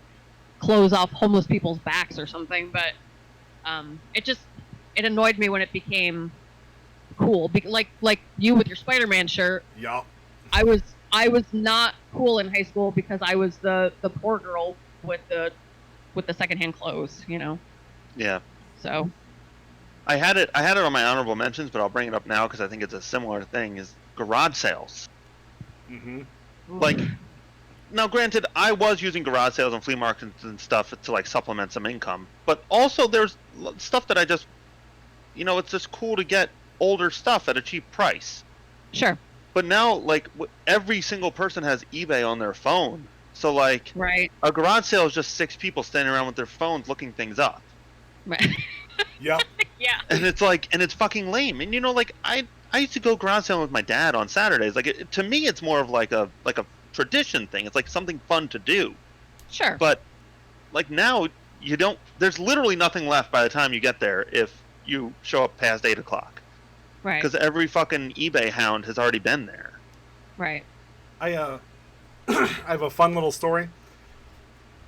clothes off homeless people's backs or something. But it annoyed me when it became cool. Like you with your Spider-Man shirt. Yup. I was not cool in high school because I was the poor girl with the secondhand clothes, you know. Yeah. So I had it on my honorable mentions, but I'll bring it up now because I think it's a similar thing. Is garage sales. Mm-hmm. Like, now granted, I was using garage sales and flea markets and stuff to like supplement some income, but also there's stuff that I just, it's just cool to get older stuff at a cheap price. sure, But now, like, every single person has eBay on their phone, so like right, a garage sale is just 6 people standing around with their phones looking things up, right. Yep. Yeah, and it's fucking lame. And like I used to go garage selling with my dad on Saturdays. Like, to me, it's more of like a tradition thing. It's like something fun to do. sure. But like now, you don't. There's literally nothing left by the time you get there if you show up past 8 o'clock. Right, Because every fucking eBay hound has already been there. right. I I have a fun little story.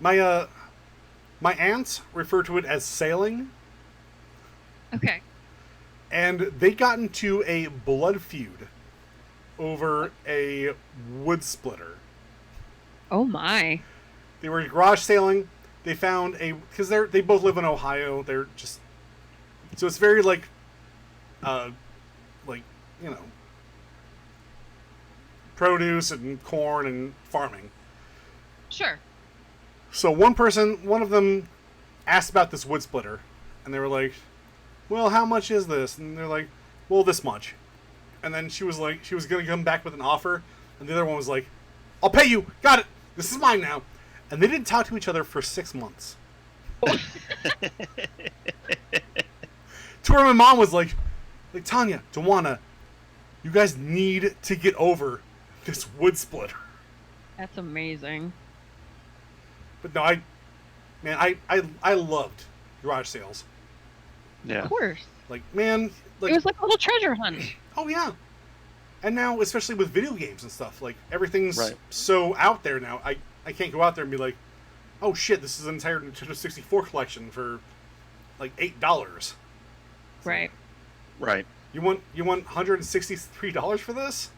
My aunts refer to it as sailing, Okay. and they got into a blood feud over a wood splitter. Oh my. They were garage sailing. They found because they both live in Ohio. They're just so it's very like you know, produce and corn and farming. Sure. So one of them asked about this wood splitter, and they were like, well, how much is this? And they're like, well, this much. And then she was like, she was going to come back with an offer, and the other one was like, I'll pay you. Got it. This is mine now. And they didn't talk to each other for 6 months. To where my mom was like, Tanya, Tawana, you guys need to get over this wood splitter. That's amazing. But no, I loved garage sales. Yeah. Of course. Like, man, like, It was like a little treasure hunt. oh yeah. And now, especially with video games and stuff, like everything's Right. so out there now. I can't go out there and be like, oh shit, this is an entire Nintendo 64 collection for like $8. Right. Right. You want $163 for this?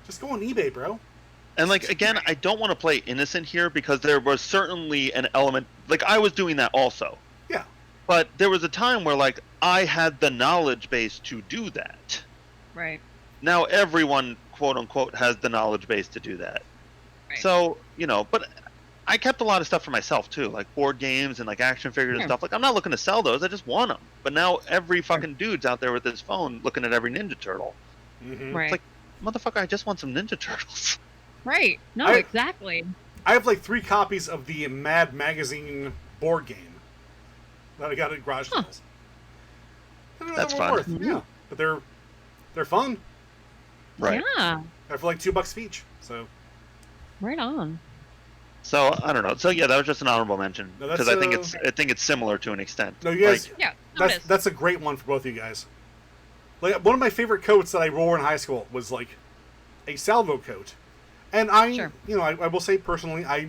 Just go on eBay, bro. And like, again, I don't want to play innocent here because there was certainly an element, like I was doing that also. Yeah. But there was a time where like I had the knowledge base to do that. Right. Now everyone, quote unquote, has the knowledge base to do that. Right. So, but I kept a lot of stuff for myself too, like board games and like action figures and Sure. stuff. Like, I'm not looking to sell those, I just want them. But now every fucking dude's out there with his phone looking at every Ninja Turtle. Mm-hmm. Right. like- Motherfucker, I just want some Ninja Turtles. Right. No, I- exactly. I have like 3 copies of the Mad Magazine board game that I got at garage Huh. sales. I don't know That's what they're fun. worth. Yeah, but they're fun. Right. Yeah. They're for like $2 each. So Right on. So I don't know. So yeah, that was just an honorable mention No, that's, because I think it's similar to an extent. no, you guys, Yeah. No, it is. that's a great one for both of you guys. Like one of my favorite coats that I wore in high school was like a salvo coat, and Sure. I will say personally, I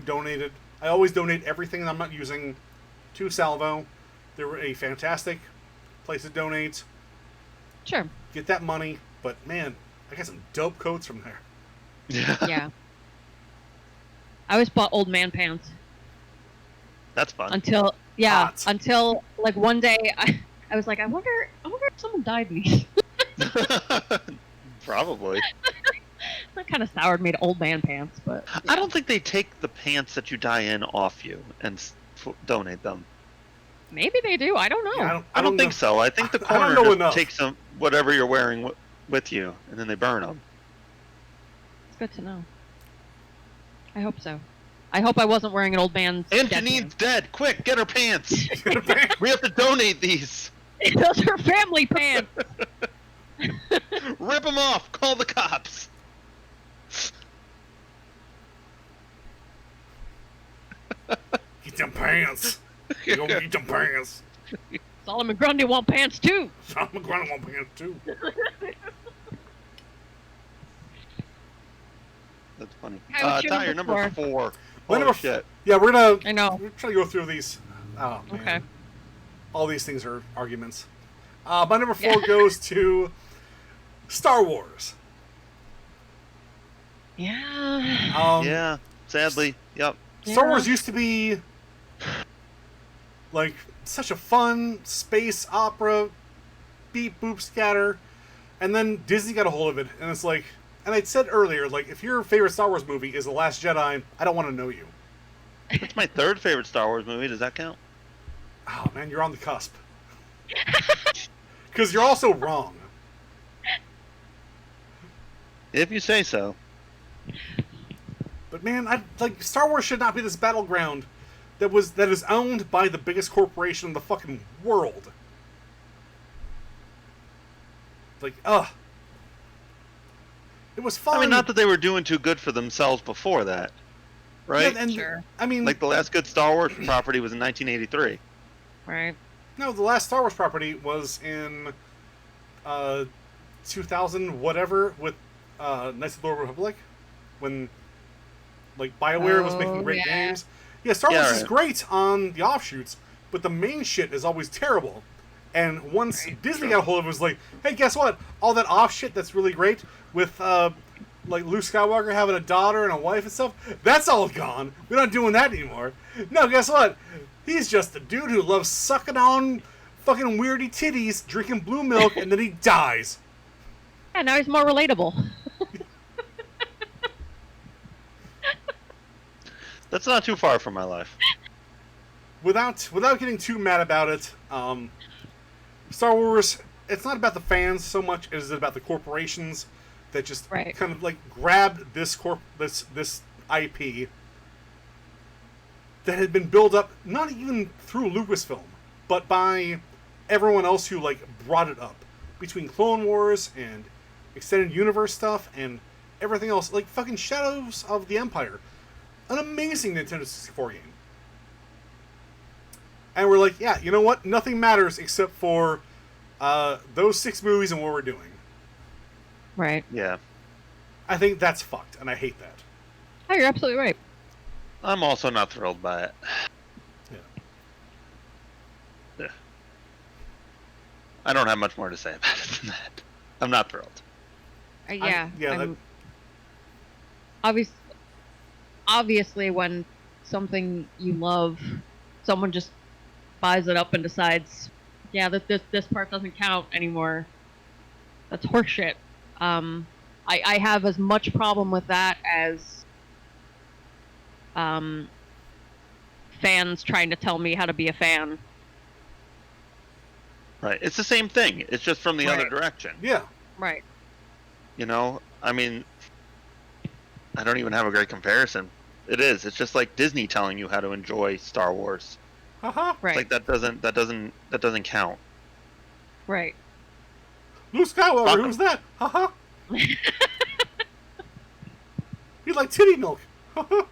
always donate everything that I'm not using to salvo. They were a fantastic place to donate. Sure. Get that money, but man, I got some dope coats from there. Yeah, Yeah. I always bought old man pants that's fun. until Hot. like one day I was like, I wonder if someone dyed me. Probably. That kind of soured me to old man pants, but I don't think they take the pants that you dye in off you and donate them. maybe they do. I don't know. Yeah, I don't think know. so. I think the I don't coroner know just enough. takes some whatever you're wearing with you, and then they burn them. It's good to know. I hope so. I hope I wasn't wearing an old man's And dead Janine's dead. Quick, get her pants. Pants. We have to donate these. Those are family pants. Rip them off. Call the cops. Get them pants. You gonna get them pants. Solomon Grundy want pants too. Sean McGraw want pants too. That's funny. Hey, what's your Ty, you're number number 4. My Holy number shit. Yeah, we're I know. trying to go through these. Oh man, Okay. all these things are arguments. My number 4 Yeah. goes to Star Wars. Yeah. Yeah, sadly. Yep. Star Yeah. Wars used to be like such a fun space opera, beep boop scatter, and then Disney got a hold of it, and it's like, and I said earlier, like if your favorite Star Wars movie is The Last Jedi, I don't want to know you. It's my 3rd favorite Star Wars movie. Does that count? Oh man, you're on the cusp. Because you're also wrong. If you say so. But man, like Star Wars should not be this battleground that is owned by the biggest corporation in the fucking world. Like, it was fun. I mean, not that they were doing too good for themselves before that, right? Yeah, and Sure. I mean, Like the last good Star Wars property was in 1983. Right. no, the last Star Wars property was in 2000 whatever with Knights of the Old Republic, when like BioWare was making Oh, great yeah. games. Yeah, Star Wars Yeah, is right. great on the offshoots, but the main shit is always terrible. And once Right. Disney got a hold of it, it was like, hey, guess what? All that off shit that's really great with like Luke Skywalker having a daughter and a wife and stuff, that's all gone. We're not doing that anymore. No, guess what? He's just a dude who loves sucking on fucking weirdy titties, drinking blue milk, and then he dies. Yeah, now he's more relatable. That's not too far from my life. Without getting too mad about it, Star Wars, it's not about the fans so much as it about the corporations that just Right. kind of like grabbed this this IP that had been built up not even through Lucasfilm, but by everyone else who like brought it up, between Clone Wars and extended universe stuff and everything else, like fucking Shadows of the Empire, an amazing Nintendo 64 game. And we're like, yeah, you know what? Nothing matters except for those 6 movies and what we're doing. Right. Yeah. I think that's fucked, and I hate that. Oh, you're absolutely right. I'm also not thrilled by it. Yeah. Yeah. I don't have much more to say about it than that. I'm not thrilled. Yeah. yeah, I'm- obviously, when something you love, someone just buys it up and decides, yeah, this part doesn't count anymore. That's horseshit. I have as much problem with that as fans trying to tell me how to be a fan. Right. It's the same thing. It's just from the other Right. direction. Yeah. Right. You know? I mean, I don't even have a great comparison. It is. It's just like Disney telling you how to enjoy Star Wars. Haha. Right. It's like that doesn't count. Right. Luke Skywalker, Fuck who's that? Haha. You like titty milk. Haha.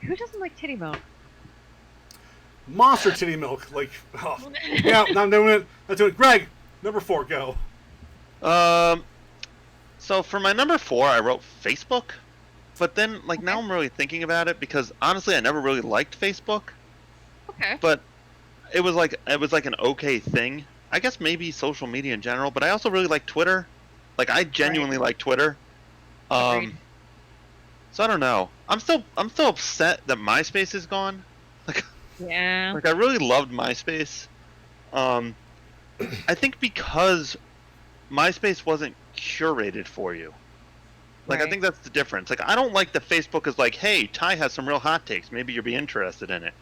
Who doesn't like titty milk? Monster titty milk. Like, oh. Yeah, I'm doing it. I'm doing it. Greg, number 4, go. So for my number 4, I wrote Facebook, but then like now I'm really thinking about it because honestly, I never really liked Facebook, Okay. but it was like an okay thing. I guess maybe social media in general, but I also really like Twitter. Like I genuinely like Twitter. Agreed. So I don't know. I'm still upset that MySpace is gone. Yeah. Like I really loved MySpace. I think because MySpace wasn't curated for you. Like I Right. think that's the difference. Like I don't like that Facebook is like, hey, Ty has some real hot takes. Maybe you'll be interested in it.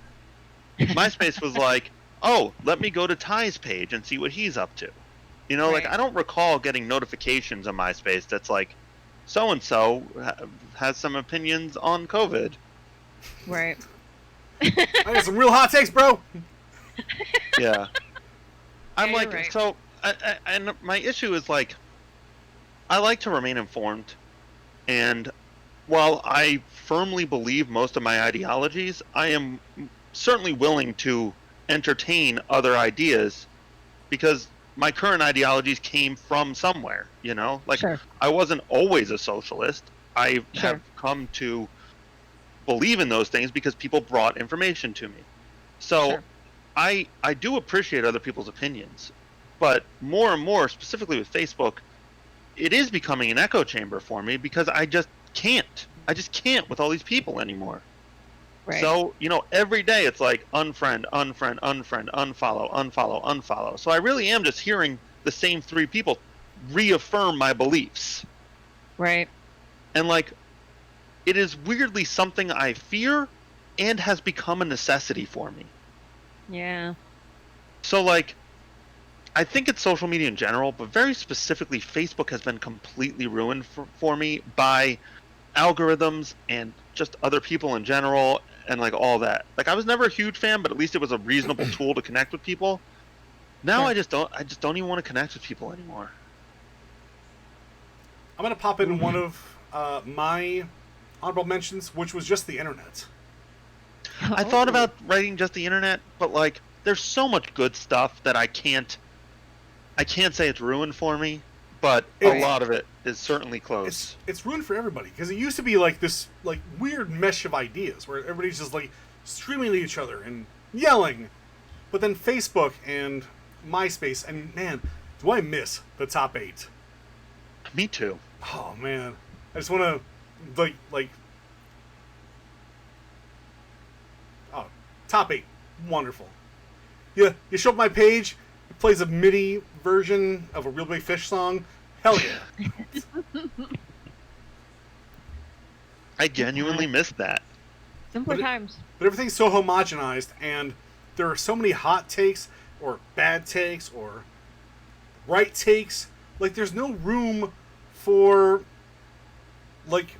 MySpace was like, oh, let me go to Ty's page and see what he's up to. You know, like Right. I don't recall getting notifications on MySpace that's like, so and so has some opinions on COVID. Right. I got some real hot takes, bro. Yeah. I'm Yeah, like, you're right. so, and my issue is like, I like to remain informed, and while I firmly believe most of my ideologies, I am certainly willing to entertain other ideas, because my current ideologies came from somewhere, you know? Like, Sure. I wasn't always a socialist. I Sure. have come to believe in those things because people brought information to me. So Sure. I do appreciate other people's opinions, but more and more, specifically with Facebook, it is becoming an echo chamber for me because I just can't. I just can't with all these people anymore. Right. So, you know, every day it's like unfriend, unfriend, unfriend, unfollow, unfollow, unfollow. So I really am just hearing the same three people reaffirm my beliefs. Right. And like, it is weirdly something I fear and has become a necessity for me. Yeah. So like, I think it's social media in general, but very specifically Facebook has been completely ruined for me by algorithms and just other people in general and like all that. Like I was never a huge fan, but at least it was a reasonable tool to connect with people. Now Sure. I just don't even want to connect with people anymore. I'm gonna pop in one of my honorable mentions, which was just the internet. I thought about writing just the internet, but like there's so much good stuff that I can't say it's ruined for me, but a It's- lot of it is certainly close. It's ruined for everybody because it used to be like this like weird mesh of ideas where everybody's just like screaming at each other and yelling, but then Facebook and MySpace, and man, do I miss the top 8. Me too. Oh man, I just want to like oh, top 8, wonderful. Yeah, you show up my page, it plays a MIDI version of a Real Big Fish song. Hell yeah. I genuinely missed that. Simpler But it- times. But everything's so homogenized, and there are so many hot takes, or bad takes, or right takes. Like, there's no room for, like,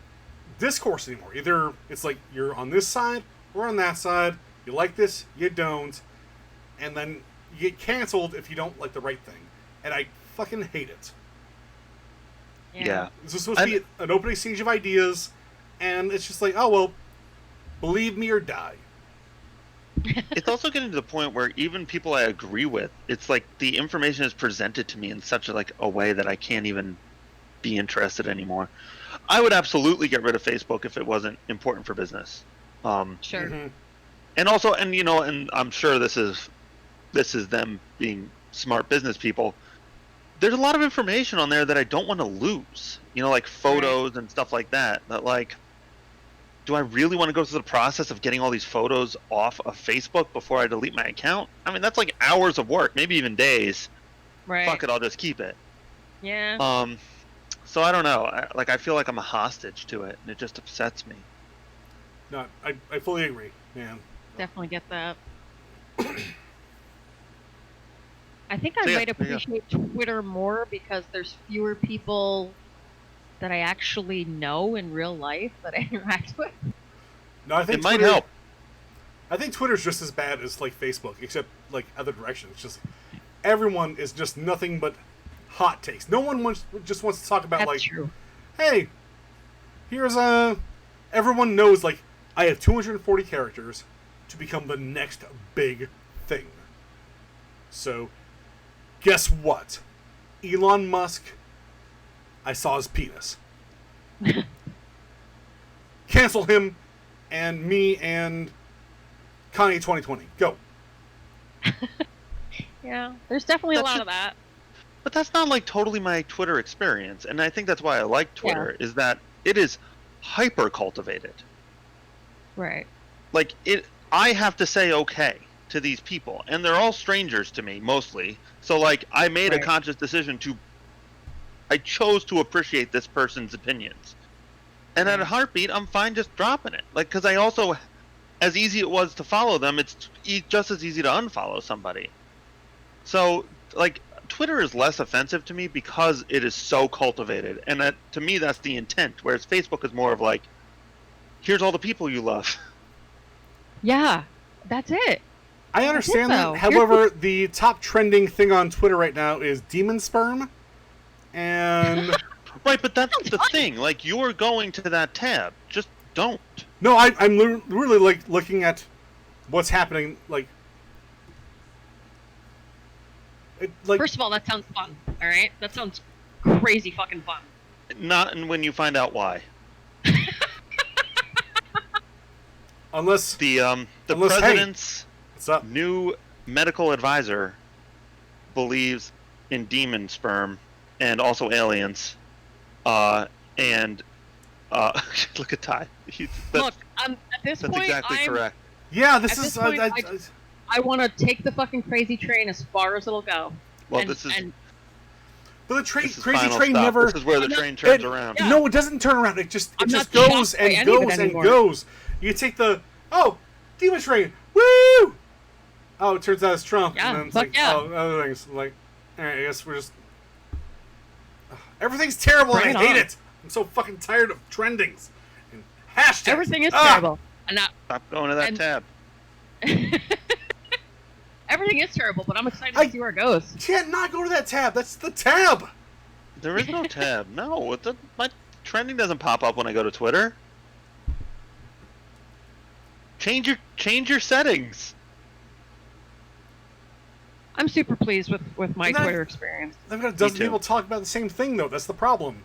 discourse anymore. Either it's like you're on this side or on that side. You like this, you don't. And then you get canceled if you don't like the right thing. And I fucking hate it. Yeah. This is supposed to be an opening stage of ideas, and it's just like, oh, well, believe me or die. It's also getting to the point where even people I agree with, it's like the information is presented to me in such a way that I can't even be interested anymore. I would absolutely get rid of Facebook if it wasn't important for business. Sure. Mhm. And also, and you know, and I'm sure this is them being smart business people. There's a lot of information on there that I don't want to lose. You know, like photos and stuff like that. That like, do I really want to go through the process of getting all these photos off of Facebook before I delete my account? I mean, that's like hours of work, maybe even days. Right. Fuck it, I'll just keep it. Yeah. So I don't know. I feel like I'm a hostage to it, and it just upsets me. No, I fully agree, man. Definitely get that. I think I So, yeah, might there you go. appreciate Twitter more because there's fewer people that I actually know in real life that I interact with. No, I think It might Twitter- help. I think Twitter's just as bad as like Facebook, except like other directions. It's just everyone is just nothing but hot takes. No one just wants to talk about That's like, true. hey, here's a. Everyone knows like I have 240 characters to become the next big thing. So, guess what? Elon Musk. I saw his penis. Cancel him, and me and Kanye 2020. Go. Yeah, there's definitely That's a lot just- of that. But that's not like totally my Twitter experience, and I think that's why I like Twitter. Is that it is hyper cultivated. Right. Like I have to say okay to these people, and they're all strangers to me mostly. So like I made a Right. conscious decision I chose to appreciate this person's opinions, and at a heartbeat I'm fine just dropping it. Like because I also, as easy it was to follow them, it's just as easy to unfollow somebody. So like Twitter is less offensive to me because it is so cultivated, and that to me that's the intent. Whereas Facebook is more of like, here's all the people you love. Yeah, that's it. I understand though. that. However, the top trending thing on Twitter right now is demon sperm. And Right, but that's the thing. Like, you're going to that tab. Just don't. no, I'm really like looking at what's happening. Like, First of all, that sounds fun. All right, that sounds crazy fucking fun. Not when you find out why. unless The Unless, hey, president's what's up? new medical advisor believes in demon sperm and also aliens. And look at Ty. Look, at this That's point, exactly correct. Yeah, this At is. this point, I want to take the fucking crazy train as far as it'll go. Well, and, this is and but the train, this is crazy final train stop. never. This is where the I'm not- train turns it- around. Yeah. No, it doesn't turn around. It just I'm just not goes shocked by and any of goes it and anymore. goes. You take the demon train. Woo! Oh, it turns out it's Trump. Yeah, and then it's fuck like yeah. other things. Like, all right, I guess we're just. Everything's terrible Bring and I it hate on. it. I'm so fucking tired of trendings and hashtags. everything is Ah! terrible. And Stop going to that And- tab. everything is terrible, but I'm excited I- to see where it goes. You can't not go to that tab. That's the tab. There is no tab. No, my trending doesn't pop up when I go to Twitter. Change your settings. I'm super pleased with my And that- Twitter experience. I've got a dozen too. people talk about the same thing though. That's the problem.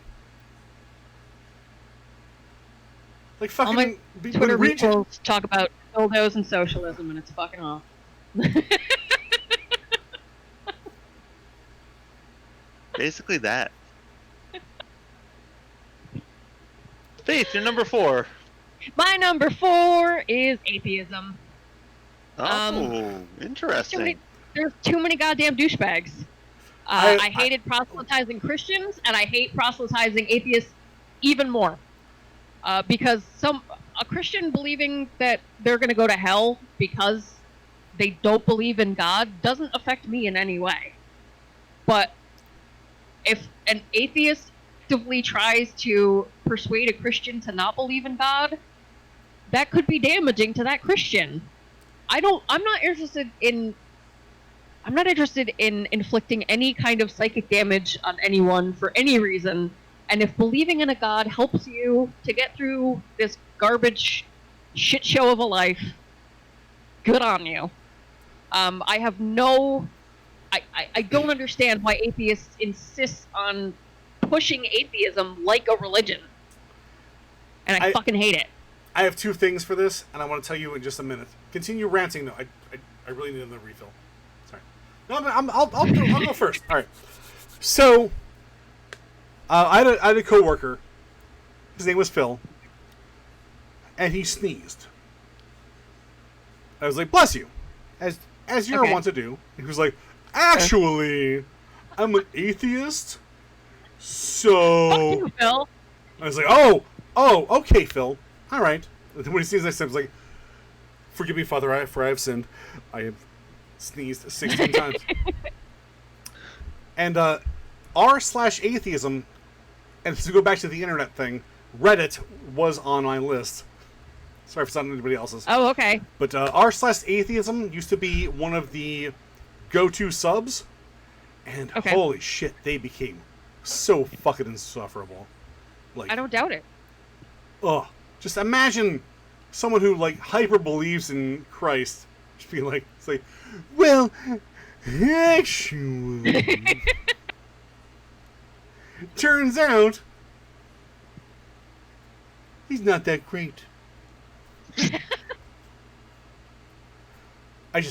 Like All my fucking when Twitter region- people talk about dildos and socialism, and it's fucking off. Basically that. Faith, you're number 4. My number 4 is atheism. Oh, interesting. There's too many goddamn douchebags. I hated proselytizing Christians, and I hate proselytizing atheists even more. Because a Christian believing that they're going to go to hell because they don't believe in God doesn't affect me in any way. But if an atheist actively tries to persuade a Christian to not believe in God, that could be damaging to that Christian. I'm not interested in inflicting any kind of psychic damage on anyone for any reason. And if believing in a God helps you to get through this garbage shit show of a life, good on you. I don't understand why atheists insist on pushing atheism like a religion. And I fucking hate it. I have 2 things for this, and I want to tell you in just a minute. Continue ranting, though. I really need another refill. Sorry. No, I'll go first. All right. So, I had a coworker. His name was Phil, and he sneezed. I was like, "Bless you," as you're Okay. wont to do. He was like, "Actually, I'm an atheist, so." Fuck you, Phil. I was like, oh, okay, Phil. All right. And then when he sneezed next time, I was like, forgive me, Father, for I have sinned. I have sneezed 16 times. And r/atheism, and to go back to the internet thing, Reddit was on my list. Sorry if it's not on anybody else's. Oh, okay. But r/atheism used to be one of the go-to subs. And Okay. holy shit, they became so fucking insufferable. Like, I don't doubt it. ugh. Just imagine someone who, like, hyper believes in Christ just being like, it's like, well, actually, turns out he's not that great. I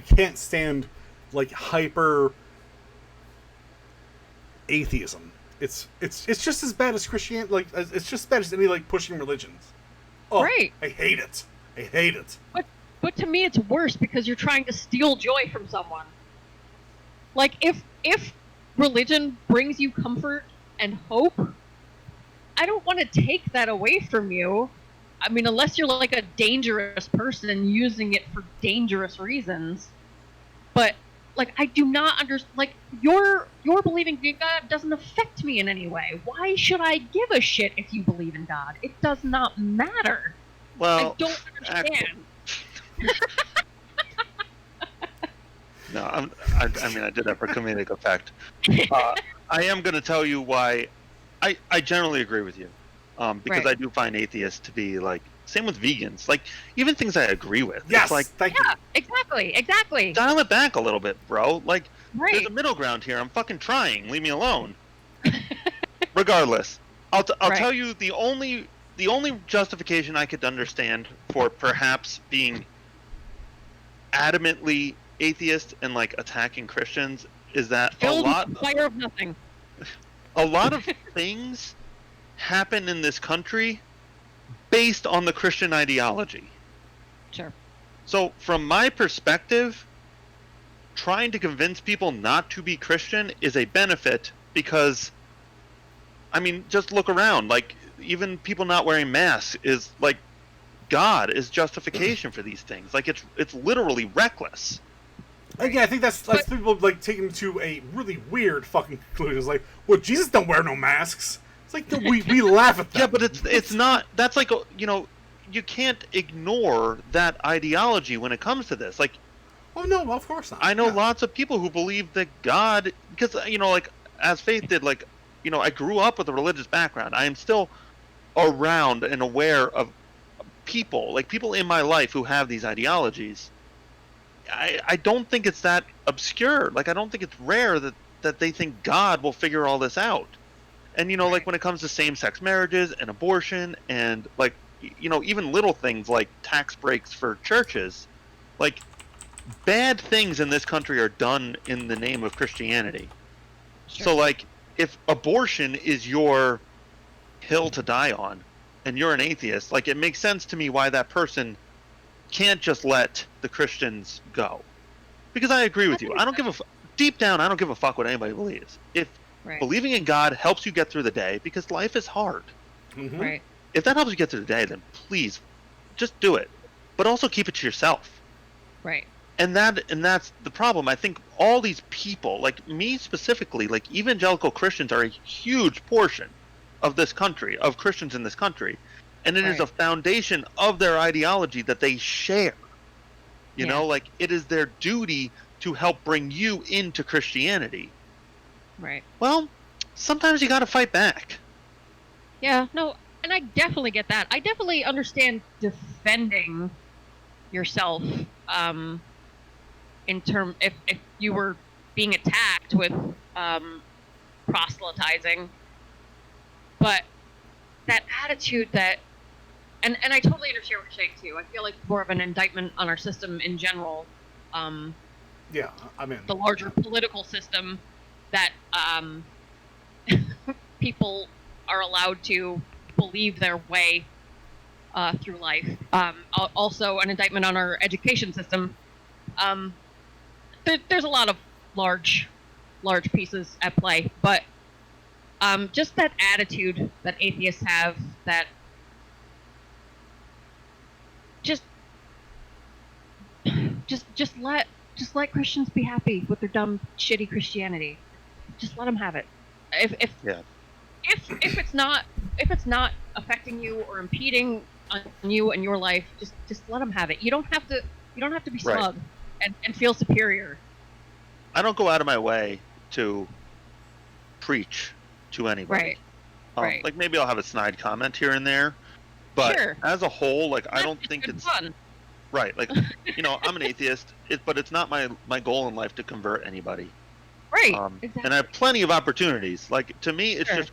can't stand, like, hyper atheism. It's just as bad as Christianity. Like, it's just as bad as any, like, pushing religions. Oh, Right. I hate it. I hate it. But to me, it's worse because you're trying to steal joy from someone. Like, if religion brings you comfort and hope, I don't want to take that away from you. I mean, unless you're like a dangerous person using it for dangerous reasons. But like, I do not understand. Like, your believing in God doesn't affect me in any way. Why should I give a shit if you believe in God? It does not matter. Well, I don't understand. No, I mean, I did that for comedic effect. I am going to tell you why I generally agree with you. because Right. I do find atheists to be like, same with vegans, like even things I agree with. Yes, It's like, thank you. Yeah, exactly. dial it back a little bit, bro. Like, there's Right. a middle ground here. I'm fucking trying. Leave me alone. Regardless, I'll Right. tell you the only justification I could understand for perhaps being adamantly atheist and like attacking Christians is that Filled with fire of nothing. a lot of things happen in this country based on the Christian ideology. Sure. So from my perspective, trying to convince people not to be Christian is a benefit because, I mean, just look around. Like, even people not wearing masks is like, God is justification for these things. Like, it's literally reckless. Again, I think that's people like taking to a really weird fucking conclusion. It's like, well, Jesus don't wear no masks. It's like we laugh at that. Yeah, but it's not. That's like, you know, you can't ignore that ideology when it comes to this. Like, Oh no, of course not. I know Yeah. lots of people who believe that God, because, you know, like, as Faith did, like, you know, I grew up with a religious background. I am still around and aware of people, like people in my life who have these ideologies. I don't think it's that obscure. Like, I don't think it's rare that they think God will figure all this out. And, you know, like, when it comes to same-sex marriages and abortion and, like, you know, even little things like tax breaks for churches, like, bad things in this country are done in the name of Christianity. Sure. So, like, if abortion is your hill to die on and you're an atheist, like, it makes sense to me why that person can't just let the Christians go. Because I agree with you. I don't give a deep down, I don't give a fuck what anybody believes. If Right. believing in God helps you get through the day, because life is hard. Mhm. Right. If that helps you get through the day, then please just do it. But also keep it to yourself. Right. And that's the problem. I think all these people, like me specifically, like evangelical Christians are a huge portion of this country, of Christians in this country. And it is Right. a foundation of their ideology that they share. You Yeah. know, like, it is their duty to help bring you into Christianity. Right. Well, sometimes you got to fight back. Yeah, no, and I definitely get that. I definitely understand defending yourself in term if you were being attacked with proselytizing. But that attitude that and I totally understand what you're saying too. I feel like more of an indictment on our system in general. Yeah, I'm in. The larger political system that people are allowed to believe their way through life. Also, an indictment on our education system. There's a lot of large pieces at play, but just that attitude that atheists have, that just let Christians be happy with their dumb, shitty Christianity. Just let them have it. If it's not affecting you or impeding on you and your life, just let them have it. You don't have to be Right. smug and feel superior. I don't go out of my way to preach to anybody. Right. Like, maybe I'll have a snide comment here and there, but Sure. as a whole, like, I That's don't just think good it's fun. right. Like, you know, I'm an atheist, but it's not my goal in life to convert anybody. Right. And I have plenty of opportunities. Like, to me, it's Sure. just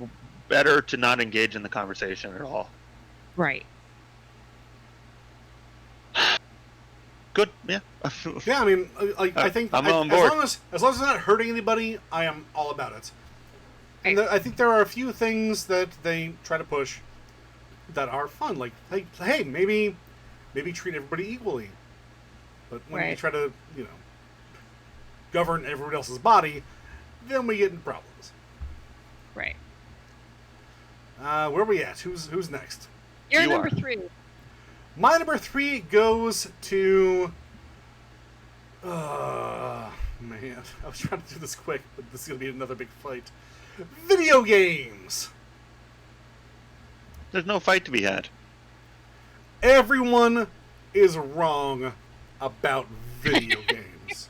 better to not engage in the conversation at all. Right. Good, yeah. Yeah, I mean, I think I'm on board. as long as it's not hurting anybody, I am all about it. And Right. I think there are a few things that they try to push that are fun. Like, hey, maybe treat everybody equally. But when you Right. try to, govern everybody else's body, then we get in problems. Right. Where are we at? Who's next? You're You number are. 3. My number 3 goes to. Man, I was trying to do this quick, but this is gonna be another big fight. Video games. There's no fight to be had. Everyone is wrong about video games.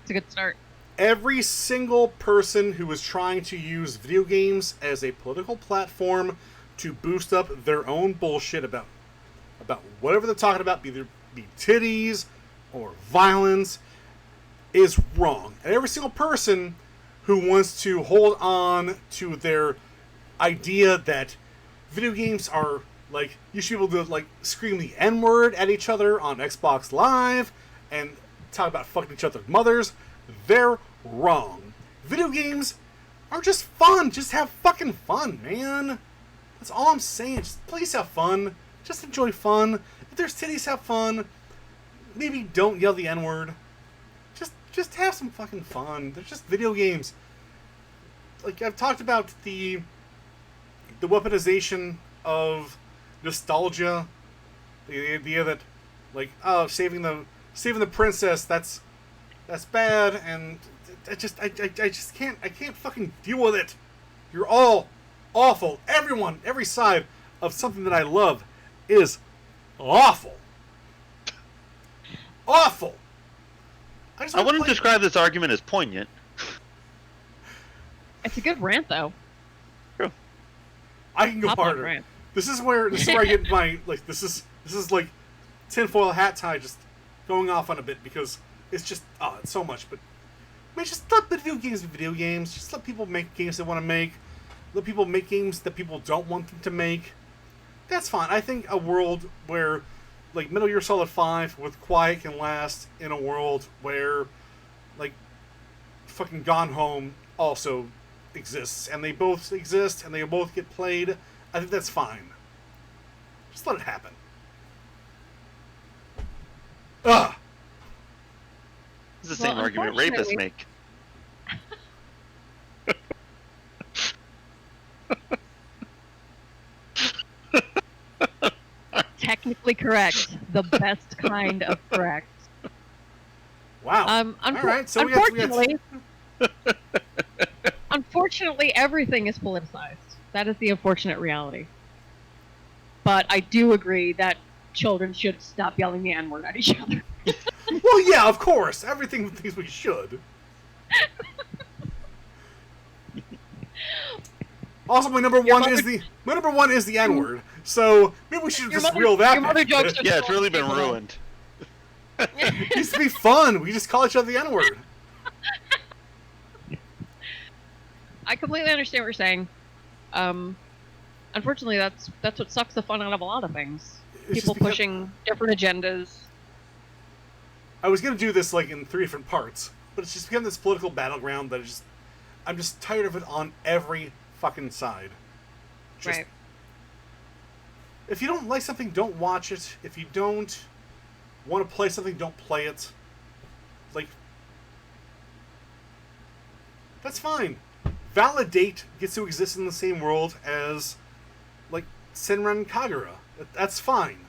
It's a good start. every single person who is trying to use video games as a political platform to boost up their own bullshit about whatever they're talking about, be titties or violence, is wrong. And every single person who wants to hold on to their idea that video games are like, you should be able to like scream the N-word at each other on Xbox Live and talk about fucking each other's mothers, they're wrong. Video games are just fun. Just have fucking fun, man. That's all I'm saying. Just please have fun. Just enjoy fun. If there's titties, have fun. Maybe don't yell the N-word. Just have some fucking fun. They're just video games. Like, I've talked about the weaponization of nostalgia. The idea that, like, oh, saving the princess, that's bad, and I just can't fucking deal with it. You're all awful. Everyone, every side of something that I love is awful. Awful. I wouldn't describe this argument as poignant. It's a good rant, though. True. I can go Top line harder. rant. This is where I get my like. This is like tinfoil hat tie just going off on a bit because it's just it's so much. But I mean, just let video games be video games. Just let people make games they want to make. Let people make games that people don't want them to make. That's fine. I think a world where, like, Metal Gear Solid 5 with Quiet can last in a world where, like, fucking Gone Home also exists, and they both exist, and they both get played. I think that's fine. Just let it happen. Ugh. It's the same argument rapists unfortunately- make. Technically correct. The best kind of correct. Wow. All right, so we got- Unfortunately, everything is politicized. That is the unfortunate reality. But I do agree that children should stop yelling the N-word at each other. Well, yeah, of course. Everything thinks we should. Also, my number one is the N-word. So maybe we should just reel that your mother back. jokes are Yeah, it's really been still- ruined. It used to be fun. We just call each other the N-word. I completely understand what you're saying. Unfortunately, that's what sucks the fun out of a lot of things. It's People just because- pushing different agendas. I was gonna do this like in 3 different parts, but it's just become this political battleground that I'm just tired of it on every fucking side. Just, Right. If you don't like something, don't watch it. If you don't want to play something, don't play it. Like, that's fine. Validate gets to exist in the same world as, like, Senran Kagura. That's fine.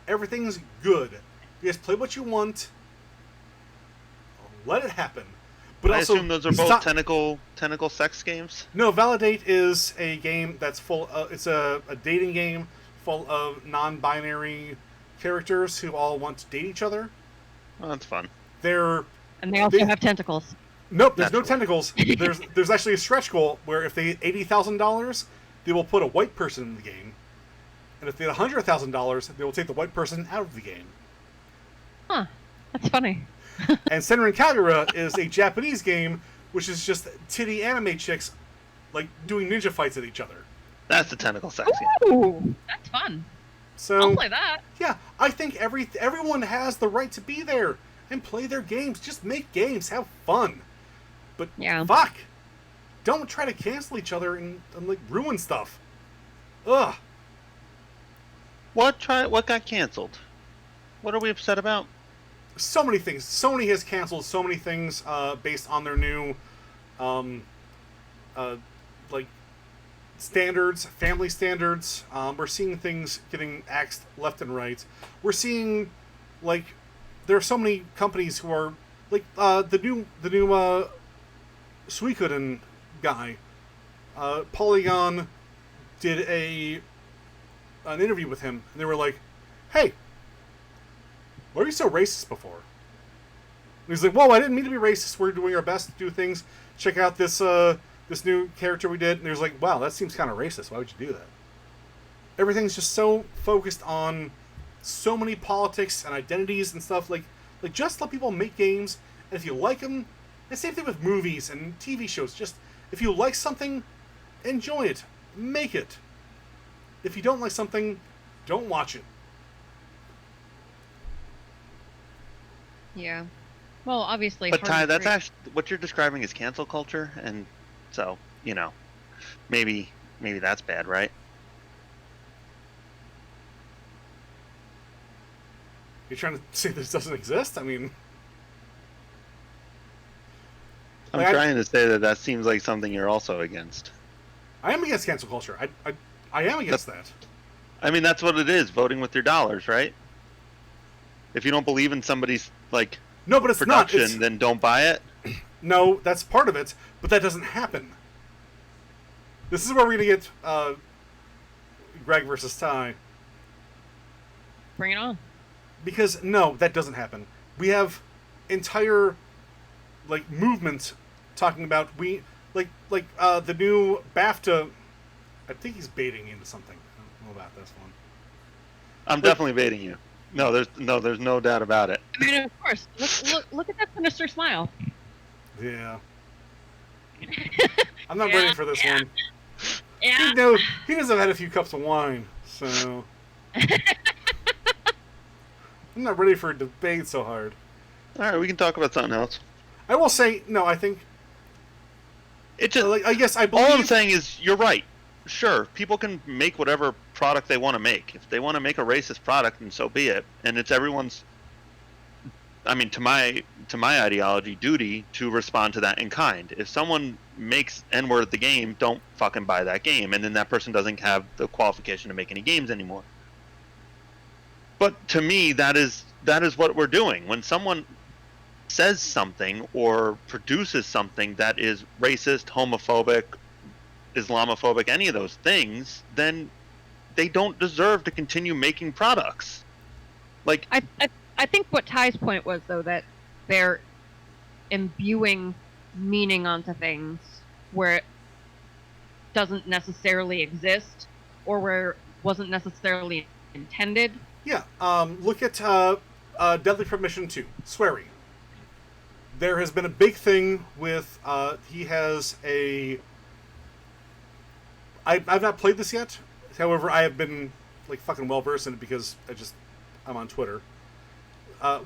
Everything's good. You guys play what you want. Let it happen. But I also, assume those are both stop- tentacle sex games. No, Validate is a game that's full. It's a dating game full of non-binary characters who all want to date each other. Oh, that's fun. They're And they also They- have tentacles. nope. There's no Naturally. tentacles. There's actually a stretch goal where if they get $80,000, they will put a white person in the game, and if they get $100,000, they will take the white person out of the game. Huh. That's funny. And Senran Kagura is a Japanese game, which is just titty anime chicks, like doing ninja fights at each other. That's the tentacle sex game. Ooh, that's fun. So I'll play that. yeah, I think everyone has the right to be there and play their games. Just make games, have fun. But Yeah. fuck, don't try to cancel each other and like ruin stuff. Ugh. What got canceled? What are we upset about? So many things. Sony has canceled so many things based on their new, like standards, family standards. We're seeing things getting axed left and right. We're seeing, like, there are so many companies who are like the new Suikoden guy. Polygon did an interview with him, and they were like, "Hey, why are you so racist before?" he's like, "Whoa, I didn't mean to be racist. We're doing our best to do things. Check out this this new character we did." And there's like, "Wow, that seems kind of racist. Why would you do that?" Everything's just so focused on so many politics and identities and stuff. Like just let people make games, and if you like them, the same thing with movies and TV shows. Just if you like something, enjoy it, make it. If you don't like something, don't watch it. Yeah. Well, obviously. But hard Ty, to that's create- actually what you're describing is cancel culture, and so maybe that's bad, right? You're trying to say this doesn't exist? I mean, I'm Like, trying to say that seems like something you're also against. I am against cancel culture. I am against that. I mean, that's what it is, voting with your dollars, right? If you don't believe in somebody's like No, but it's production, not. It's, then don't buy it. no, that's part of it, but that doesn't happen. This is where we're going to get Greg versus Ty. Bring it on. Because, no, that doesn't happen. We have entire, like, movements talking about, the new BAFTA, I think he's baiting into something. I don't know about this one. I'm definitely baiting you. No, there's no doubt about it. I mean, of course. Look at that sinister smile. Yeah. I'm not ready for this one. Yeah. He does have had a few cups of wine, so... I'm not ready for a debate so hard. All right, we can talk about something else. I will say, no, I think... It just I guess I believe... all I'm saying is you're right. Sure, people can make whatever product they want to make. If they want to make a racist product, then so be it. And it's everyone's, I mean, to my ideology, duty to respond to that in kind. If someone makes N-word the game, don't fucking buy that game, and then that person doesn't have the qualification to make any games anymore. But to me, that is what we're doing. When someone says something or produces something that is racist, homophobic, Islamophobic, any of those things, then they don't deserve to continue making products. Like, I think what Ty's point was, though, that they're imbuing meaning onto things where it doesn't necessarily exist or where it wasn't necessarily intended. Yeah, look at Deadly Premonition 2, Swery. There has been a big thing with, he has a... I've not played this yet, however, I have been, like, fucking well-versed in it because I'm on Twitter.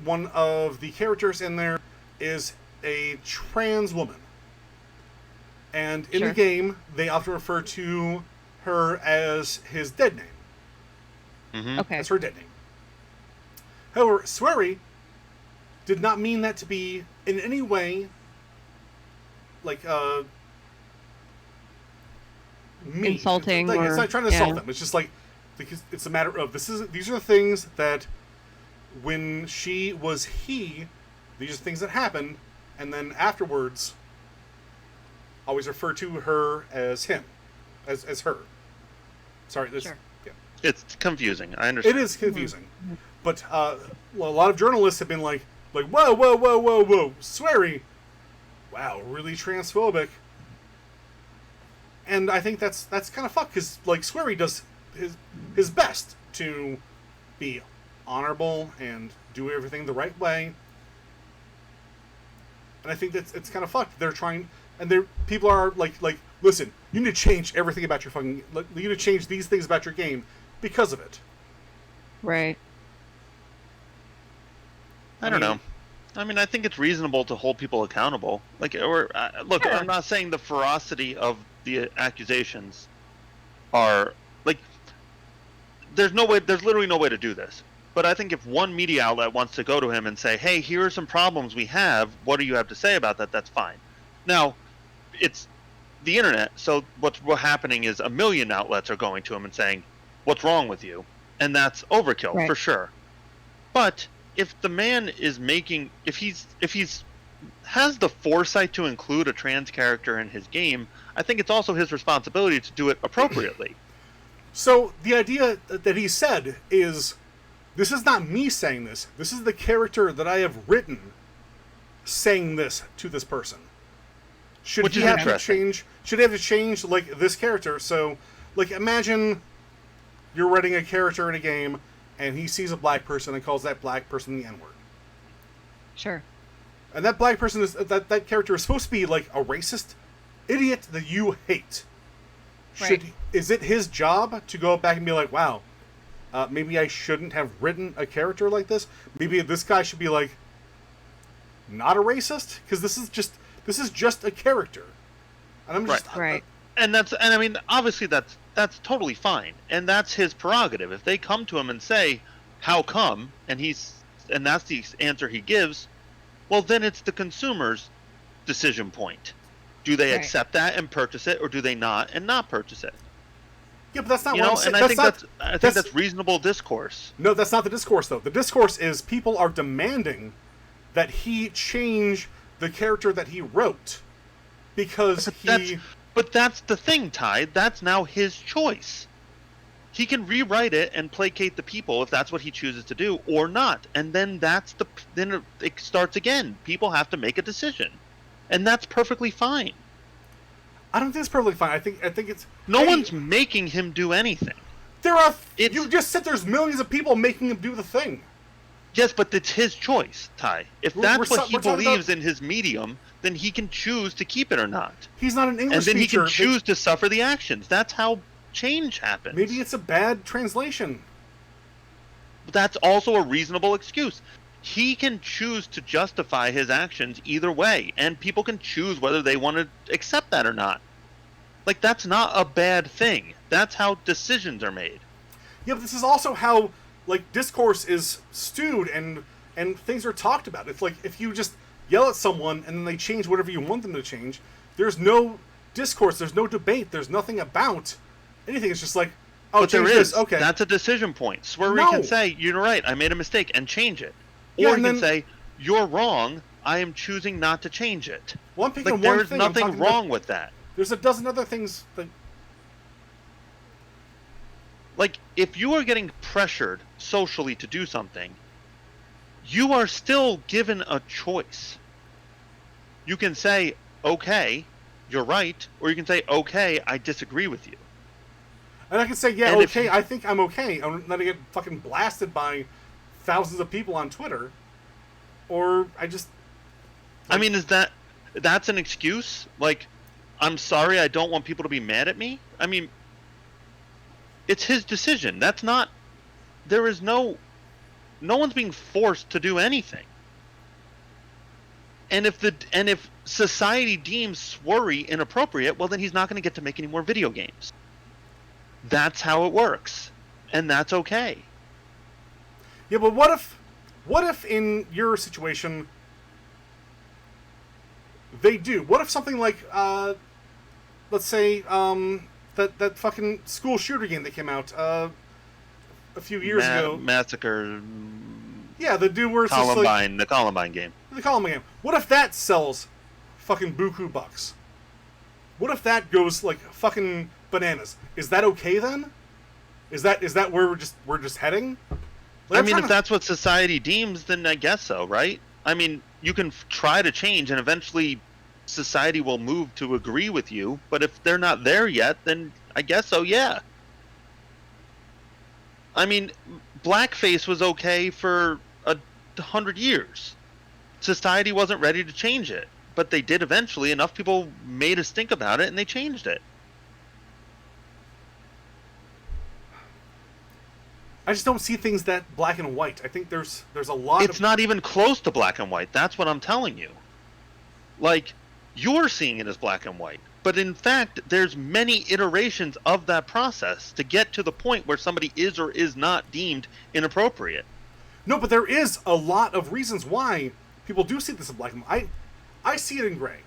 One of the characters in there is a trans woman. And in the game, they often refer to her as his dead name. mm-hmm. Okay. That's her dead name. However, Swery did not mean that to be in any way like mean. Insulting It's or- not trying to insult yeah. them. It's just like because it's a matter of these are the things that when she was he, these are things that happened, and then afterwards always refer to her as him. As her. Sorry, this Sure. yeah. It's confusing. I understand. It is confusing, but a lot of journalists have been like, whoa, Swery, wow, really transphobic. And I think that's kind of fucked because like Swery does his best to be honorable and do everything the right way. And I think that's it's kind of fucked. They're trying, and people are like, listen, you need to change everything about your fucking. You need to change these things about your game because of it. Right. I don't know. I mean, I think it's reasonable to hold people accountable. Like, or look, Sure. I'm not saying the ferocity of the accusations are like. There's literally no way to do this. But I think if one media outlet wants to go to him and say, "Hey, here are some problems we have. What do you have to say about that?" That's fine. Now, it's the internet, so what's happening is a million outlets are going to him and saying, "What's wrong with you?" And that's overkill Right. for sure. But if the man is making, if he's has the foresight to include a trans character in his game, I think it's also his responsibility to do it appropriately. So the idea that he said is, this is not me saying this. This is the character that I have written saying this to this person? Should Which he is have to interesting. change? Should he have to change like this character? So, like, imagine you're writing a character in a game, and he sees a black person and calls that black person the N-word. Sure. And that black person is that character is supposed to be like a racist idiot that you hate. Right. Is it his job to go back and be like, wow, maybe I shouldn't have written a character like this? Maybe this guy should be like not a racist, because this is just a character, and I'm just Right. And I mean, obviously that's totally fine, and that's his prerogative. If they come to him and say, "How come?" and that's the answer he gives, well, then it's the consumer's decision point. Do they Right. accept that and purchase it, or do they not and not purchase it? Yeah, but that's not You what know, I'm saying. and I think not, that's reasonable discourse. no, that's not the discourse though. The discourse is people are demanding that he change the character that he wrote because But that's the thing, Ty. That's now his choice. He can rewrite it and placate the people if that's what he chooses to do, or not. And then then it starts again. People have to make a decision, and that's perfectly fine. I don't think it's perfectly fine. I think it's No hey, one's making him do anything. There are. It's- You just said there's millions of people making him do the thing. Yes, but it's his choice, Ty. If We're- that's we're what he we're talking believes about- in his medium, then he can choose to keep it or not. He's not an English And then he teacher. can choose to suffer the actions. That's how change happens. Maybe it's a bad translation. But that's also a reasonable excuse. He can choose to justify his actions either way, and people can choose whether they want to accept that or not. Like, that's not a bad thing. That's how decisions are made. Yeah, but this is also how like discourse is stewed and things are talked about. It's like if you just yell at someone and then they change whatever you want them to change, there's no discourse, there's no debate, there's nothing about anything. It's just like, oh, But there change is. this. Okay. That's a decision point. Swery No. can say, "You're right. I made a mistake," and change it. Yeah, Or and he can then- say, "You're wrong. I am choosing not to change it." Well, I'm picking Like, one there's thing. I'm nothing talking wrong about, with that. there's a dozen other things that. Like, if you are getting pressured socially to do something, you are still given a choice. You can say, "Okay, you're right," or you can say, "Okay, I disagree with you." And I can say, yeah, And if okay, you- I think I'm okay. I'm not gonna get fucking blasted by thousands of people on Twitter, or I just. I mean, that's an excuse? Like, "I'm sorry, I don't want people to be mad at me"? I mean, it's his decision. That's not. There is no one's being forced to do anything. And if society deems Swery inappropriate, well, then he's not going to get to make any more video games. That's how it works, and that's okay. Yeah, but what if in your situation they do? What if something like, let's say, that fucking school shooter game that came out a few years ago? Massacre, Yeah, the dude where it's just like Columbine, the Columbine game. the Columbine game. What if that sells fucking buku bucks? What if that goes like fucking bananas? Is that okay then? Is that where we're just heading? Like, I I'm mean, trying if that's what society deems, then I guess so, right? I mean, you can try to change, and eventually society will move to agree with you, but if they're not there yet, then I guess so, yeah. I mean, blackface was okay for 100 years. Society wasn't ready to change it, but they did eventually. Enough people made a stink about it, and they changed it. I just don't see things that black and white. I think there's a lot It's of not even close to black and white. That's what I'm telling you. Like, you're seeing it as black and white, but in fact, there's many iterations of that process to get to the point where somebody is or is not deemed inappropriate. No, but there is a lot of reasons why people do see this in black and white. I see it in gray.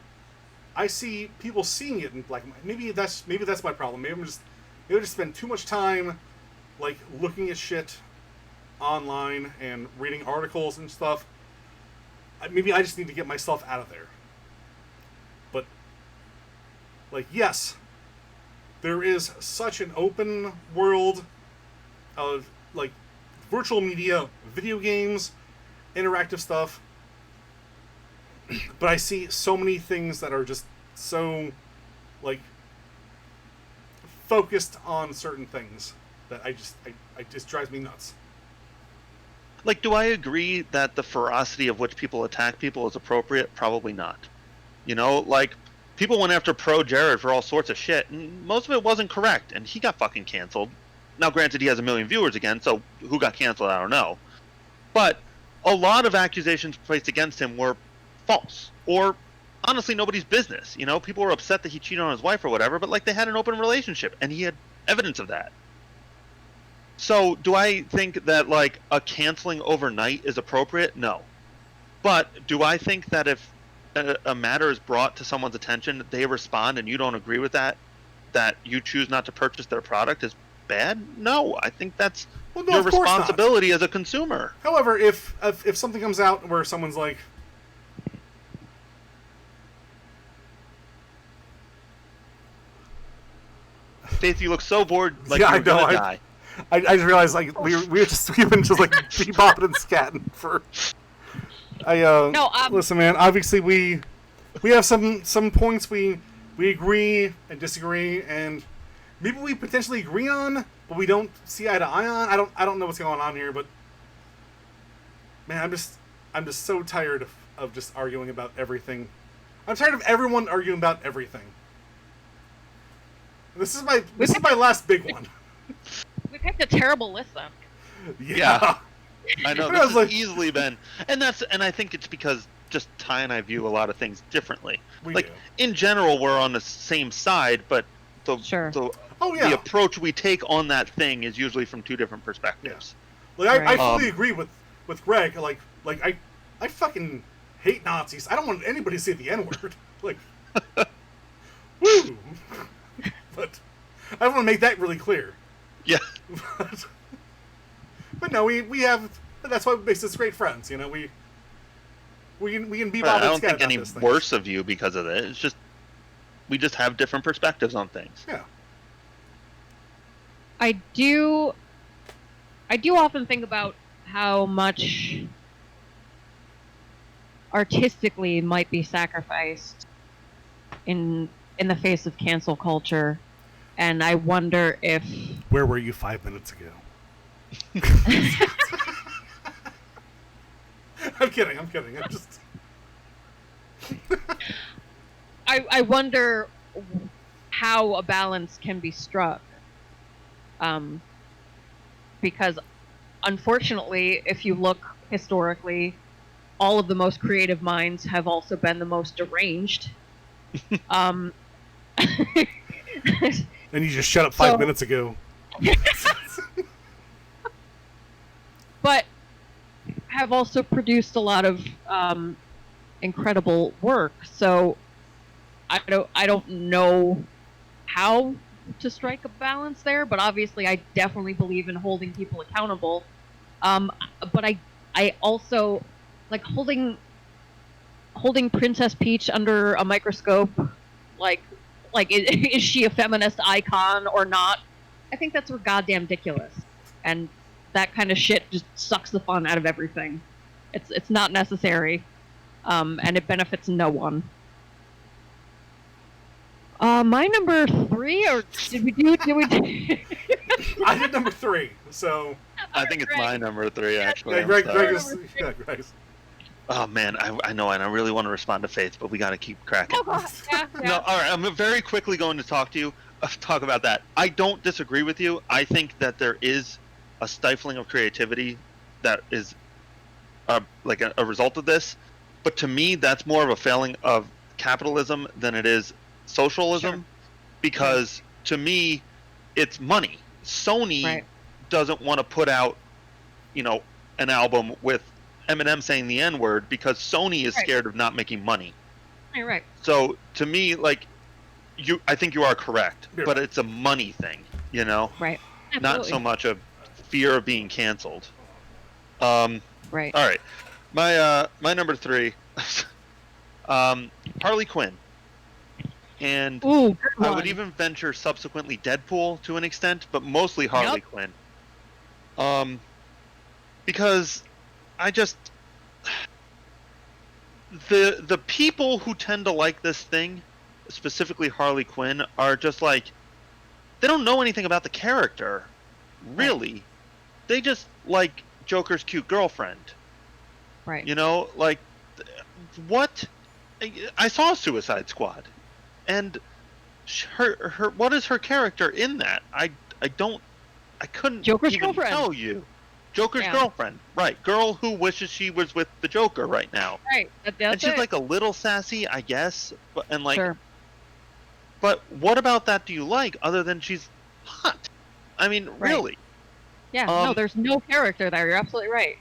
I see people seeing it in black and white. Maybe that's my problem. Maybe I just spend too much time like looking at shit online and reading articles and stuff. Maybe I just need to get myself out of there. But like, yes, there is such an open world of like virtual media, video games, interactive stuff. but I see so many things that are just so, like, focused on certain things that I just drives me nuts. Like, do I agree that the ferocity of which people attack people is appropriate? Probably not. You know, like, people went after Pro Jared for all sorts of shit, and most of it wasn't correct, and he got fucking canceled. Now, granted, he has 1 million viewers again, so who got canceled, I don't know. But a lot of accusations placed against him were false, or honestly nobody's business. You know, people were upset that he cheated on his wife or whatever, but, like, they had an open relationship, and he had evidence of that. So, do I think that, like, a canceling overnight is appropriate? No. But do I think that if a matter is brought to someone's attention, they respond, and you don't agree with that you choose not to purchase their product is bad? No. I think that's Well, no, your of course not. responsibility as a consumer. However, if something comes out where someone's like, Faith, you look so bored, like Yeah, you're I know, gonna die. I just realized like we've been just like bebopping and scatting for. No, listen, man. Obviously, we have some points we agree and disagree, and maybe we potentially agree on, but we don't see eye to eye on. I don't know what's going on here, but man, I'm just so tired of just arguing about everything. I'm tired of everyone arguing about everything. This is my last big one. we picked a terrible list then. Yeah. I know, I this was has like- easily been, and I think it's because just Ty and I view a lot of things differently. We Like, do. in general, we're on the same side, but Sure. Oh yeah. the approach we take on that thing is usually from two different perspectives. Like I Right. fully agree with Greg. Like I fucking hate Nazis. I don't want anybody to say the N-word. Like, woo. But I want to make that really clear. Yeah. But no, we have. That's what makes us great friends. You know, we can be. I don't think any worse of you because of it. It's just we just have different perspectives on things. Yeah. I do often think about how much artistically might be sacrificed in the face of cancel culture, and I wonder if Where were you 5 minutes ago? I'm kidding. I'm just. I wonder how a balance can be struck. Because unfortunately, if you look historically, all of the most creative minds have also been the most deranged. And you just shut up 5 minutes ago. But have also produced a lot of incredible work. So I don't know how to strike a balance there, but obviously I definitely believe in holding people accountable. But I also like holding Princess Peach under a microscope, like is she a feminist icon or not? I think that's goddamn ridiculous, and that kind of shit just sucks the fun out of everything. It's not necessary, and it benefits no one. My number 3, or did we do? I did number 3, so. I think it's my number 3 actually. Yeah, I'm Greg sorry. is. Yeah, Greg. Oh man, I know, and I really want to respond to Faith, but we got to keep cracking. Oh, God. Yeah. No, all right. I'm very quickly going to talk about that. I don't disagree with you. I think that there is a stifling of creativity that is like a result of this. But to me, that's more of a failing of capitalism than it is socialism, Sure. because to me, it's money. Sony Right. doesn't want to put out, an album with Eminem saying the N-word because Sony is Right. scared of not making money. You're right. So to me, like, I think you are correct, You're but right. it's a money thing, Right. not so Absolutely. much a fear of being canceled. Right. All right, my number 3, Harley Quinn, and Ooh, good I one. would even venture subsequently Deadpool to an extent, but mostly Harley Quinn. Because the people who tend to like this thing, specifically Harley Quinn, are just like, they don't know anything about the character, really. They just like Joker's cute girlfriend. Right. You know, like, what? I saw Suicide Squad, and her what is her character in that? I couldn't Joker's even girlfriend. tell you. Joker's Yeah. girlfriend, right? Girl who wishes she was with the Joker right now. Right. And That's she's it. like a little sassy, I guess. But and like, Sure. but what about that do you like other than she's hot? I mean, Right. really. Yeah. No, um, there's no character there. You're absolutely right.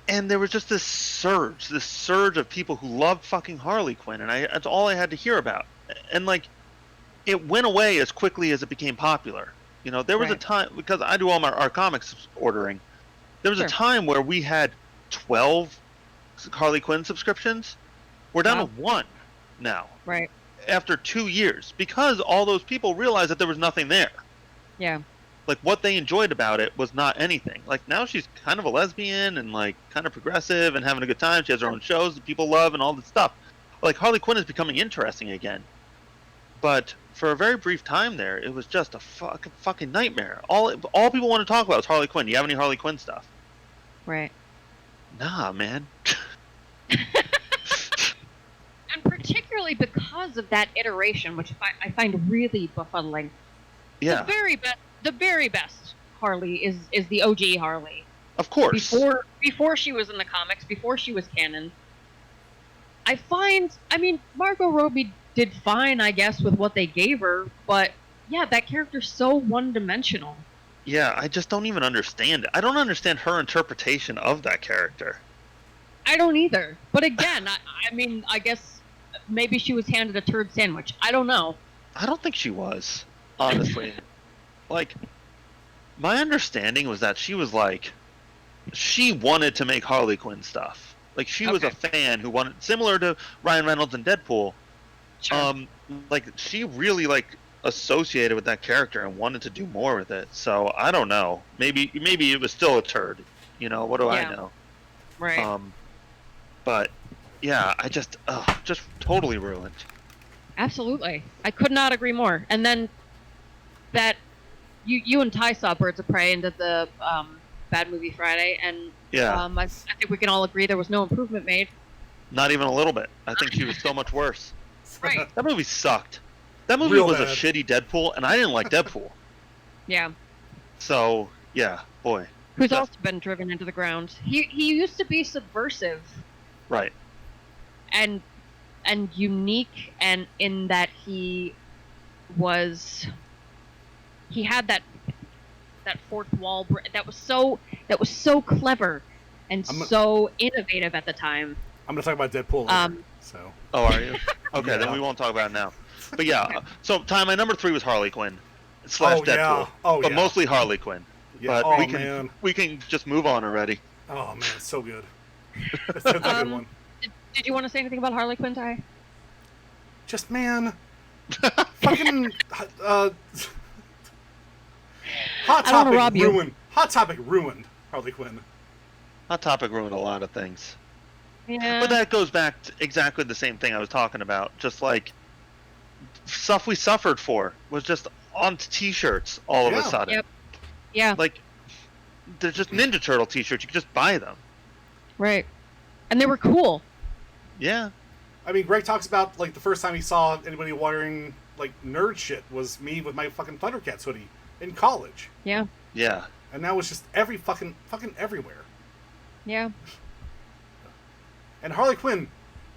And there was just this surge of people who loved fucking Harley Quinn, and that's all I had to hear about. And like, it went away as quickly as it became popular. You know, there was a Right. time, because I do all our comics ordering. There was Sure. a time where we had 12 Harley Quinn subscriptions. We're down Wow. to one now Right. after 2 years because all those people realized that there was nothing there. Yeah. Like, what they enjoyed about it was not anything. Like, now she's kind of a lesbian and like kind of progressive and having a good time. She has her own shows that people love and all this stuff. Like, Harley Quinn is becoming interesting again. But for a very brief time there, it was just a fucking nightmare. All people want to talk about is Harley Quinn. Do you have any Harley Quinn stuff? Right. Nah, man. And particularly because of that iteration, which I find really befuddling. Yeah, The very best Harley is the OG Harley. of course. Before she was in the comics, before she was canon. I mean, Margot Robbie did fine, I guess, with what they gave her, but yeah, that character's so one-dimensional. Yeah, I just don't even understand it. I don't understand her interpretation of that character. I don't either. But again, I mean, I guess maybe she was handed a turd sandwich. I don't know. I don't think she was, honestly. Like, my understanding was that she was like, she wanted to make Harley Quinn stuff. Like, she was a fan who wanted, similar to Ryan Reynolds and Deadpool. Sure. Like, she really like associated with that character and wanted to do more with it. So I don't know. Maybe it was still a turd. You know, what do I Yeah. know? Right. But yeah, I just totally ruined. Absolutely. I could not agree more. And then that you and Ty saw Birds of Prey and did the Bad Movie Friday, and Yeah, I think we can all agree there was no improvement made. not even a little bit. I think she was so much worse. Right. That movie sucked. That movie Real was bad. a shitty Deadpool, and I didn't like Deadpool. Yeah. So yeah, boy, Who's That- also been driven into the ground. He used to be subversive right. and unique, and in that he had that fourth wall that was so clever and so innovative at the time. I'm gonna talk about Deadpool later. So Oh, are you? Okay, Yeah. then we won't talk about it now. But yeah, so my number 3 was Harley Quinn / Deadpool, yeah. Oh, but yeah. mostly Harley Quinn. yeah. But Oh we man. can just move on already. Oh man, it's so good. That's a good one. Did you want to say anything about Harley Quinn, Ty? Just man, fucking hot I don't wanna topic rob you. ruined. Hot Topic ruined Harley Quinn. Hot Topic ruined a lot of things. Yeah. But that goes back to exactly the same thing I was talking about. Just like stuff we suffered for was just on t-shirts all of Yeah. a sudden. Yep. Yeah. Like, they're just Ninja Turtle t-shirts. You can just buy them. Right. And they were cool. Yeah. I mean, Greg talks about like the first time he saw anybody wearing like nerd shit was me with my fucking Thundercats hoodie in college, Yeah. Yeah. and now it's just every fucking everywhere. Yeah. And Harley Quinn,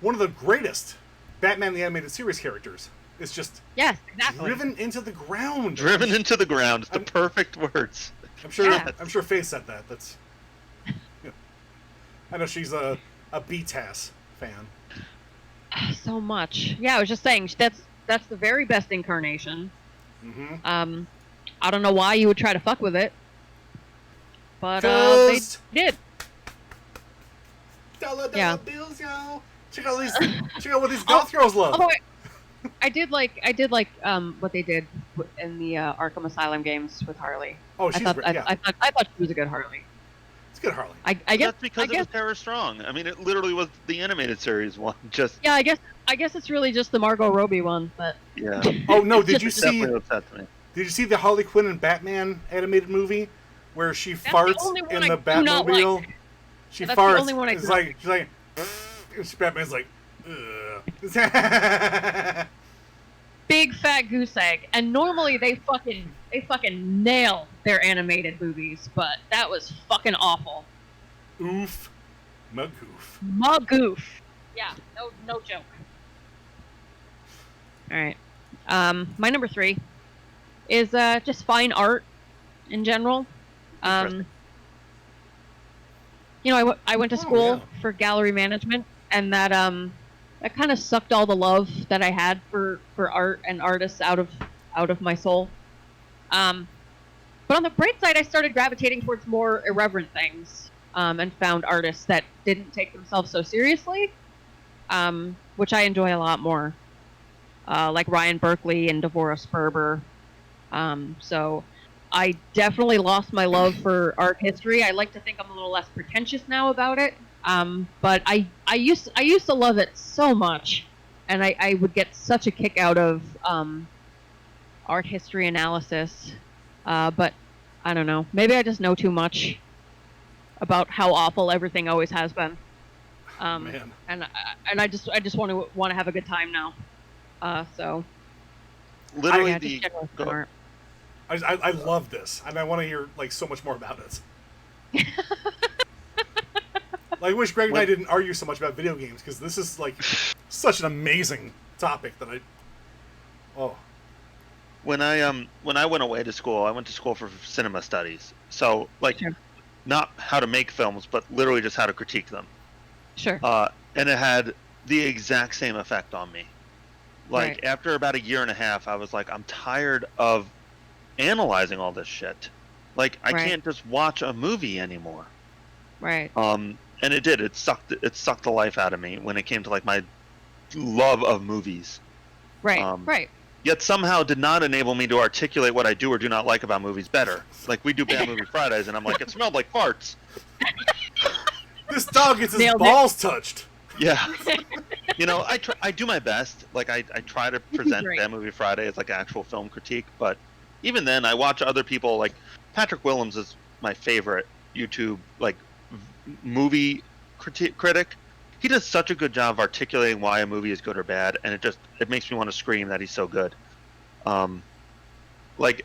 one of the greatest Batman the Animated Series characters, is just Yes, exactly. driven into the ground. Driven into the ground. It's the perfect words. I'm sure. Yeah. I'm sure Faye said that. That's. Yeah. I know she's a BTAS fan. So much. Yeah, I was just saying that's the very best incarnation. Mm-hmm. I don't know why you would try to fuck with it, but they 'Cause did. dollar Yeah. bills, y'all. Check out these. Check out what these goth girls love. Although I did like what they did in the Arkham Asylum games with Harley. Oh, I she's thought great. Yeah. I thought she was a good Harley. It's good, Harley. I guess That's because it was Terror Strong. I mean, it literally was the animated series one. Just yeah, I guess it's really just the Margot Robbie one, but yeah. Oh no! It's Did just- you see? Definitely upset me. Did you see the Harley Quinn and Batman animated movie where she the farts only one in I the do not Batmobile? like. She That's the farts. only one I it's do like she's like, and Batman's like, ugh. big fat goose egg. And normally they fucking nail their animated movies, but that was fucking awful. Oof, magoof. Magoof. Yeah, no joke. All right. My number 3 is just fine art in general. Interesting. I went to Oh, school yeah. for gallery management, and that kind of sucked all the love that I had for art and artists out of my soul. But on the bright side, I started gravitating towards more irreverent things, and found artists that didn't take themselves so seriously, which I enjoy a lot more, like Ryan Berkeley and Devorah Sperber. So I definitely lost my love for art history. I like to think I'm a little less pretentious now about it. But I used to love it so much, and I would get such a kick out of art history analysis. But I don't know. Maybe I just know too much about how awful everything always has been. Man, And I just want to have a good time now. So Literally yeah, the just general go- art. I love this, and I want to hear like so much more about it. Like, I wish Greg and I When- didn't argue so much about video games because this is like such an amazing topic that I. Oh, when I went away to school, I went to school for cinema studies. So like, Sure. not how to make films, but literally just how to critique them. Sure. And it had the exact same effect on me. Like Right. after about a year and a half, I was like, I'm tired of analyzing all this shit. Like I Right. can't just watch a movie anymore. Right. And it did. It sucked the life out of me when it came to like my love of movies. Right. um, Right. Yet somehow did not enable me to articulate what I do or do not like about movies better. Like we do Bad Movie Fridays, and I'm like, it smelled like farts. this dog gets his Nailed it. balls touched. Yeah. You know, I do my best. Like I try to present great. Bad Movie Friday as like actual film critique, but even then, I watch other people. Like Patrick Willems is my favorite YouTube like movie critic. He does such a good job of articulating why a movie is good or bad, and it makes me want to scream that he's so good. But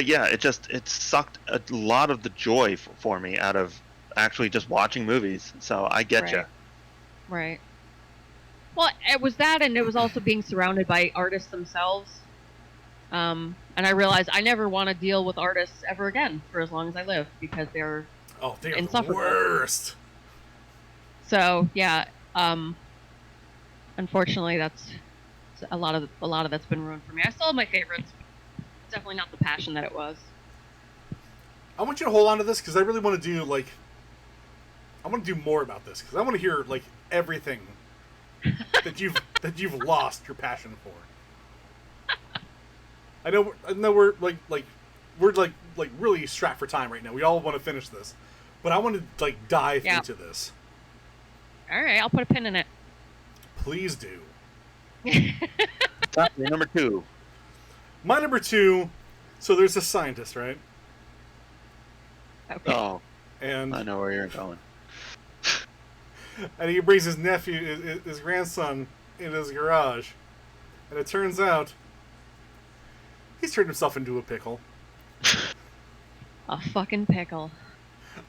yeah, it sucked a lot of the joy for me out of actually just watching movies. So I get you. Right. Right. Well, it was that, and it was also being surrounded by artists themselves. And I realized I never want to deal with artists ever again for as long as I live because they're Oh, they are the Insufferable. worst. so yeah. Unfortunately, that's a lot of that's been ruined for me. I still have my favorites. It's definitely not the passion that it was. I want you to hold on to this because I really want to do like. I want to do more about this because I want to hear like everything that you've lost your passion for. I know we're like really strapped for time right now. We all want to finish this, but I want to like dive Yeah. into this. All right, I'll put a pin in it. Please do. Top number 2. My number 2. So there's a scientist, right? Okay. Oh, And I know where you're going. he brings his nephew, his grandson, in his garage, and it turns out he's turned himself into a pickle. A fucking pickle.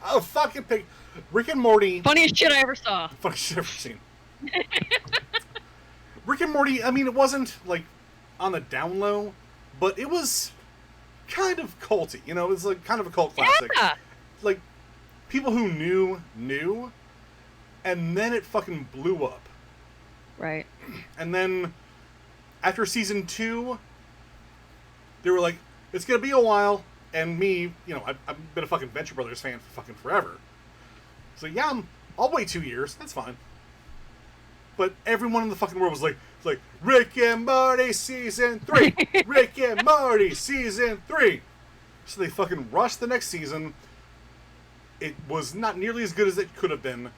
Oh, fucking pickle! Rick and Morty. Funniest shit I ever saw. Funniest shit I've ever seen. Rick and Morty. I mean, it wasn't like on the down low, but it was kind of culty. You know, it was like kind of a cult classic. Yeah. Like people who knew, and then it fucking blew up. Right. And then after season 2, they were like, it's gonna be a while. And me, you know, I've been a fucking Venture Brothers fan for fucking forever. So yeah, I'll wait 2 years. That's fine. But everyone in the fucking world was like, Rick and Morty season 3, Rick and Morty season 3. So they fucking rushed the next season. It was not nearly as good as it could have been.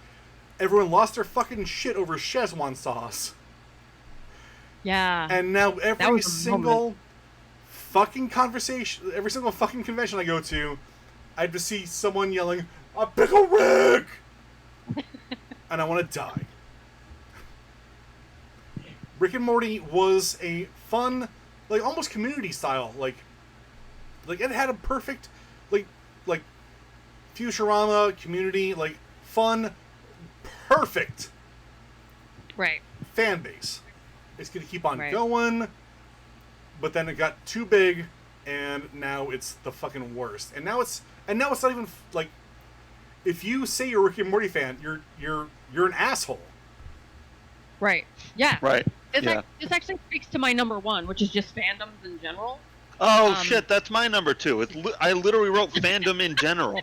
Everyone lost their fucking shit over Szechuan sauce. Yeah. And now That every was a single fucking conversation, every single fucking convention I go to, I have to see someone yelling, "A Pickle Rick!" and I want to die. Rick and Morty was a fun, like almost community style, like it had a perfect, like Futurama community, like fun, perfect Right. fan base. It's gonna keep on Right. going, but then it got too big, and now it's the fucking worst. And now it's not even like, if you say you're a Rick and Morty fan, you're an asshole. Right. Yeah. Right. Yeah. This actually speaks to my number one, which is just fandoms in general. Oh Um, shit, that's my number two. I literally wrote fandom in general.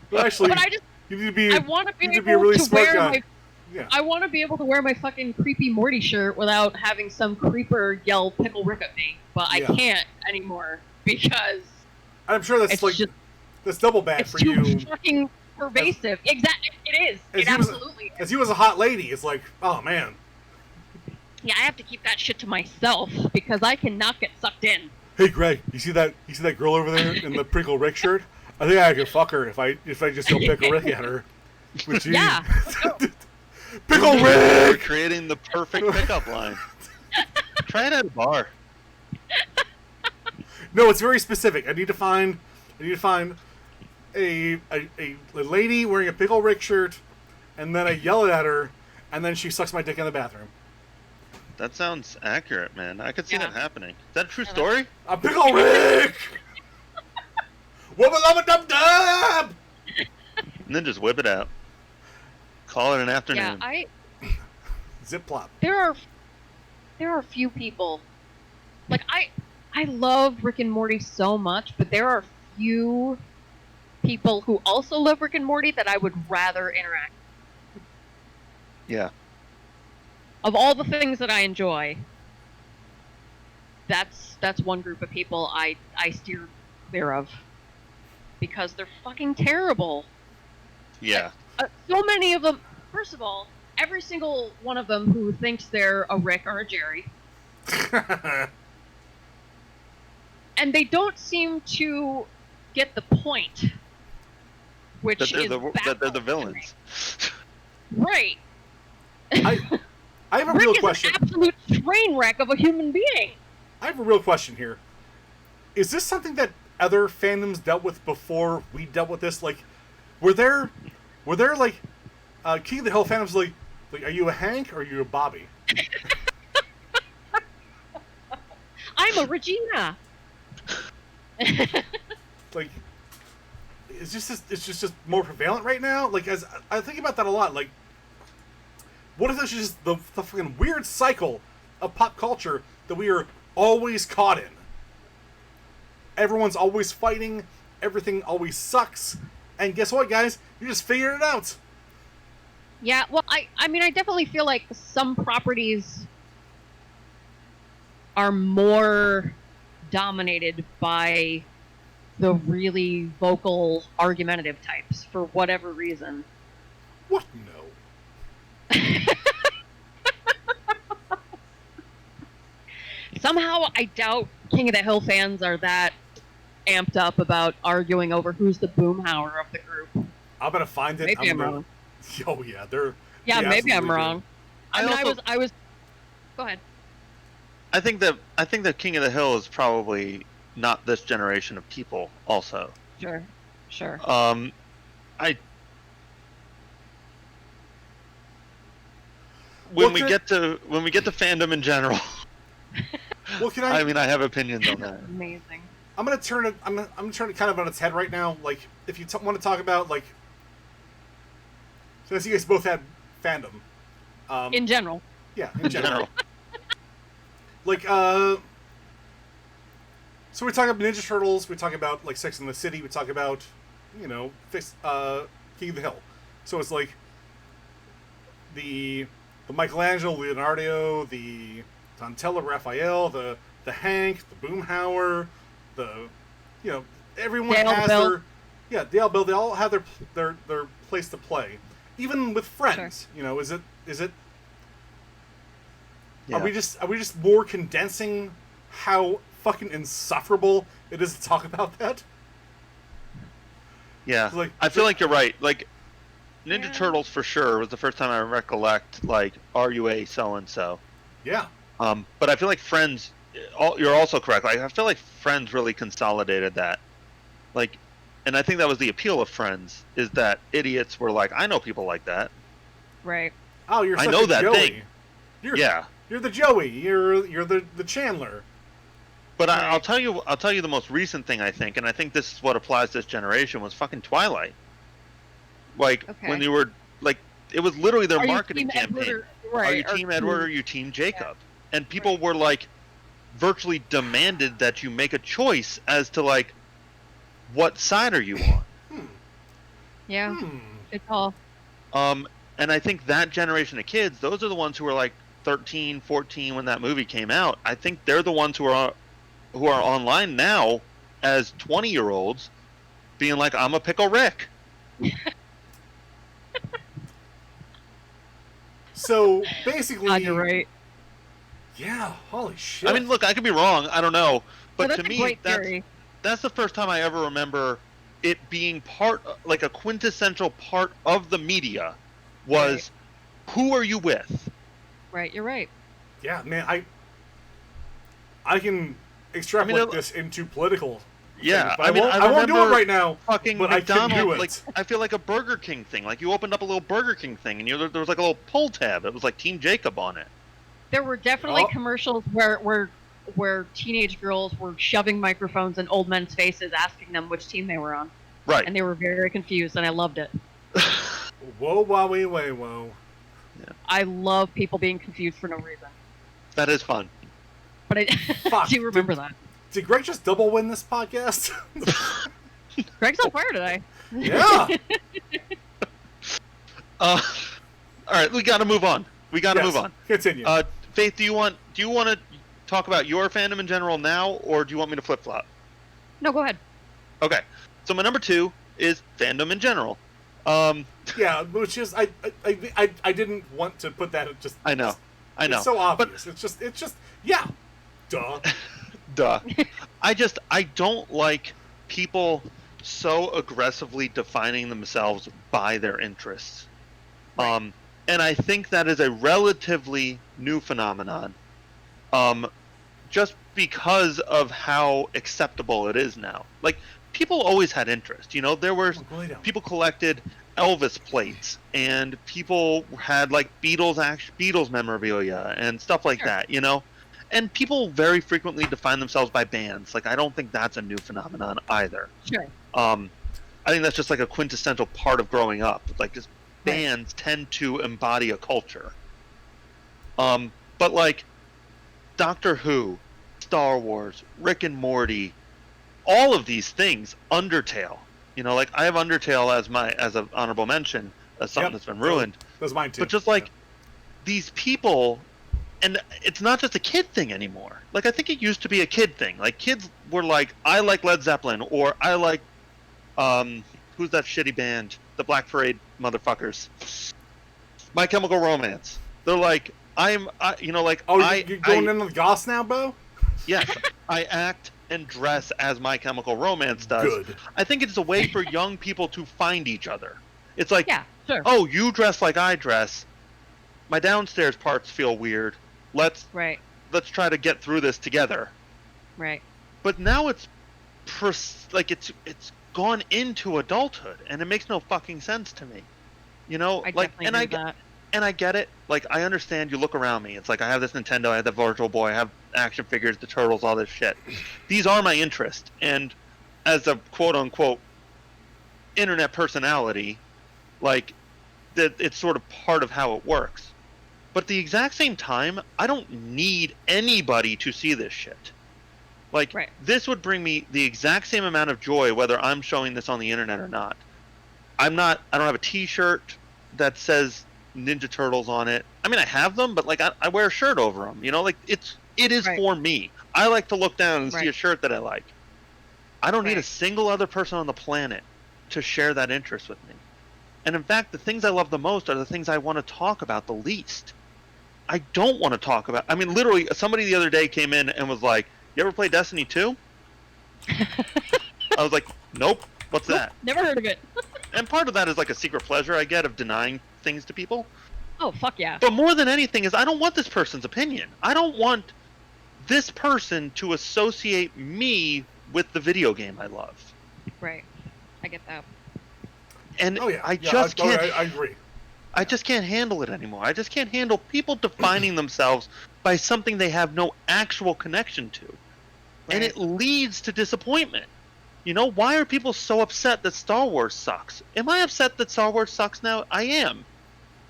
But actually, But I just you need to be. I want to be you need able to be a really to smart wear guy. my Yeah. I want to be able to wear my fucking creepy Morty shirt without having some creeper yell Pickle Rick at me, but I Yeah. can't anymore because I'm sure that's it's like just that's double bad it's for too you. fucking pervasive. Exactly, it is. As It you was- absolutely is. As you as a hot lady, it's like, oh man. Yeah, I have to keep that shit to myself because I cannot get sucked in. Hey Greg, you see that girl over there in the Pickle Rick shirt? I think I could fuck her if I just yell Pickle Rick at her. Would you? Yeah. Pickle We're Rick. creating the perfect pickup line. Try it at a bar. No, it's very specific. I need to find a lady wearing a Pickle Rick shirt, and then I yell it at her, and then she sucks my dick in the bathroom. That sounds accurate, man. I could see Yeah. that happening. Is that a true Yeah, story? A Pickle Rick. Wubba lubba dub dub. And then just whip it out. Call it an Yeah, afternoon. Zip plop. there are a few people like I love Rick and Morty so much, but there are few people who also love Rick and Morty that I would rather interact. Yeah. Of all the things that I enjoy, that's one group of people I steer clear of because they're fucking terrible. Yeah. So many of them. First of all, every single one of them who thinks they're a Rick or a Jerry, and they don't seem to get the point, which That they're is the baffling to me. villains. Right. I have a Rick real is question. an absolute train wreck of a human being. I have a real question here. Is this something that other fandoms dealt with before we dealt with this? Like, were there like King of the Hill fandoms like are you a Hank or are you a Bobby? I'm a Regina. Like, it's just more prevalent right now. Like, as I think about that a lot. Like, what if this is just the fucking weird cycle of pop culture that we are always caught in? Everyone's always fighting. Everything always sucks. And guess what, guys? You just figured it out. Yeah, well, I mean, I definitely feel like some properties are more dominated by the really vocal, argumentative types for whatever reason. What? No. Somehow, I doubt King of the Hill fans are that amped up about arguing over who's the boomhauer of the group. I'm gonna find it. Maybe I'm wrong. Oh yeah, they're. Yeah, they maybe I'm absolutely wrong. do. I mean, also- I was. Go ahead. I think that King of the Hill is probably not this generation of people. Also, Sure. I Well, when we get to fandom in general, Well, can I mean, I have opinions on that. Amazing. I'm gonna turn it. I'm gonna turn it kind of on its head right now. Like, if you want to talk about like, since you guys both had fandom, In general. yeah, In general, like, so we talk about Ninja Turtles. We talk about like Sex and the City. We talk about, King of the Hill. So it's like the Michelangelo, Leonardo, the Donatello, Raphael, the Hank, the Boomhauer, the you know, everyone They all has build. they all build. They all have their place to play, even with friends. Sure. You know, is it Yeah. are we just more condensing how fucking insufferable it is to talk about that? Yeah, Like- I feel like you're right. Like, Ninja Yeah. Turtles for sure was the first time I recollect, like, are you a so-and-so? Yeah, But I feel like Friends, you're also correct. Like, I feel like Friends really consolidated that. Like, and I think that was the appeal of Friends, is that idiots were like, I know people like that. Right. oh, you're I such know a that Joey. thing. You're the Joey. You're the Chandler. But Right. I'll tell you the most recent thing I think, and I think this is what applies to this generation, was fucking Twilight. Like, Okay. when you were, like, it was literally their Are you marketing Team campaign. Edward or, right, Are you Team Edward or are you Team Jacob? And people were like, virtually demanded that you make a choice as to like, what side are you on? Yeah. Hmm. It's all. And I think that generation of kids, those are the ones who were like 13, 14 when that movie came out. I think they're the ones who are online now as 20-year-olds being like, I'm a Pickle Rick. So basically, God, you're right. yeah. Holy shit. I mean, look, I could be wrong. I don't know. But No, to that's a me, great theory. that's the first time I ever remember it being part, like a quintessential part of the media was, who are you with? Right, you're right. yeah, man. I can extrapolate it- this into political. Yeah, things, but I mean, won't, I I won't do it remember right now. Fucking But I can do McDonald's, it. like I feel like a Burger King thing. Like you opened up a little Burger King thing, and there was like a little pull tab. It was like Team Jacob on it. There were definitely Oh. commercials where teenage girls were shoving microphones in old men's faces, asking them which team they were on, Right. and they were very confused, and I loved it. Whoa, wowie, way, whoa. I love people being confused for no reason, That is fun. but I Fuck, do remember that. Did Greg just double win this podcast? Greg's on fire today. yeah. All right, we got to move on. Yes, Move on. Continue. Faith, do you want to talk about your fandom in general now, or do you want me to flip flop? No, go ahead. Okay. So my number 2 is fandom in general. yeah, which is I didn't want to put that. Just I know. It's so obvious. It's just yeah. Duh. Duh. I don't like people so aggressively defining themselves by their interests. Right. And I think that is a relatively new phenomenon. Just because of how acceptable it is now. Like, people always had interest. You know, there were Oh, go lay down. people collected Elvis plates, and people had like Beatles memorabilia and stuff like Sure. that. You know, and people very frequently define themselves by bands. Like, I don't think that's a new phenomenon either. Sure. I think that's just like a quintessential part of growing up. Like, just Right. bands tend to embody a culture. But like Doctor Who, Star Wars, Rick and Morty, all of these things, Undertale. You know, like I have Undertale as an honorable mention, as something Yep. that's been ruined. That's mine too. But just like these people, and it's not just a kid thing anymore. Like, I think it used to be a kid thing. Like, kids were like, I like Led Zeppelin, or I like, who's that shitty band? The Black Parade motherfuckers. My Chemical Romance. They're like, you know, like, oh, you're going in with Goss now, Bo? yes, I act and dress as My Chemical Romance does. Good. I think it's a way for young people to find each other. It's like, Yeah, sure. oh, you dress like I dress. My downstairs parts feel weird. Let's Right, try to get through this together. right. But now it's it's gone into adulthood, and it makes no fucking sense to me. You know, I like, definitely and do that. and I get it. Like, I understand. You look around me. It's like I have this Nintendo, I have the Virtual Boy, I have action figures, the Turtles, all this shit. These are my interest, and as a quote unquote internet personality, like, that it's sort of part of how it works. But at the exact same time, I don't need anybody to see this shit. Like, Right. this would bring me the exact same amount of joy whether I'm showing this on the internet or not. I don't have a t-shirt that says Ninja Turtles on it. I mean, I have them, but like I wear a shirt over them. You know, like it is Right. for me. I like to look down and see Right. a shirt that I like. I don't need a Right. single other person on the planet to share that interest with me. And in fact, the things I love the most are the things I want to talk about the least. I don't want to talk about. I mean, literally, somebody the other day came in and was like, "You ever play Destiny 2?" I was like, "Nope. What's that?" Never heard of it. And part of that is like a secret pleasure I get of denying things to people. Oh, fuck yeah. But more than anything is I don't want this person's opinion. I don't want this person to associate me with the video game I love. Right. I get that. And Oh yeah, I just I can't. agree. I just can't handle it anymore. I just can't handle people defining themselves by something they have no actual connection to. And Right. it leads to disappointment. You know, why are people so upset that Star Wars sucks? Am I upset that Star Wars sucks now? I am.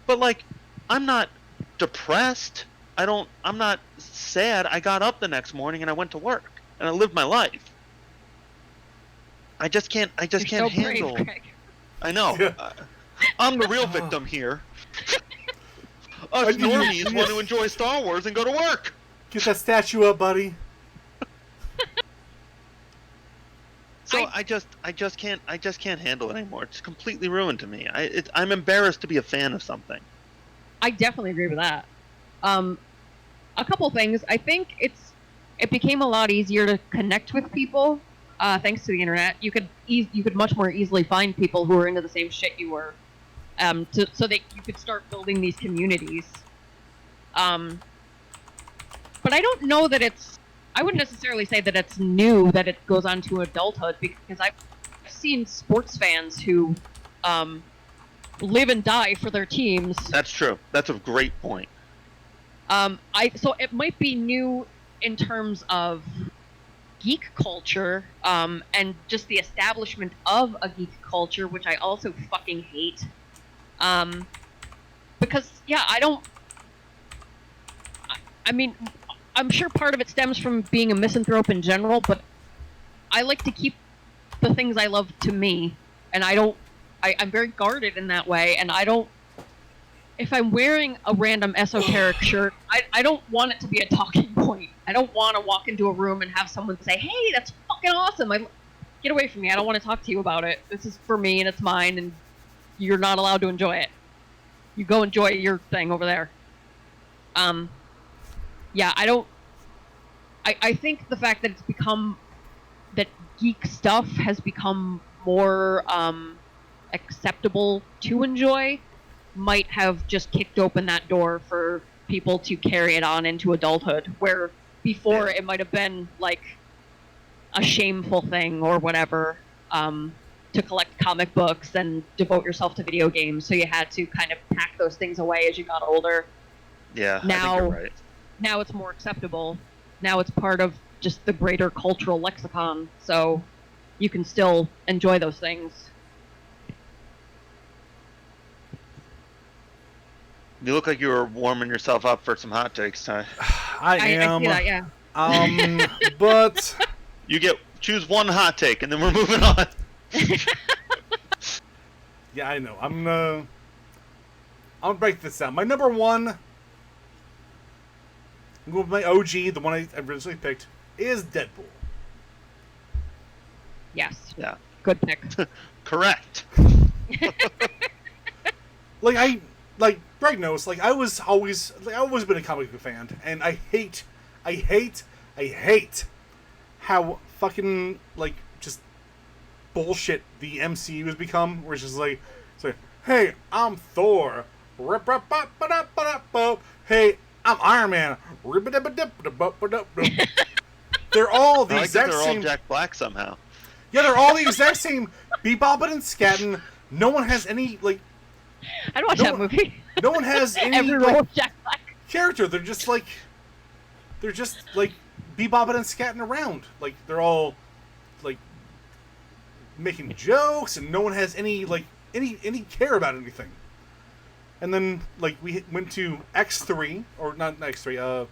But like, I'm not depressed. I'm not sad. I got up the next morning and I went to work and I lived my life. I just can't You're can't so handle. brave, Greg. I know. Yeah. I'm the real victim here. Us normies want to enjoy Star Wars and go to work. Get that statue up, buddy. So I just can't handle it anymore. It's completely ruined to me. I'm embarrassed to be a fan of something. I definitely agree with that. A couple things. I think it became a lot easier to connect with people thanks to the internet. You could much more easily find people who were into the same shit you were, so that you could start building these communities. But I don't know that I wouldn't necessarily say that it's new that it goes on to adulthood, because I've seen sports fans who live and die for their teams. That's true. That's a great point. So it might be new in terms of geek culture, and just the establishment of a geek culture, which I also fucking hate. Because yeah, I mean, I'm sure part of it stems from being a misanthrope in general, but I like to keep the things I love to me, and I'm very guarded in that way, and if I'm wearing a random esoteric shirt, I don't want it to be a talking point. I don't want to walk into a room and have someone say, "Hey, that's fucking awesome. Get away from me. I don't want to talk to you about it. This is for me and it's mine, and you're not allowed to enjoy it. You go enjoy your thing over there." Yeah, I think the fact that that geek stuff has become more acceptable to enjoy might have just kicked open that door for people to carry it on into adulthood, where before it might have been like a shameful thing or whatever, to collect comic books and devote yourself to video games, so you had to kind of pack those things away as you got older. Yeah, Now- I think you're right. Now it's more acceptable. Now it's part of just the greater cultural lexicon, so you can still enjoy those things. You look like you were warming yourself up for some hot takes, Ty. I I am. see that, yeah. But You choose one hot take, and then we're moving on. yeah, I know. I'll break this down. My number one, I'm going with my OG, the one I originally picked, is Deadpool. Yes. Yeah, Good pick. correct. Like Greg knows, I've always been a comic book fan, and I hate how fucking just bullshit the MCU has become. Where it's just it's like, hey, I'm Thor. Hey, I'm Iron Man. They're all the I like that exact they're all same. Jack Black somehow. Yeah, they're all the exact same. Bebopping and scatting. No one has any I'd watch No that one- movie. No one has any Every role of Jack Black. character. They're just bebopping and scatting around. They're all making jokes, and no one has any care about anything. And then we went to X3, or not X3,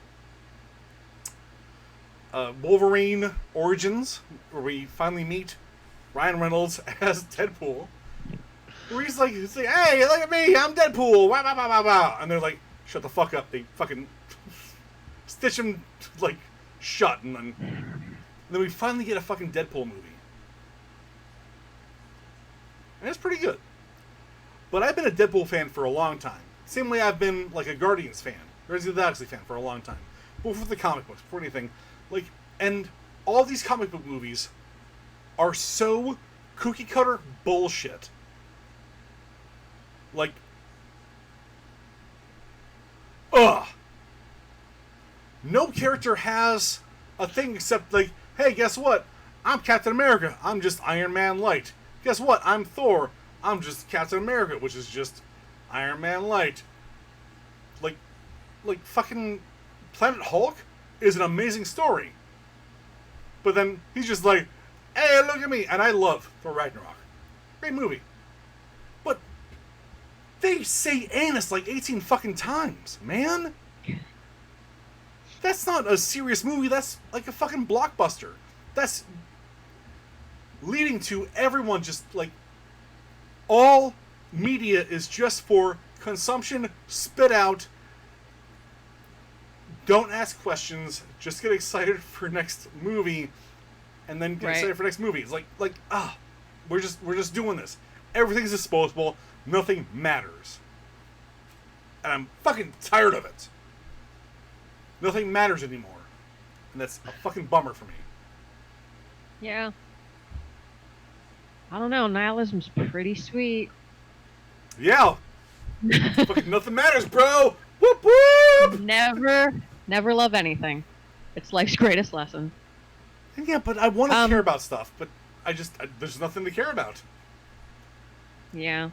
Wolverine Origins, where we finally meet Ryan Reynolds as Deadpool. Where he's like, hey, look at me, I'm Deadpool, wow, wow, wow, wow, wow. And they're like, shut the fuck up. They fucking stitch him, shut. And then we finally get a fucking Deadpool movie. and it's pretty good. But I've been a Deadpool fan for a long time. Same way I've been like a Guardians fan, Guardians of the Galaxy fan for a long time. Before the comic books, before anything. Like, and all these comic book movies are so cookie cutter bullshit. Like, ugh. No character has a thing except like, hey, guess what? I'm Captain America. I'm just Iron Man Light. Guess what? I'm Thor. I'm just Captain America, which is just Iron Man Light. Like fucking Planet Hulk is an amazing story. But then he's just like, hey, look at me. And I love Thor Ragnarok. Great movie. But they say anus like 18 fucking times, man. That's not a serious movie. That's like a fucking blockbuster. That's leading to everyone just like, all media is just for consumption, spit out. Don't ask questions. Just get excited for next movie, and then get excited for next movie. It's we're just doing this. Everything's disposable. Nothing matters, and I'm fucking tired of it. Nothing matters anymore, and that's a fucking bummer for me. Yeah. I don't know. Nihilism's pretty sweet. Yeah. Fucking nothing matters, bro. Whoop whoop. Never love anything. It's life's greatest lesson. Yeah, but I want to care about stuff, but there's nothing to care about. Yeah.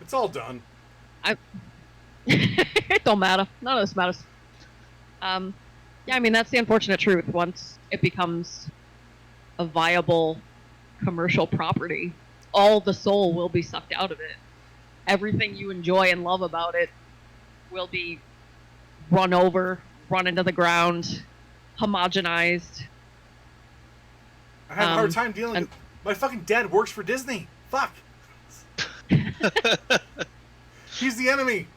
It's all done. It don't matter. None of this matters. Yeah, I mean, that's the unfortunate truth. Once it becomes a viable commercial property, all the soul will be sucked out of it. Everything you enjoy and love about it will be run over, run into the ground, homogenized. I have a hard time dealing with... My fucking dad works for Disney. Fuck. He's the enemy.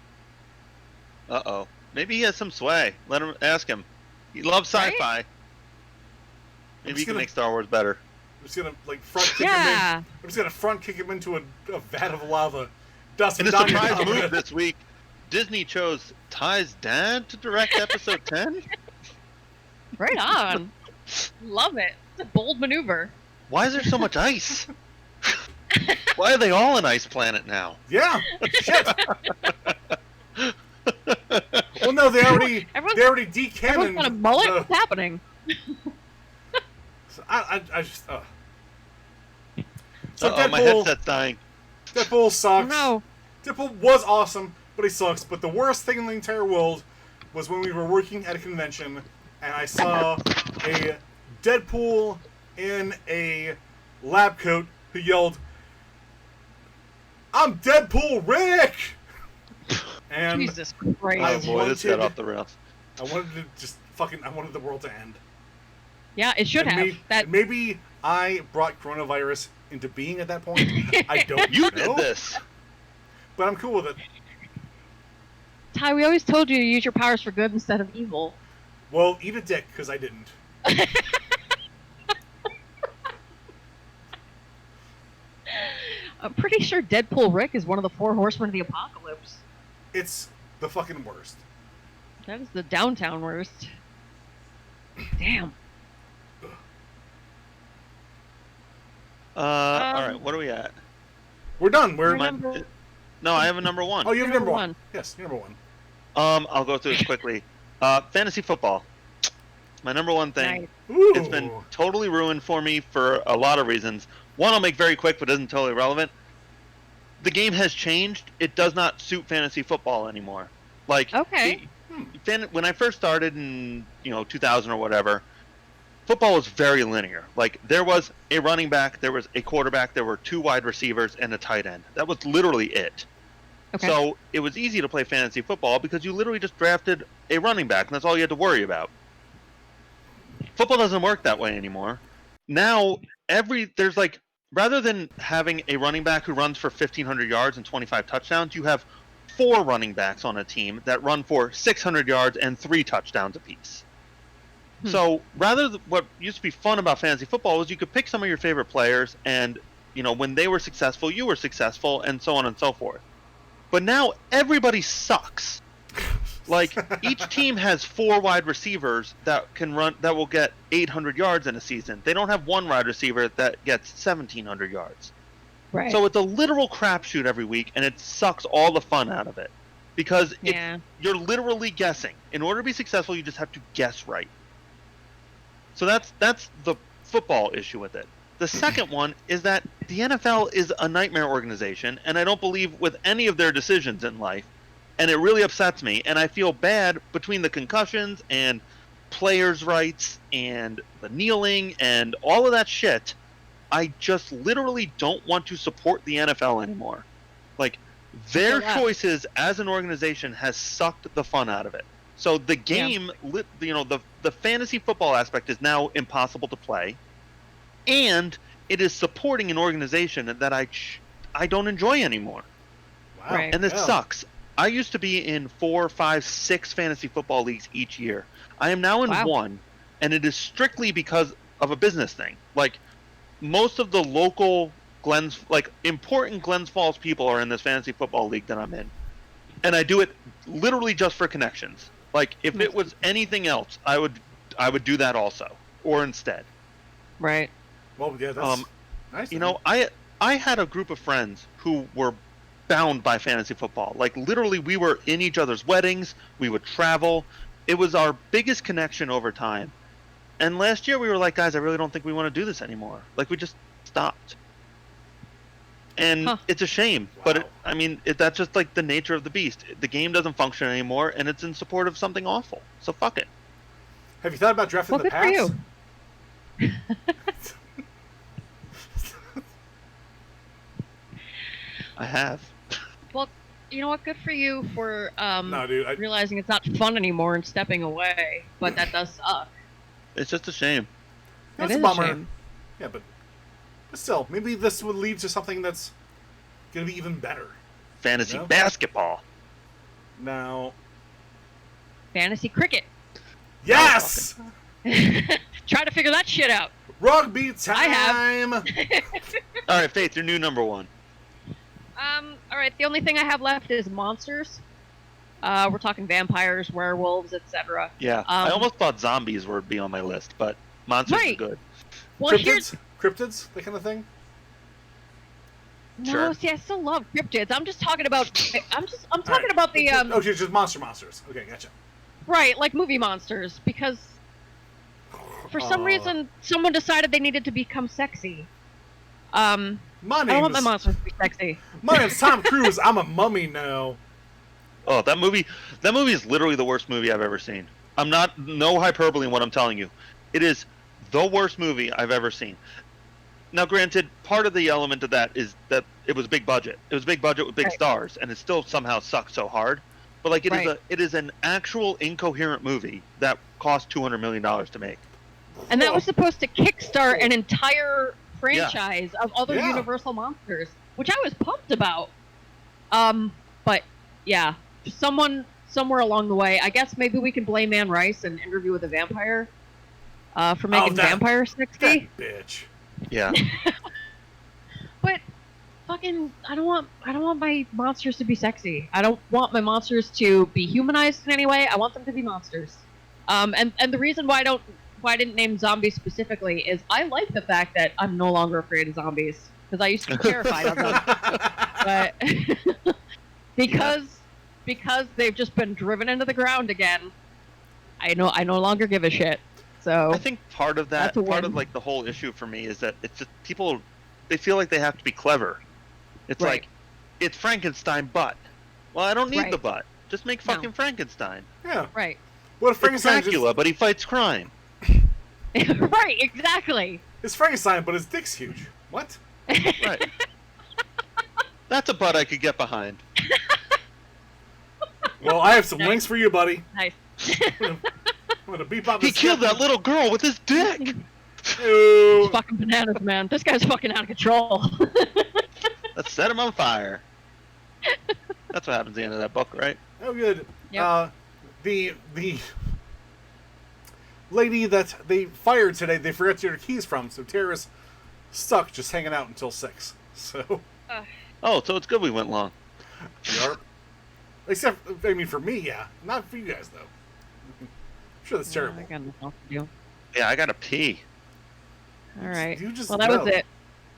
Uh-oh. Maybe he has some sway. Let him ask him. He loves sci-fi. Right? Maybe he can make Star Wars better. I'm just gonna like front kick him in. I'm just gonna front kick him into a vat of lava. Dust In a surprise move this week, Disney chose Ty's dad to direct episode 10? Right on. Love it. It's a bold maneuver. Why is there so much ice? Why are they all an ice planet now? Yeah. Shit. Well, no, they already decannoned. Everyone's got a mullet? What's happening? So I just. So Uh-oh, my headset's dying. Deadpool sucks. No. Deadpool was awesome, but he sucks. But the worst thing in the entire world was when we were working at a convention and I saw a Deadpool in a lab coat who yelled, "I'm Deadpool Rick!" And Jesus Christ. Oh boy, this got off the rails. I wanted to I wanted the world to end. Yeah, it should have. Maybe I brought coronavirus into being at that point. I don't know. You did this! But I'm cool with it. Ty, we always told you to use your powers for good instead of evil. Well, eat a dick, because I didn't. I'm pretty sure Deadpool Rick is one of the 4 horsemen of the apocalypse. It's the fucking worst. That is the downtown worst. Damn. Alright, what are we at? We're done. No, I have a number 1. Oh, you have Number number one. one. Yes, number 1. I'll go through this quickly. Fantasy football. My number 1 thing. Nice. Ooh. It's been totally ruined for me for a lot of reasons. One I'll make very quick, but isn't totally relevant. The game has changed. It does not suit fantasy football anymore. Like, Okay. when I first started in 2000 or whatever, football was very linear. Like, there was a running back, there was a quarterback, there were 2 wide receivers, and a tight end. That was literally it. Okay. So it was easy to play fantasy football because you literally just drafted a running back, and that's all you had to worry about. Football doesn't work that way anymore. Now, there's like, rather than having a running back who runs for 1,500 yards and 25 touchdowns, you have 4 running backs on a team that run for 600 yards and 3 touchdowns apiece. So what used to be fun about fantasy football was you could pick some of your favorite players and when they were successful, you were successful, and so on and so forth. But now everybody sucks. Like, each team has 4 wide receivers that will get 800 yards in a season. They don't have 1 wide receiver that gets 1,700 yards. Right. So it's a literal crapshoot every week, and it sucks all the fun out of it. Because you're literally guessing. In order to be successful, you just have to guess right. So that's the football issue with it. The second one is that the NFL is a nightmare organization, and I don't believe with any of their decisions in life, and it really upsets me. And I feel bad between the concussions and players' rights and the kneeling and all of that shit. I just literally don't want to support the NFL anymore. Like, their choices as an organization has sucked the fun out of it. So the game, the fantasy football aspect is now impossible to play, and it is supporting an organization that I don't enjoy anymore. Wow. Right. And it sucks. I used to be in 4, 5, 6 fantasy football leagues each year. I am now in 1, and it is strictly because of a business thing. Like, most of the local important Glens Falls people are in this fantasy football league that I'm in. And I do it literally just for connections. Like, if it was anything else, I would do that also, or instead. Right. Well, yeah, that's nice. I had a group of friends who were bound by fantasy football. Like, literally, we were in each other's weddings. We would travel. It was our biggest connection over time. And last year we were like, guys, I really don't think we want to do this anymore. Like, we just stopped. And it's a shame. Wow. But, that's just, like, the nature of the beast. The game doesn't function anymore, and it's in support of something awful. So fuck it. Have you thought about drafting the Good Pats? for you. I have. Well, you know what? Good for you for No, dude. realizing it's not fun anymore and stepping away. But that does suck. It's just a shame. That's It a is bummer. a shame. Yeah, but still, maybe this would lead to something that's going to be even better. Fantasy No? basketball. Now, Fantasy cricket. yes! Try to figure that shit out. Rugby time! I have. All right, Faith, your new number 1. All right. The only thing I have left is monsters. We're talking vampires, werewolves, etc. Yeah, I almost thought zombies would be on my list, but monsters are good. Well, here's Cryptids? That kind of thing? no. Sure. See, I still love cryptids. I'm just talking about. I'm talking about the Oh, just monsters. Okay, gotcha. right, like movie monsters, because for some reason someone decided they needed to become sexy. My I don't want my name's monsters to be sexy. my name's Tom Cruise. I'm a mummy now. Oh, that movie is literally the worst movie I've ever seen. I'm not, no hyperbole in what I'm telling you. It is the worst movie I've ever seen. Now, granted, part of the element of that is that it was big budget. It was big budget with big stars, and it still somehow sucked so hard. But like, it is an actual incoherent movie that cost $200 million to make. And that was supposed to kickstart an entire franchise of other Universal monsters, which I was pumped about. But yeah, someone somewhere along the way, I guess maybe we can blame Anne Rice and Interview with a Vampire for making vampires sexy. That bitch. Yeah. But fucking, I don't want my monsters to be sexy. I don't want my monsters to be humanized in any way. I want them to be monsters. And the reason why I didn't name zombies specifically is I like the fact that I'm no longer afraid of zombies, because I used to be terrified of them. But because they've just been driven into the ground again, I no longer give a shit. So I think part of that, part of like the whole issue for me is that it's just people, they feel like they have to be clever. It's like, it's Frankenstein butt. Well, I don't need the butt. Just make fucking Frankenstein. Yeah. Right. What if It's Frankenstein Dracula, but he fights crime. Right, exactly. It's Frankenstein, but his dick's huge. What? Right. That's a butt I could get behind. Well, I have some links for you, buddy. Nice. I'm gonna beep up. He killed that little girl with his dick. Ew. Fucking bananas, man. This guy's fucking out of control. Let's set him on fire. That's what happens at the end of that book, right? Oh, good. Yep. The lady that they fired today, they forgot to get her keys from, so terrorists stuck just hanging out until 6. So, Oh, so it's good we went long. yarp. Except, I mean, for me, yeah. Not for you guys, though. I'm sure that's terrible. I got nothing else to do. Yeah, I gotta pee. All right. You just Well, that was go. it.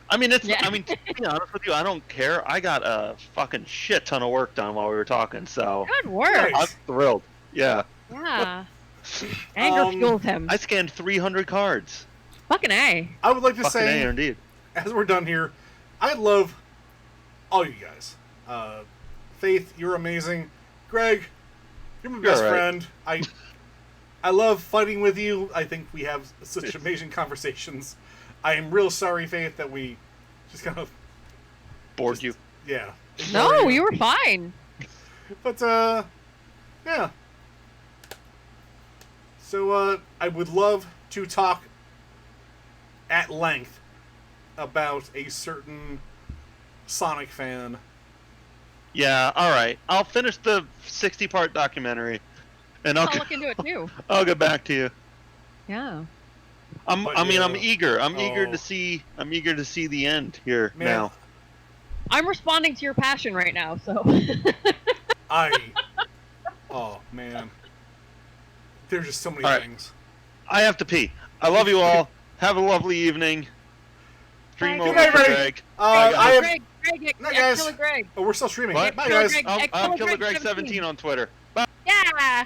I mean, Yeah. I mean, to be honest with you, I don't care. I got a fucking shit ton of work done while we were talking, so Good work. Nice. I'm thrilled. Yeah, Yeah. Anger fuels him. I scanned 300 cards. Fucking A. I would like to Fucking say, A, indeed. as we're done here, I love all you guys. Faith, you're amazing. Greg, you're my best all right. friend. I love fighting with you. I think we have such amazing conversations. I am real sorry, Faith, that we just kind of Bored you. yeah. No, ignore you were fine. But yeah. So I would love to talk at length about a certain Sonic fan. Yeah, all right. I'll finish the 60-part documentary, and I'll look into it too. I'll get back to you. Yeah. I'm Yeah. eager. I'm eager Oh. to see. I'm eager to see the end here Man, now. I'm responding to your passion right now, so. Oh man, there's just so many All right. things. I have to pee. I love you all. Have a lovely evening. Stream Bye. over Good night, for Greg. Greg. I have. Greg, Night, guys. Killer Greg. Oh, we're still streaming. What? Bye, Killer guys. Greg. I'm Killer Killer Greg Greg 17 on Twitter. Bye. Yeah.